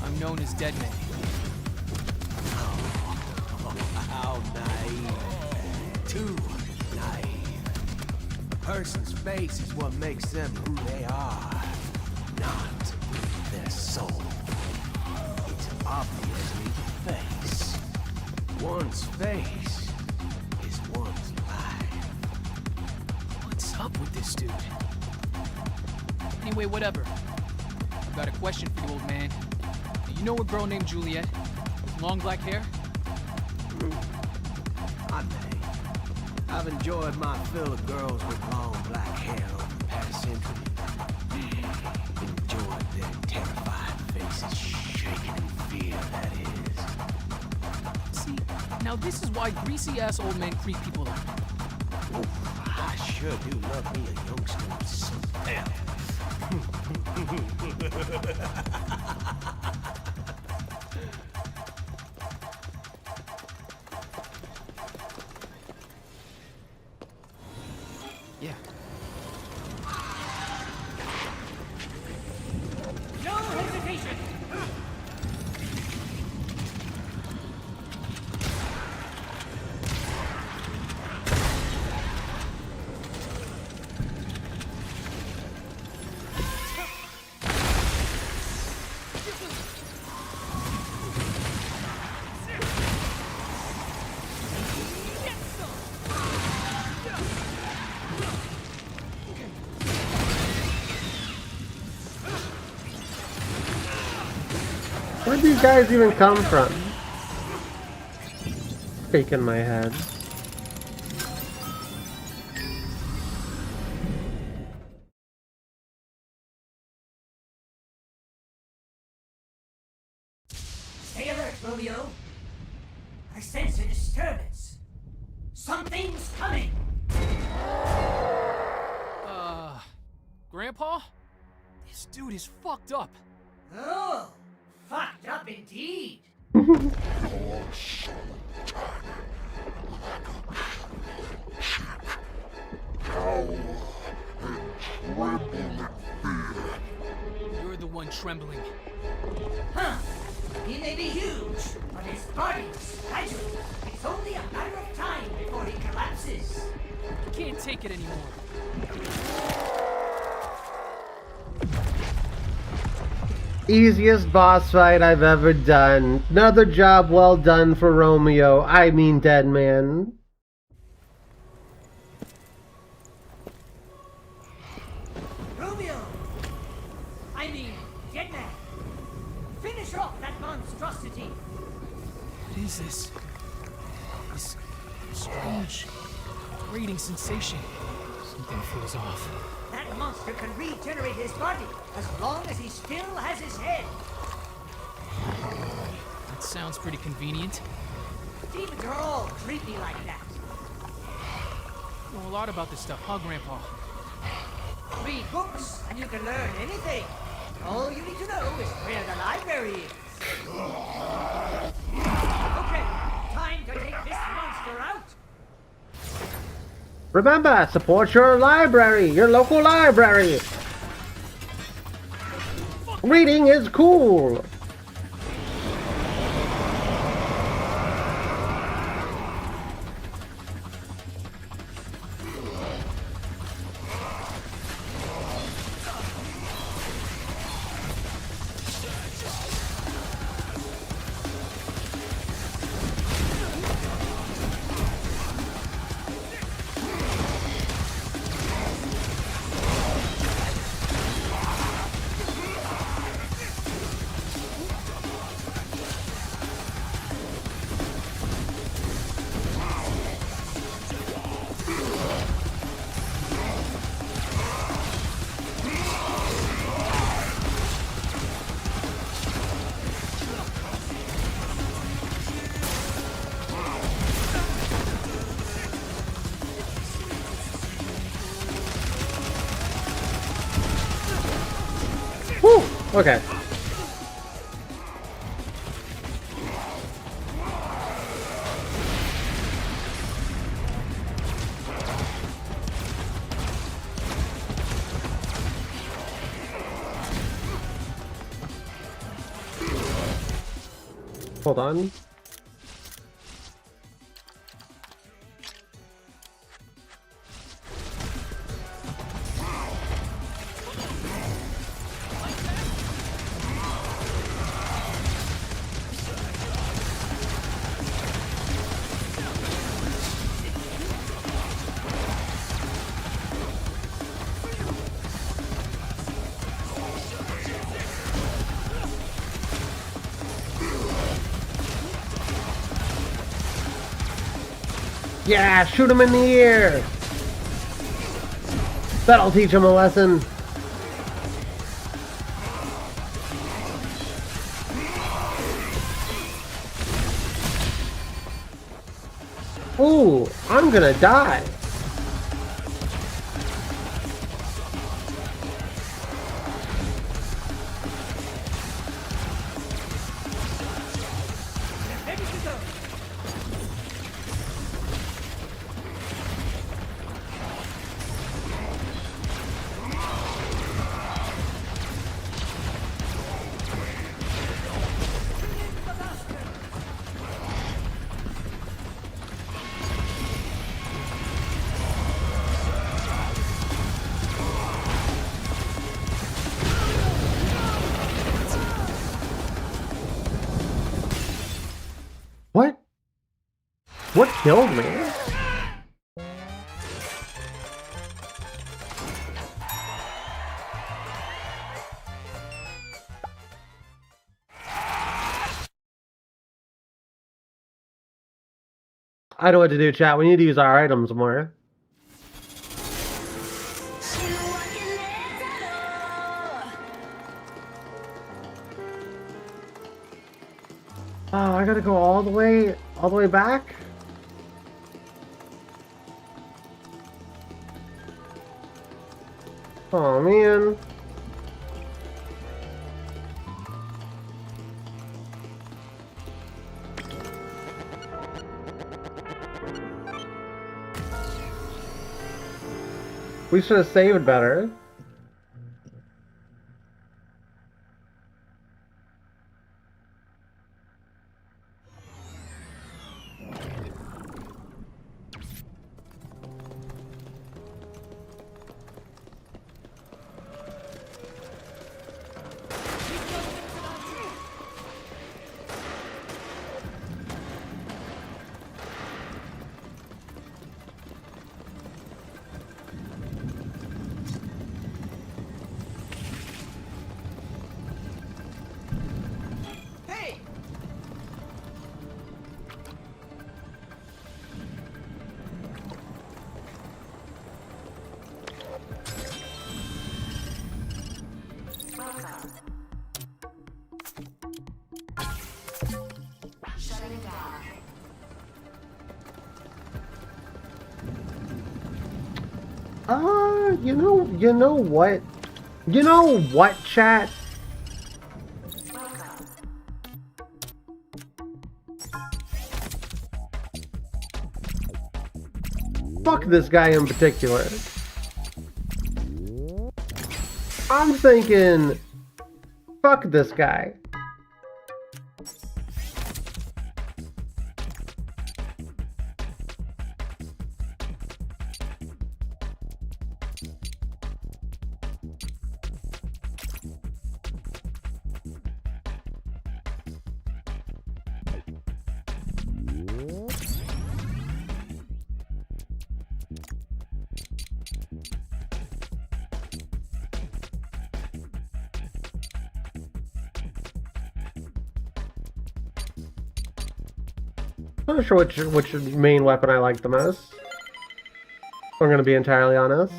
I'm known as Dead Man. How naive. Too naive. A person's face is what makes them who they are, not their soul. It's obviously the face. One's face is one's life. What's up with this dude? Anyway, whatever. I've got a question for you, old man. You know a girl named Juliet? With long black hair? I may. I've enjoyed my fill of girls with long black hair over the past century. Enjoyed their terrified faces shaking in fear, that is. See, now this is why greasy-ass old men creep people out. Ooh, I sure do love me a youngster with some hell. Yeah. No hesitation! Where'd these guys even come from? Shaking my head. Stay alert, Romeo. I sense a disturbance. Something's coming. Grandpa? This dude is fucked up. Oh, fucked up indeed. You're the one trembling. Huh. He may be huge, but his body's fragile. It's only a matter of time before he collapses. I can't take it anymore. Easiest boss fight I've ever done. Another job well done for Romeo. I mean Dead Man. Romeo! I mean, Dead Man! Finish off that monstrosity! What is this? This strange, grating sensation. Something feels off. That monster can regenerate his body as long as he still has his head. That sounds pretty convenient. Demons are all creepy like that. You know a lot about this stuff, huh, Grandpa? Read books and you can learn anything. All you need to know is where the library is. Okay, time to take this monster out. Remember, support your library, your local library. Reading is cool. Whew, okay. Hold on. Yeah, shoot him in the ear. That'll teach him a lesson. Ooh, I'm gonna die. What? What killed me? I know what to do, chat. We need to use our items more. Oh, I gotta go all the way back? Oh man. We should have saved better. You know what? You know what, chat? fuck this guy in particular. I'm thinking, fuck this guy. I'm not sure which main weapon I like the most. I'm gonna be entirely honest.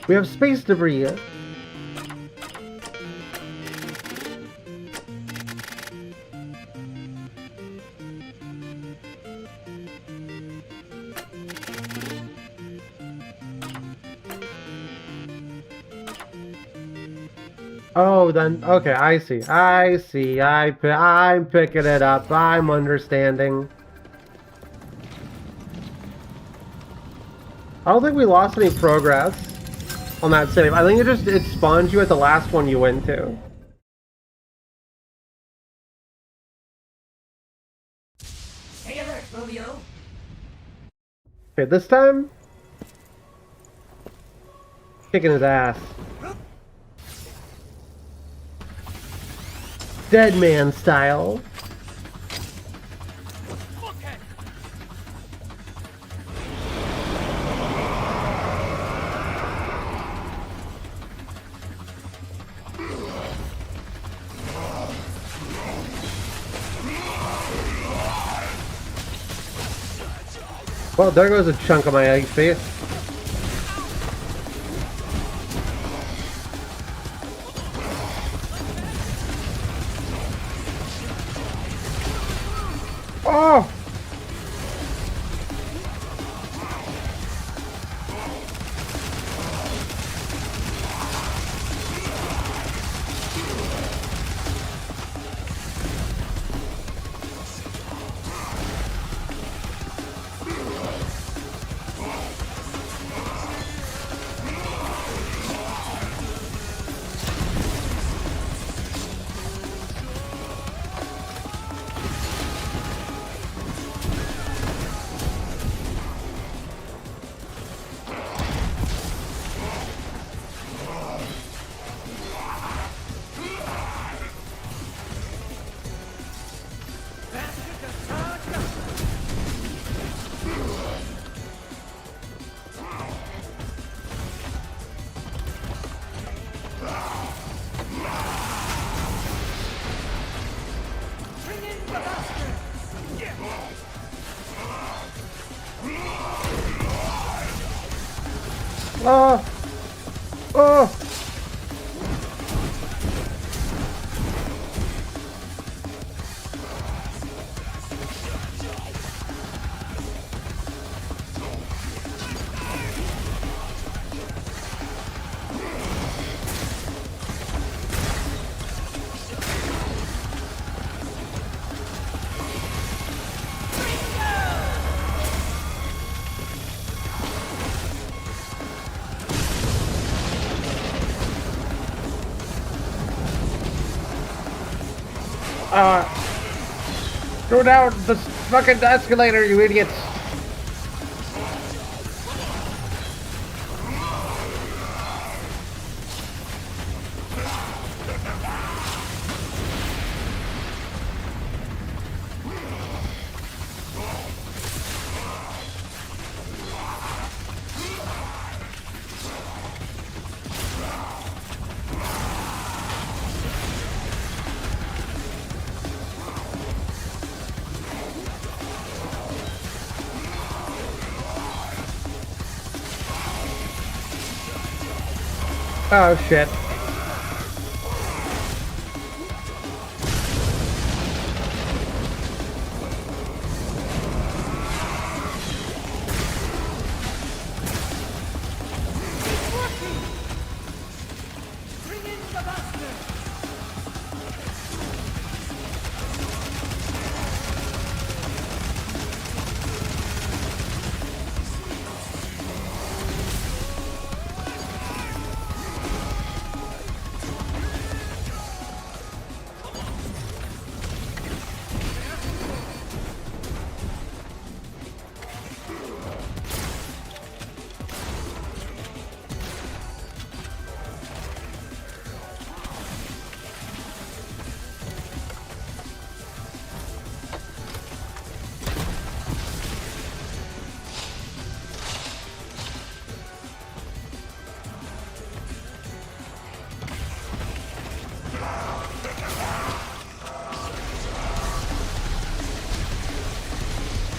We have space debris. Oh, then, okay, I see. I'm picking it up. I'm understanding. I don't think we lost any progress on that save. I think it spawns you at the last one you went to. Stay alert, Romeo. Okay, this time, kicking his ass. Dead man style. Well, there goes a chunk of my HP. Oh! Oh! Oh! Go down the fucking escalator, you idiots! Oh shit.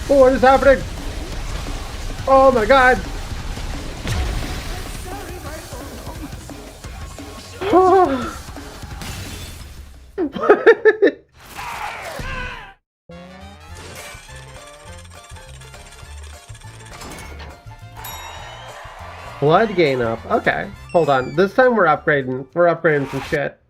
Oh, what is happening? Oh my god! Oh. Blood gain up. Okay, hold on. This time we're upgrading. We're upgrading some shit.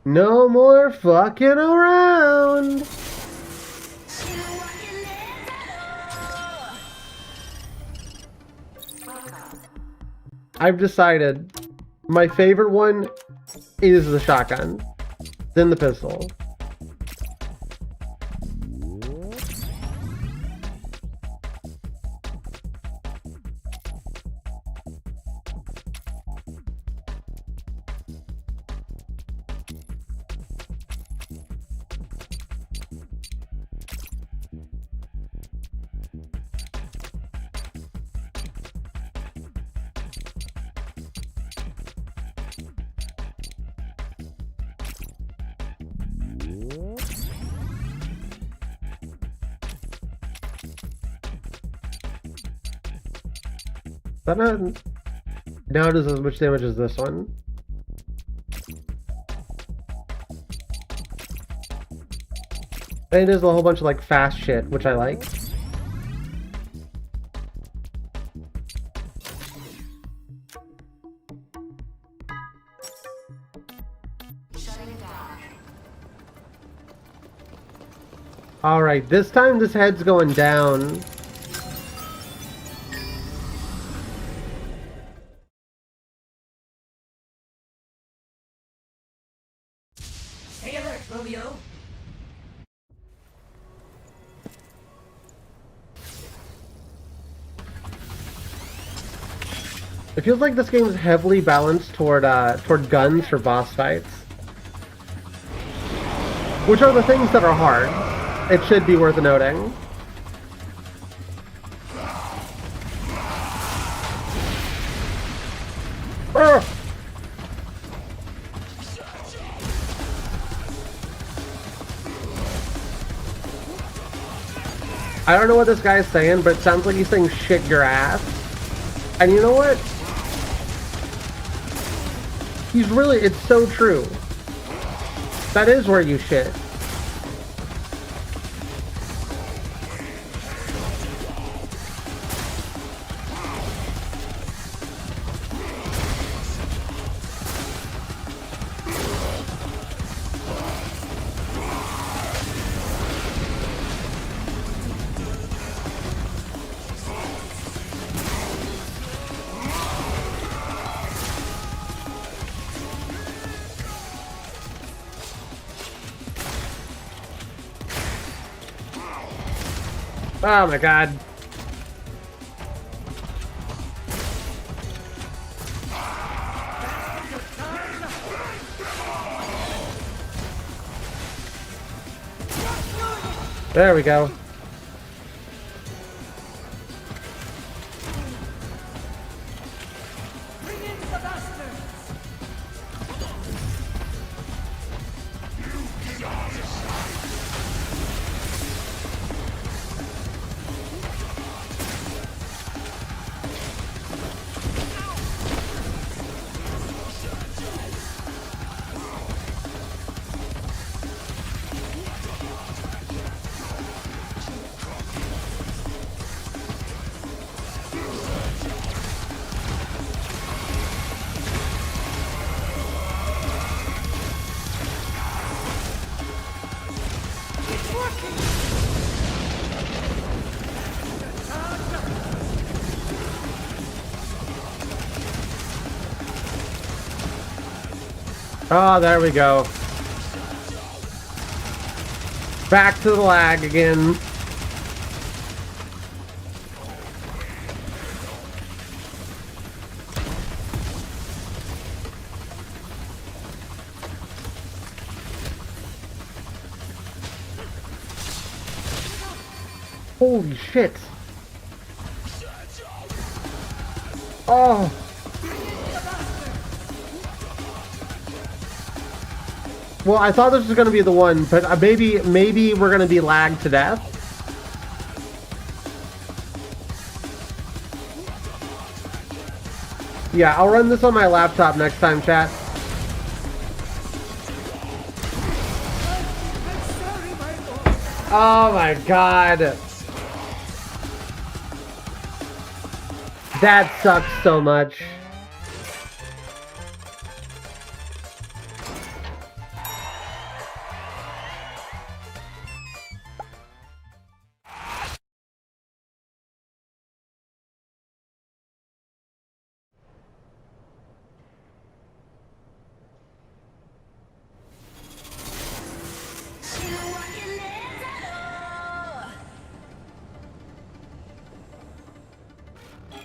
No more fucking around. I've decided my favorite one is the shotgun, then the pistol. That now does as much damage as this one. And it does a whole bunch of like fast shit, which I like. Alright, this time this head's going down. Stay alert, Romeo. It feels like this game is heavily balanced toward guns for boss fights, which are the things that are hard. It should be worth noting. I don't know what this guy's saying, but it sounds like he's saying shit your ass. And you know what? He's really, it's so true. That is where you shit. Oh my god. There we go. Oh, there we go. Back to the lag again. Holy shit. Oh. Well, I thought this was gonna be the one, but maybe we're gonna be lagged to death. Yeah, I'll run this on my laptop next time, chat. Oh my god. That sucks so much.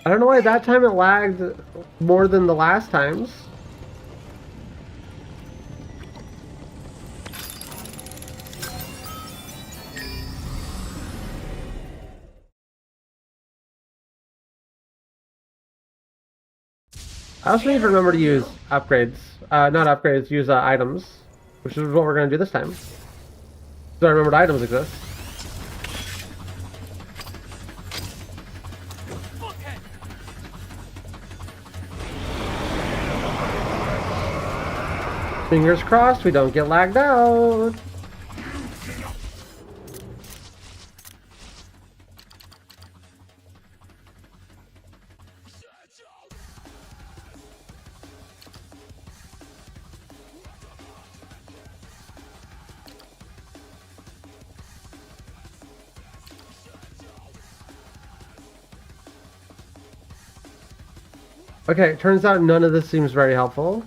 I don't know why that time it lagged more than the last times. I also need to remember to use upgrades. Not upgrades, use items. Which is what we're going to do this time. So I remembered items exist. Fingers crossed we don't get lagged out. Okay, turns out none of this seems very helpful.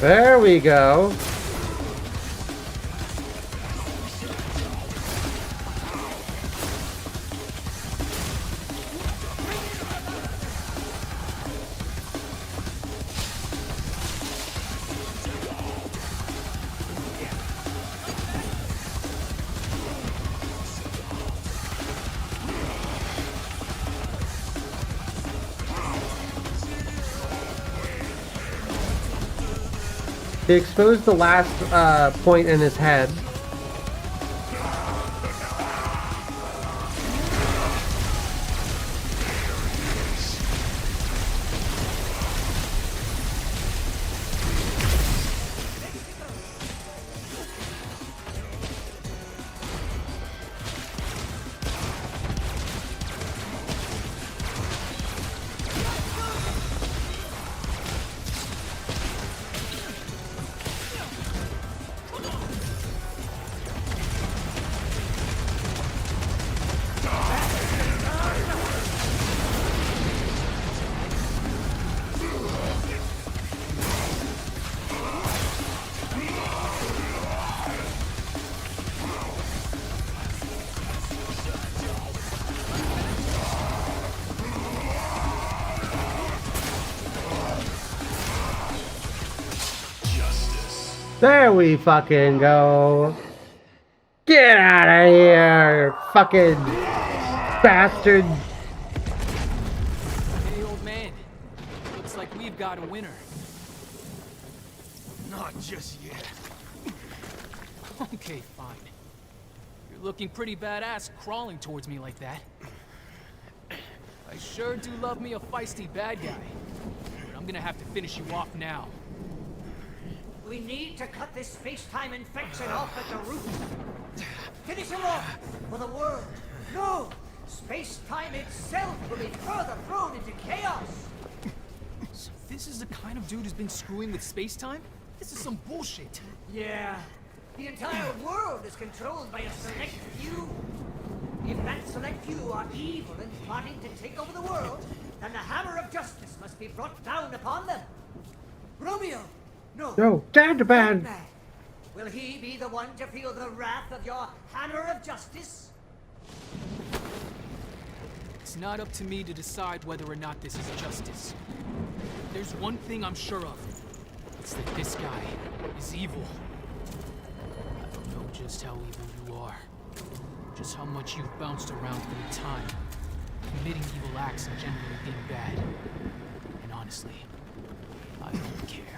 There we go. He exposed the last point in his head. There we fucking go. Get out of here, fucking bastard. Hey, old man. Looks like we've got a winner. Not just yet. Okay, fine. You're looking pretty badass crawling towards me like that. I sure do love me a feisty bad guy. But I'm gonna have to finish you off now. We need to cut this space-time infection off at the root. Finish him off for the world. No! Space-time itself will be further thrown into chaos. So this is the kind of dude who's been screwing with space-time? This is some bullshit. Yeah. The entire world is controlled by a select few. If that select few are evil and plotting to take over the world, then the hammer of justice must be brought down upon them. Romeo! No, Deadman! Will he be the one to feel the wrath of your hammer of justice? It's not up to me to decide whether or not this is justice. There's one thing I'm sure of. It's that this guy is evil. I don't know just how evil you are. Just how much you've bounced around through time, committing evil acts and generally being bad. And honestly, I don't care.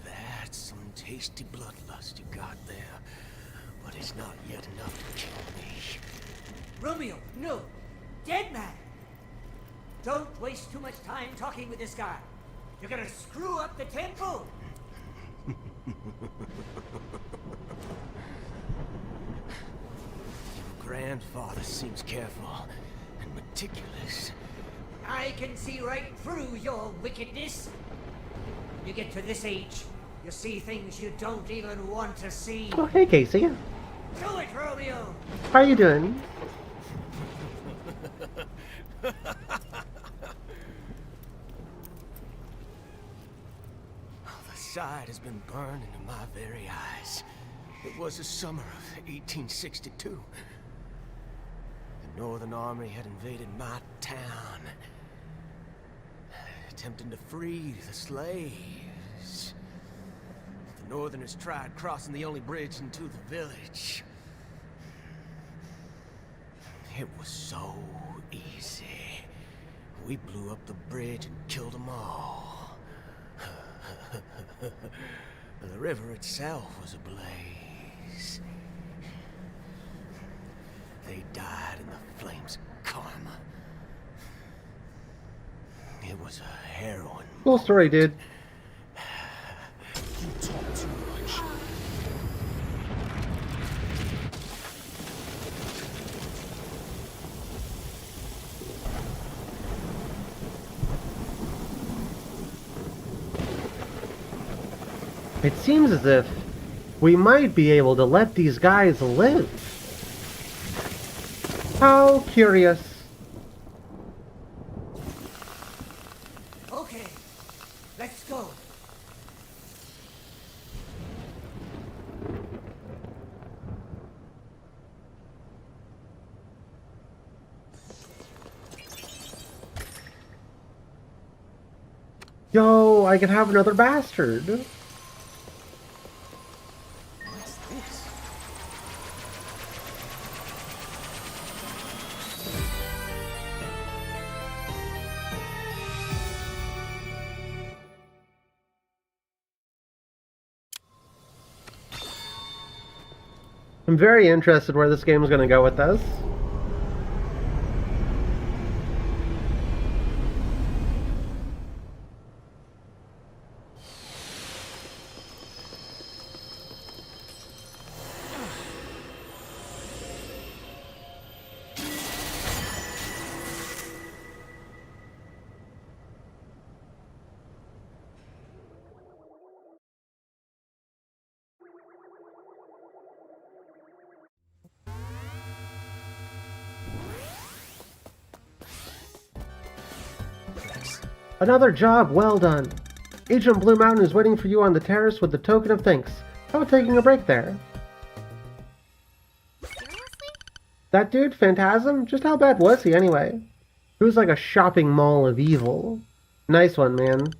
That's some tasty bloodlust you got there, but it's not yet enough to kill me. Romeo, no! Deadman! Don't waste too much time talking with this guy. You're gonna screw up the tempo! Your grandfather seems careful and meticulous. I can see right through your wickedness. When you get to this age, you see things you don't even want to see. Oh, hey, Casey. Do it, Romeo! How are you doing? The side has been burned into my very eyes. It was the summer of 1862. The Northern Army had invaded my town, attempting to free the slaves. The Northerners tried crossing the only bridge into the village. It was so easy. We blew up the bridge and killed them all. The river itself was ablaze. They died in the flames of karma. It was a harrowing. Cool story, dude. You talk too much. It seems as if we might be able to let these guys live. How curious. Okay, let's go. Yo, I can have another bastard. What's this? I'm very interested where this game is going to go with this. Another job well done. Agent Blue Mountain is waiting for you on the terrace with the token of thanks. How about taking a break there? Seriously? That dude, Phantasm? Just how bad was he anyway? He was like a shopping mall of evil. Nice one, man.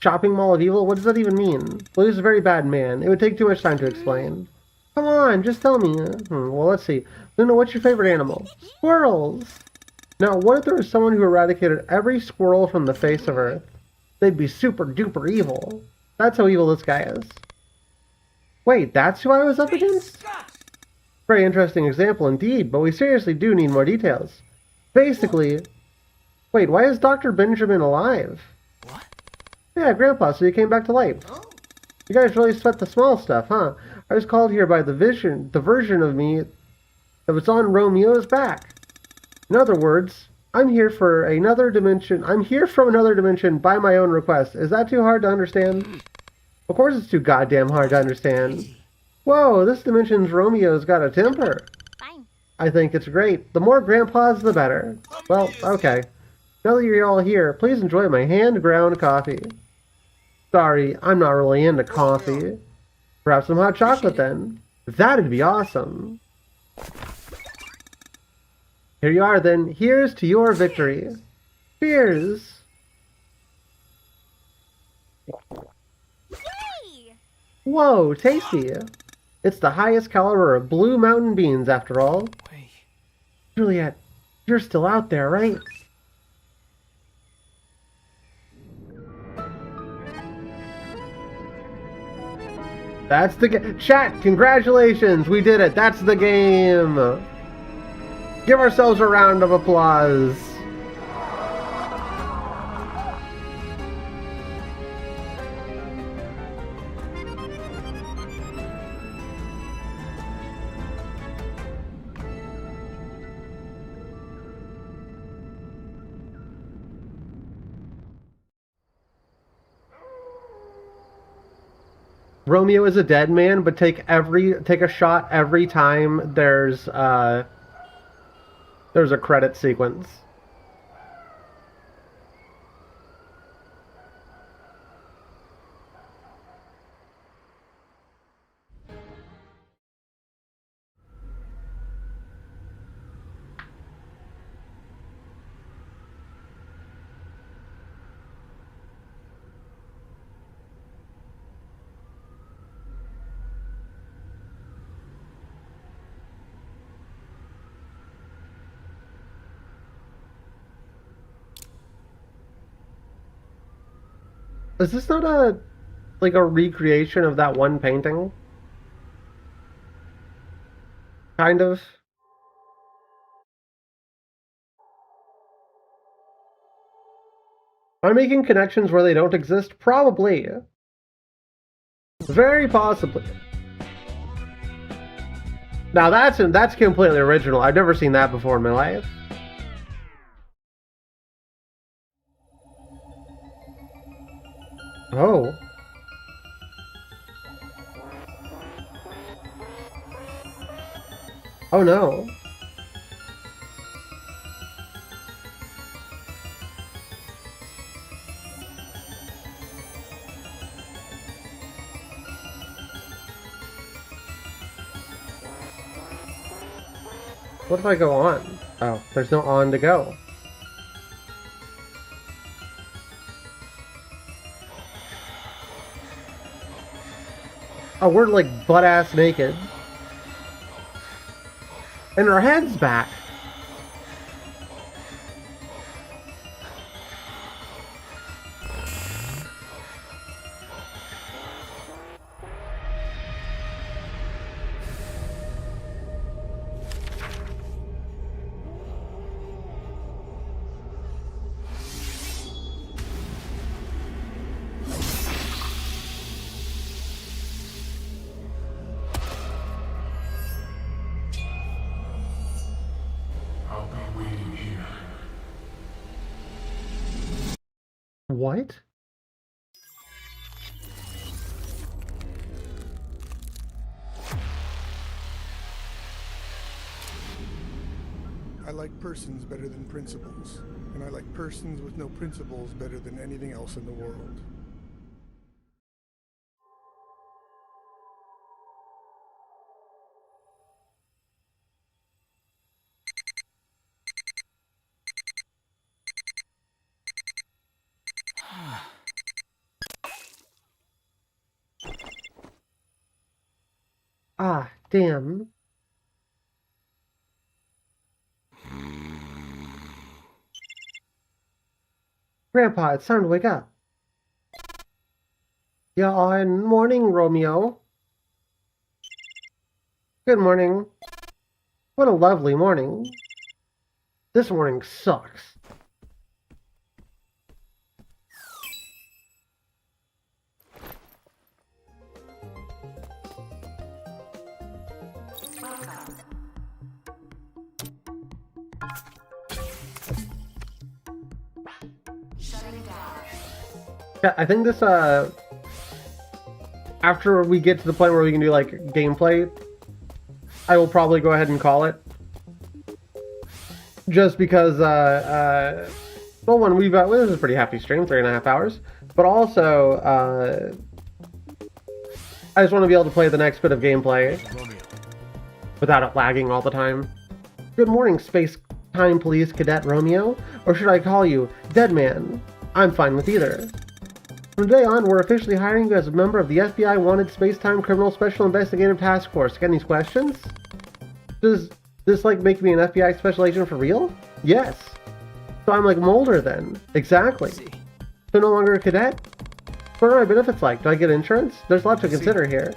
Shopping mall of evil? What does that even mean? Blue's a very bad man. It would take too much time to explain. Come on, just tell me. Well, let's see. Luna, what's your favorite animal? Squirrels! Now, what if there was someone who eradicated every squirrel from the face of Earth? They'd be super duper evil. That's how evil this guy is. Wait, that's who I was up against? Very interesting example indeed, but we seriously do need more details. Basically... Wait, why is Dr. Benjamin alive? What? Yeah, Grandpa, so you came back to life. Oh. You guys really sweat the small stuff, huh? I was called here by the version of me that was on Romeo's back. In other words, I'm here for another dimension. I'm here from another dimension by my own request. Is that too hard to understand? Of course it's too goddamn hard to understand. Whoa, this dimension's Romeo's got a temper. Fine. I think it's great. The more grandpas, the better. Well, okay. Now that you're all here, please enjoy my hand-ground coffee. Sorry, I'm not really into coffee. Perhaps some hot chocolate then. That'd be awesome. Here you are then. Here's to your victory. Cheers! Whoa, tasty! It's the highest caliber of Blue Mountain beans, after all. Juliet, you're still out there, right? That's the game. Chat, congratulations! We did it! That's the game! Give ourselves a round of applause. Romeo is a dead man, but take a shot every time there's a credit sequence. Is this not a recreation of that one painting? Kind of. Am I making connections where they don't exist? Probably. Very possibly. Now that's completely original. I've never seen that before in my life. Oh. Oh no. What if I go on? Oh, there's no on to go. Oh, we're like butt-ass naked. And our head's back. What? I like persons better than principles, and I like persons with no principles better than anything else in the world. Ah, damn. Grandpa, it's time to wake up. Yeah, on morning, Romeo. Good morning. What a lovely morning. This morning sucks. Yeah, I think this, after we get to the point where we can do, like, gameplay, I will probably go ahead and call it. Just because, well, one, this is a pretty hefty stream, 3.5 hours, but also, I just want to be able to play the next bit of gameplay without it lagging all the time. Good morning, Space Time Police Cadet Romeo, or should I call you Deadman? I'm fine with either. From today on, we're officially hiring you as a member of the FBI Wanted Space-Time Criminal Special Investigative Task Force. Got any questions? Does this, like, make me an FBI special agent for real? Yes. So I'm like Mulder then. Exactly. So no longer a cadet? What are my benefits like? Do I get insurance? There's a lot to consider here.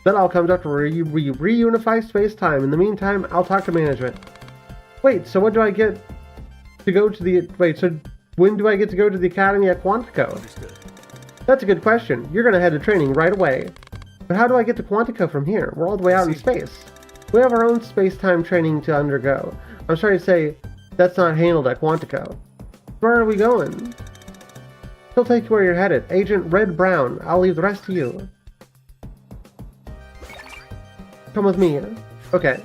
That all comes after reunify space-time. In the meantime, I'll talk to management. Wait, so what do I get to go to the... Wait, so when do I get to go to the Academy at Quantico? Understood. That's a good question. You're going to head to training right away. But how do I get to Quantico from here? We're all the way out in space. We have our own space-time training to undergo. I'm sorry to say, that's not handled at Quantico. Where are we going? He'll take you where you're headed. Agent Red Brown. I'll leave the rest to you. Come with me. Okay.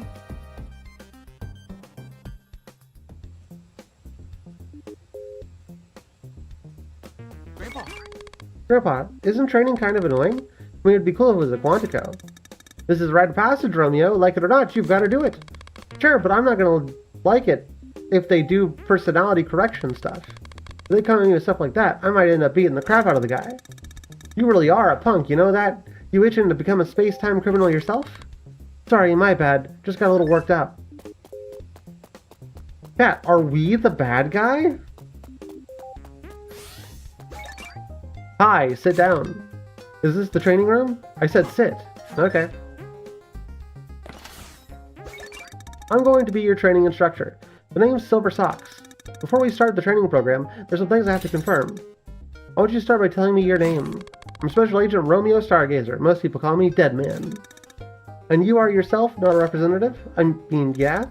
Grandpa, isn't training kind of annoying? I mean, it'd be cool if it was a Quantico. This is rite of passage, Romeo. Like it or not, you've got to do it. Sure, but I'm not going to like it if they do personality correction stuff. If they come at me with stuff like that, I might end up beating the crap out of the guy. You really are a punk, you know that? You itching to become a space-time criminal yourself? Sorry, my bad. Just got a little worked up. Cat, are we the bad guy? Hi, sit down. Is this the training room? I said sit. Okay. I'm going to be your training instructor. The name's Silver Socks. Before we start the training program, there's some things I have to confirm. I want you to start by telling me your name. I'm Special Agent Romeo Stargazer. Most people call me Deadman. And you are yourself, not a representative? I mean, yeah?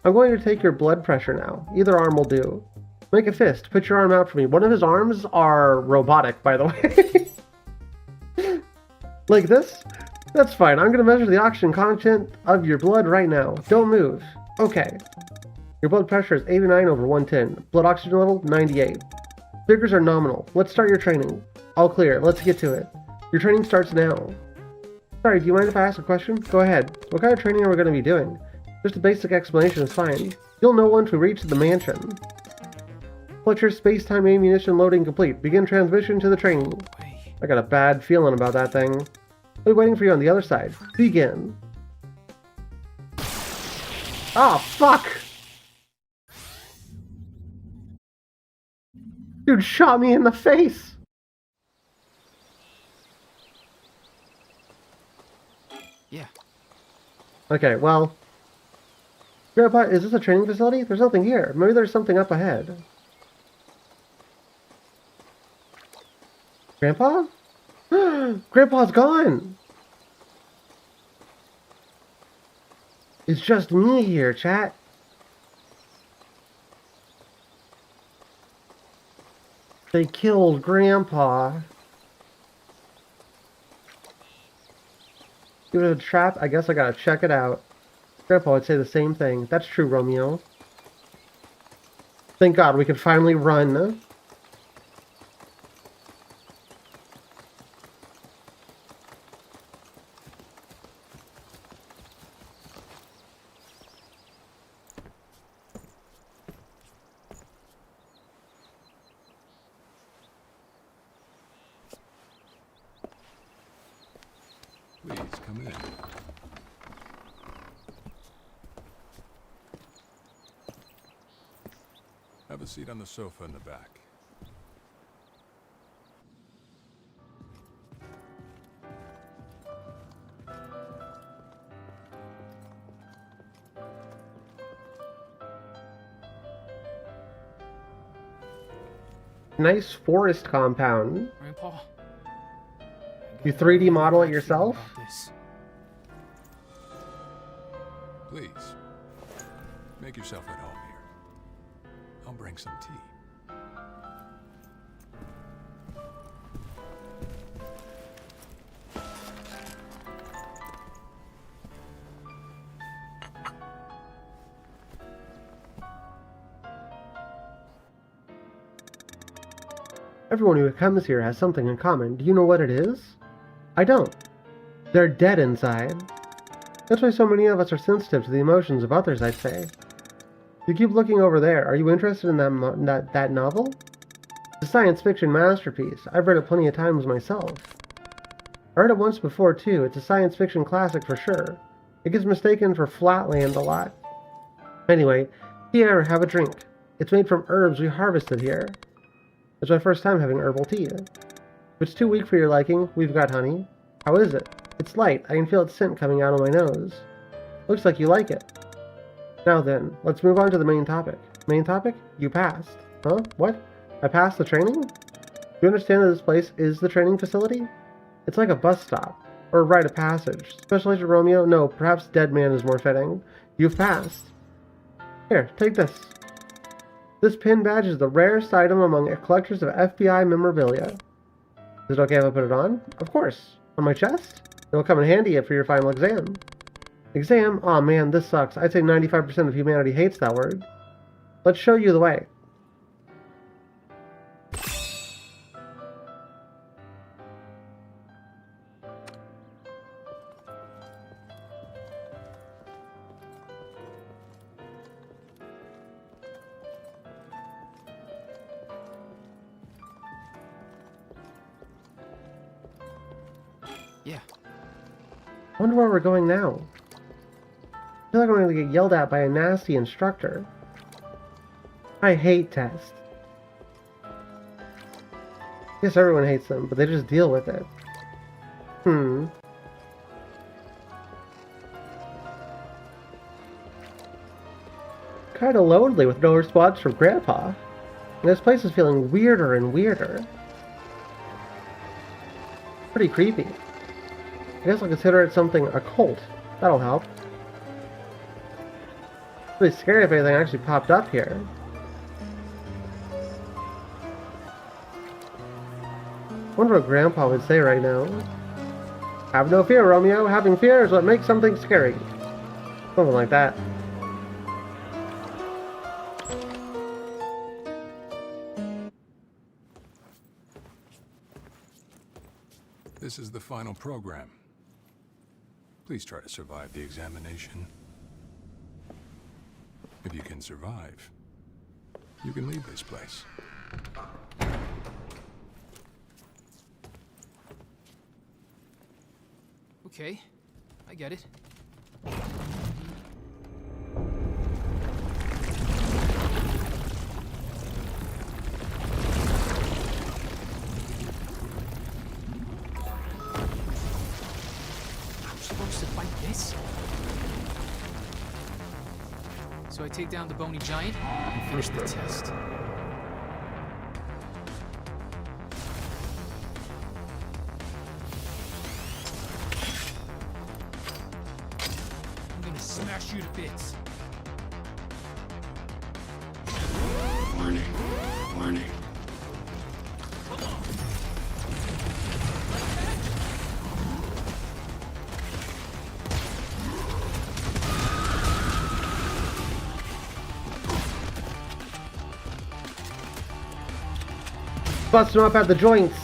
I'm going to take your blood pressure now. Either arm will do. Make a fist. Put your arm out for me. One of his arms are robotic, by the way. Like this? That's fine. I'm going to measure the oxygen content of your blood right now. Don't move. Okay. Your blood pressure is 89/110. Blood oxygen level, 98. Figures are nominal. Let's start your training. All clear. Let's get to it. Your training starts now. Sorry, do you mind if I ask a question? Go ahead. What kind of training are we going to be doing? Just a basic explanation is fine. You'll know once we reach the mansion. Fletcher space-time ammunition loading complete. Begin transmission to the training. I got a bad feeling about that thing. I'll be waiting for you on the other side. Begin. Oh, fuck! Dude shot me in the face! Yeah. Okay, well... Grandpa, is this a training facility? There's nothing here. Maybe there's something up ahead. Grandpa? Grandpa's gone! It's just me here, chat. They killed Grandpa. Give it a trap? I guess I gotta check it out. Grandpa would say the same thing. That's true, Romeo. Thank God we could finally run. Please come in. have a seat on the sofa in the back. Nice forest compound. Grandpa, You 3D model it yourself? Please, make yourself at home here. I'll bring some tea. Everyone who comes here has something in common. Do you know what it is? I don't. They're dead inside. That's why so many of us are sensitive to the emotions of others, I'd say. You keep looking over there. Are you interested in that novel? It's a science fiction masterpiece. I've read it plenty of times myself. I read it once before, too. It's a science fiction classic for sure. It gets mistaken for Flatland a lot. Anyway, here, have a drink. It's made from herbs we harvested here. It's my first time having herbal tea. If it's too weak for your liking, we've got honey. How is it? It's light. I can feel its scent coming out of my nose. Looks like you like it. Now then, let's move on to the main topic. Main topic? You passed. Huh? What? I passed the training? Do you understand that this place is the training facility? It's like a bus stop. Or a rite of passage. Special Agent Romeo? No, perhaps Dead Man is more fitting. You've passed. Here, take this. This pin badge is the rarest item among collectors of FBI memorabilia. Is it okay if I put it on? Of course. On my chest? It'll come in handy for your final exam. Exam? Aw man, this sucks. I'd say 95% of humanity hates that word. Let's show you the way. Yeah. I wonder where we're going now. I feel like I'm going to get yelled at by a nasty instructor. I hate tests. I guess everyone hates them, but they just deal with it. Kinda lonely with no response from Grandpa. And this place is feeling weirder and weirder. Pretty creepy. I guess I'll consider it something occult. That'll help. It's really scary if anything actually popped up here. I wonder what Grandpa would say right now. Have no fear, Romeo. Having fear is what makes something scary. Something like that. This is the final program. Please try to survive the examination. If you can survive, you can leave this place. Okay, I get it. So I take down the bony giant and finish the test. I'm gonna smash you to bits. Warning. Warning. Bust him up at the joints.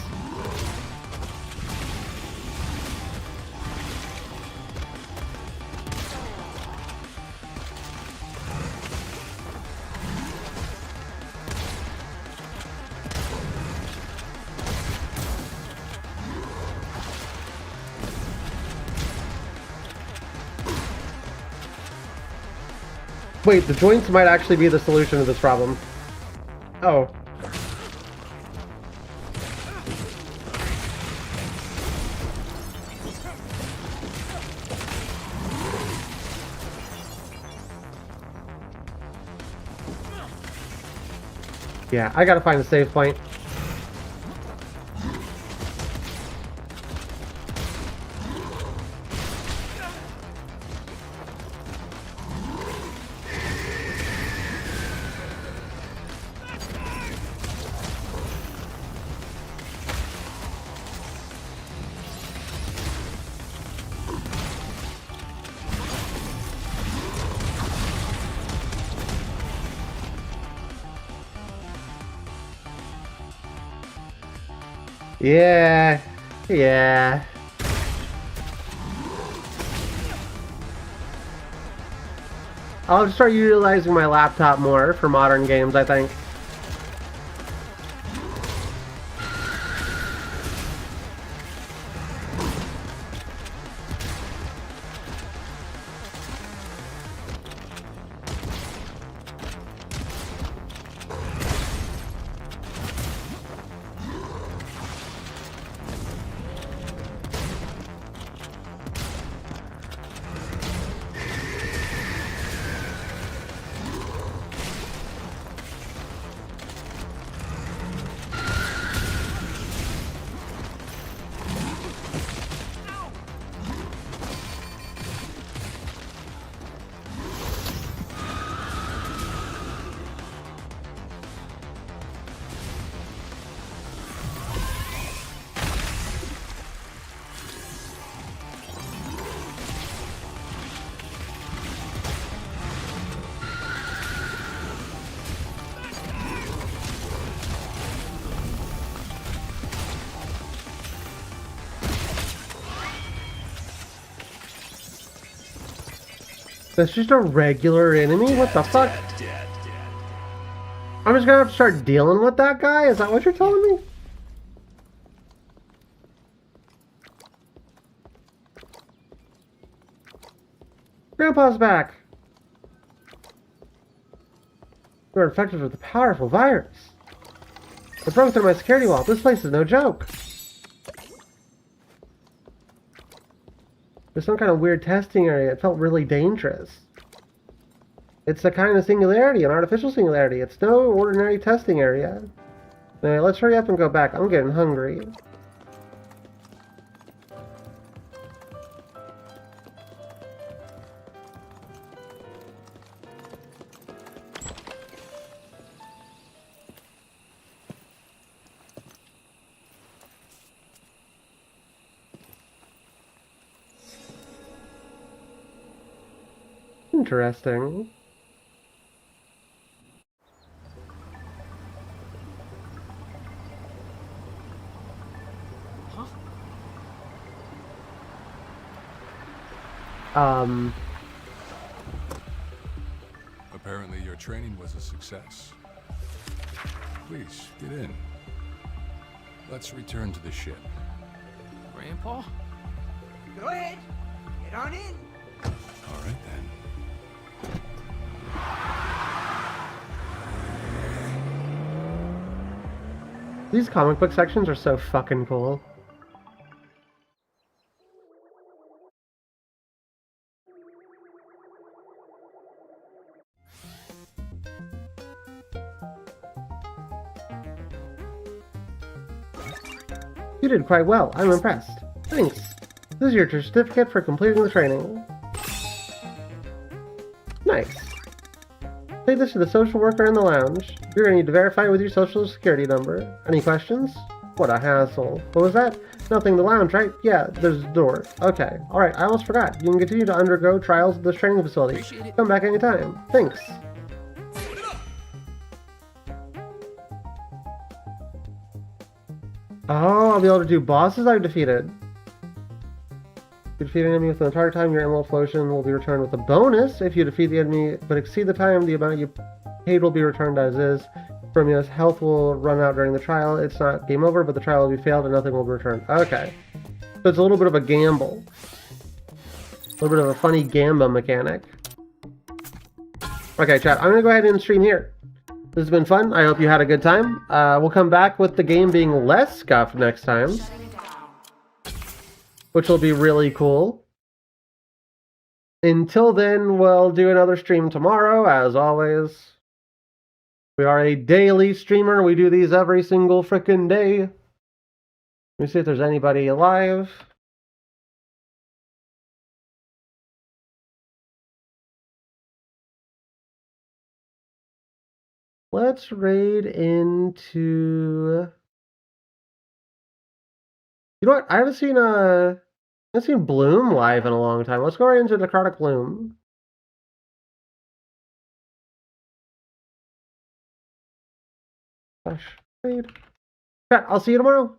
Wait, the joints might actually be the solution to this problem. Oh. Yeah, I gotta find a save point. Yeah, yeah. I'll have to start utilizing my laptop more for modern games, I think. That's just a regular enemy? What the fuck? I'm just gonna have to start dealing with that guy? Is that what you're telling me? Grandpa's back! We're infected with a powerful virus. It broke through my security wall. This place is no joke. There's some kind of weird testing area. It felt really dangerous. It's a kind of singularity, an artificial singularity. It's no ordinary testing area. Anyway, let's hurry up and go back. I'm getting hungry. Interesting. Apparently your training was a success. Please, get in. Let's return to the ship. Grandpa? Go ahead. Get on in. All right, then. These comic book sections are so fucking cool. You did quite well. I'm impressed. Thanks. This is your certificate for completing the training. Nice. Take this to the social worker in the lounge. You're gonna need to verify with your social security number. Any questions? What a hassle. What was that? Nothing, the lounge, right? Yeah, there's a door. Okay. Alright, I almost forgot. You can continue to undergo trials at this training facility. Come back anytime. Thanks. Oh, I'll be able to do bosses I've defeated. If you defeat an enemy within the entire time, your emerald flotation will be returned with a bonus. If you defeat the enemy but exceed the time, the amount you paid will be returned as is. From your health will run out during the trial. It's not game over, but the trial will be failed and nothing will be returned. Okay. So it's a little bit of a gamble. A little bit of a funny gamba mechanic. Okay, chat, I'm gonna go ahead and stream here. This has been fun. I hope you had a good time. We'll come back with the game being less scuffed next time, which will be really cool. Until then, we'll do another stream tomorrow, as always. We are a daily streamer. We do these every single frickin' day. Let me see if there's anybody alive. Let's raid into... You know what? I haven't seen Bloom live in a long time. Let's go right into Necrotic Bloom. Gosh, raid. Chat, I'll see you tomorrow.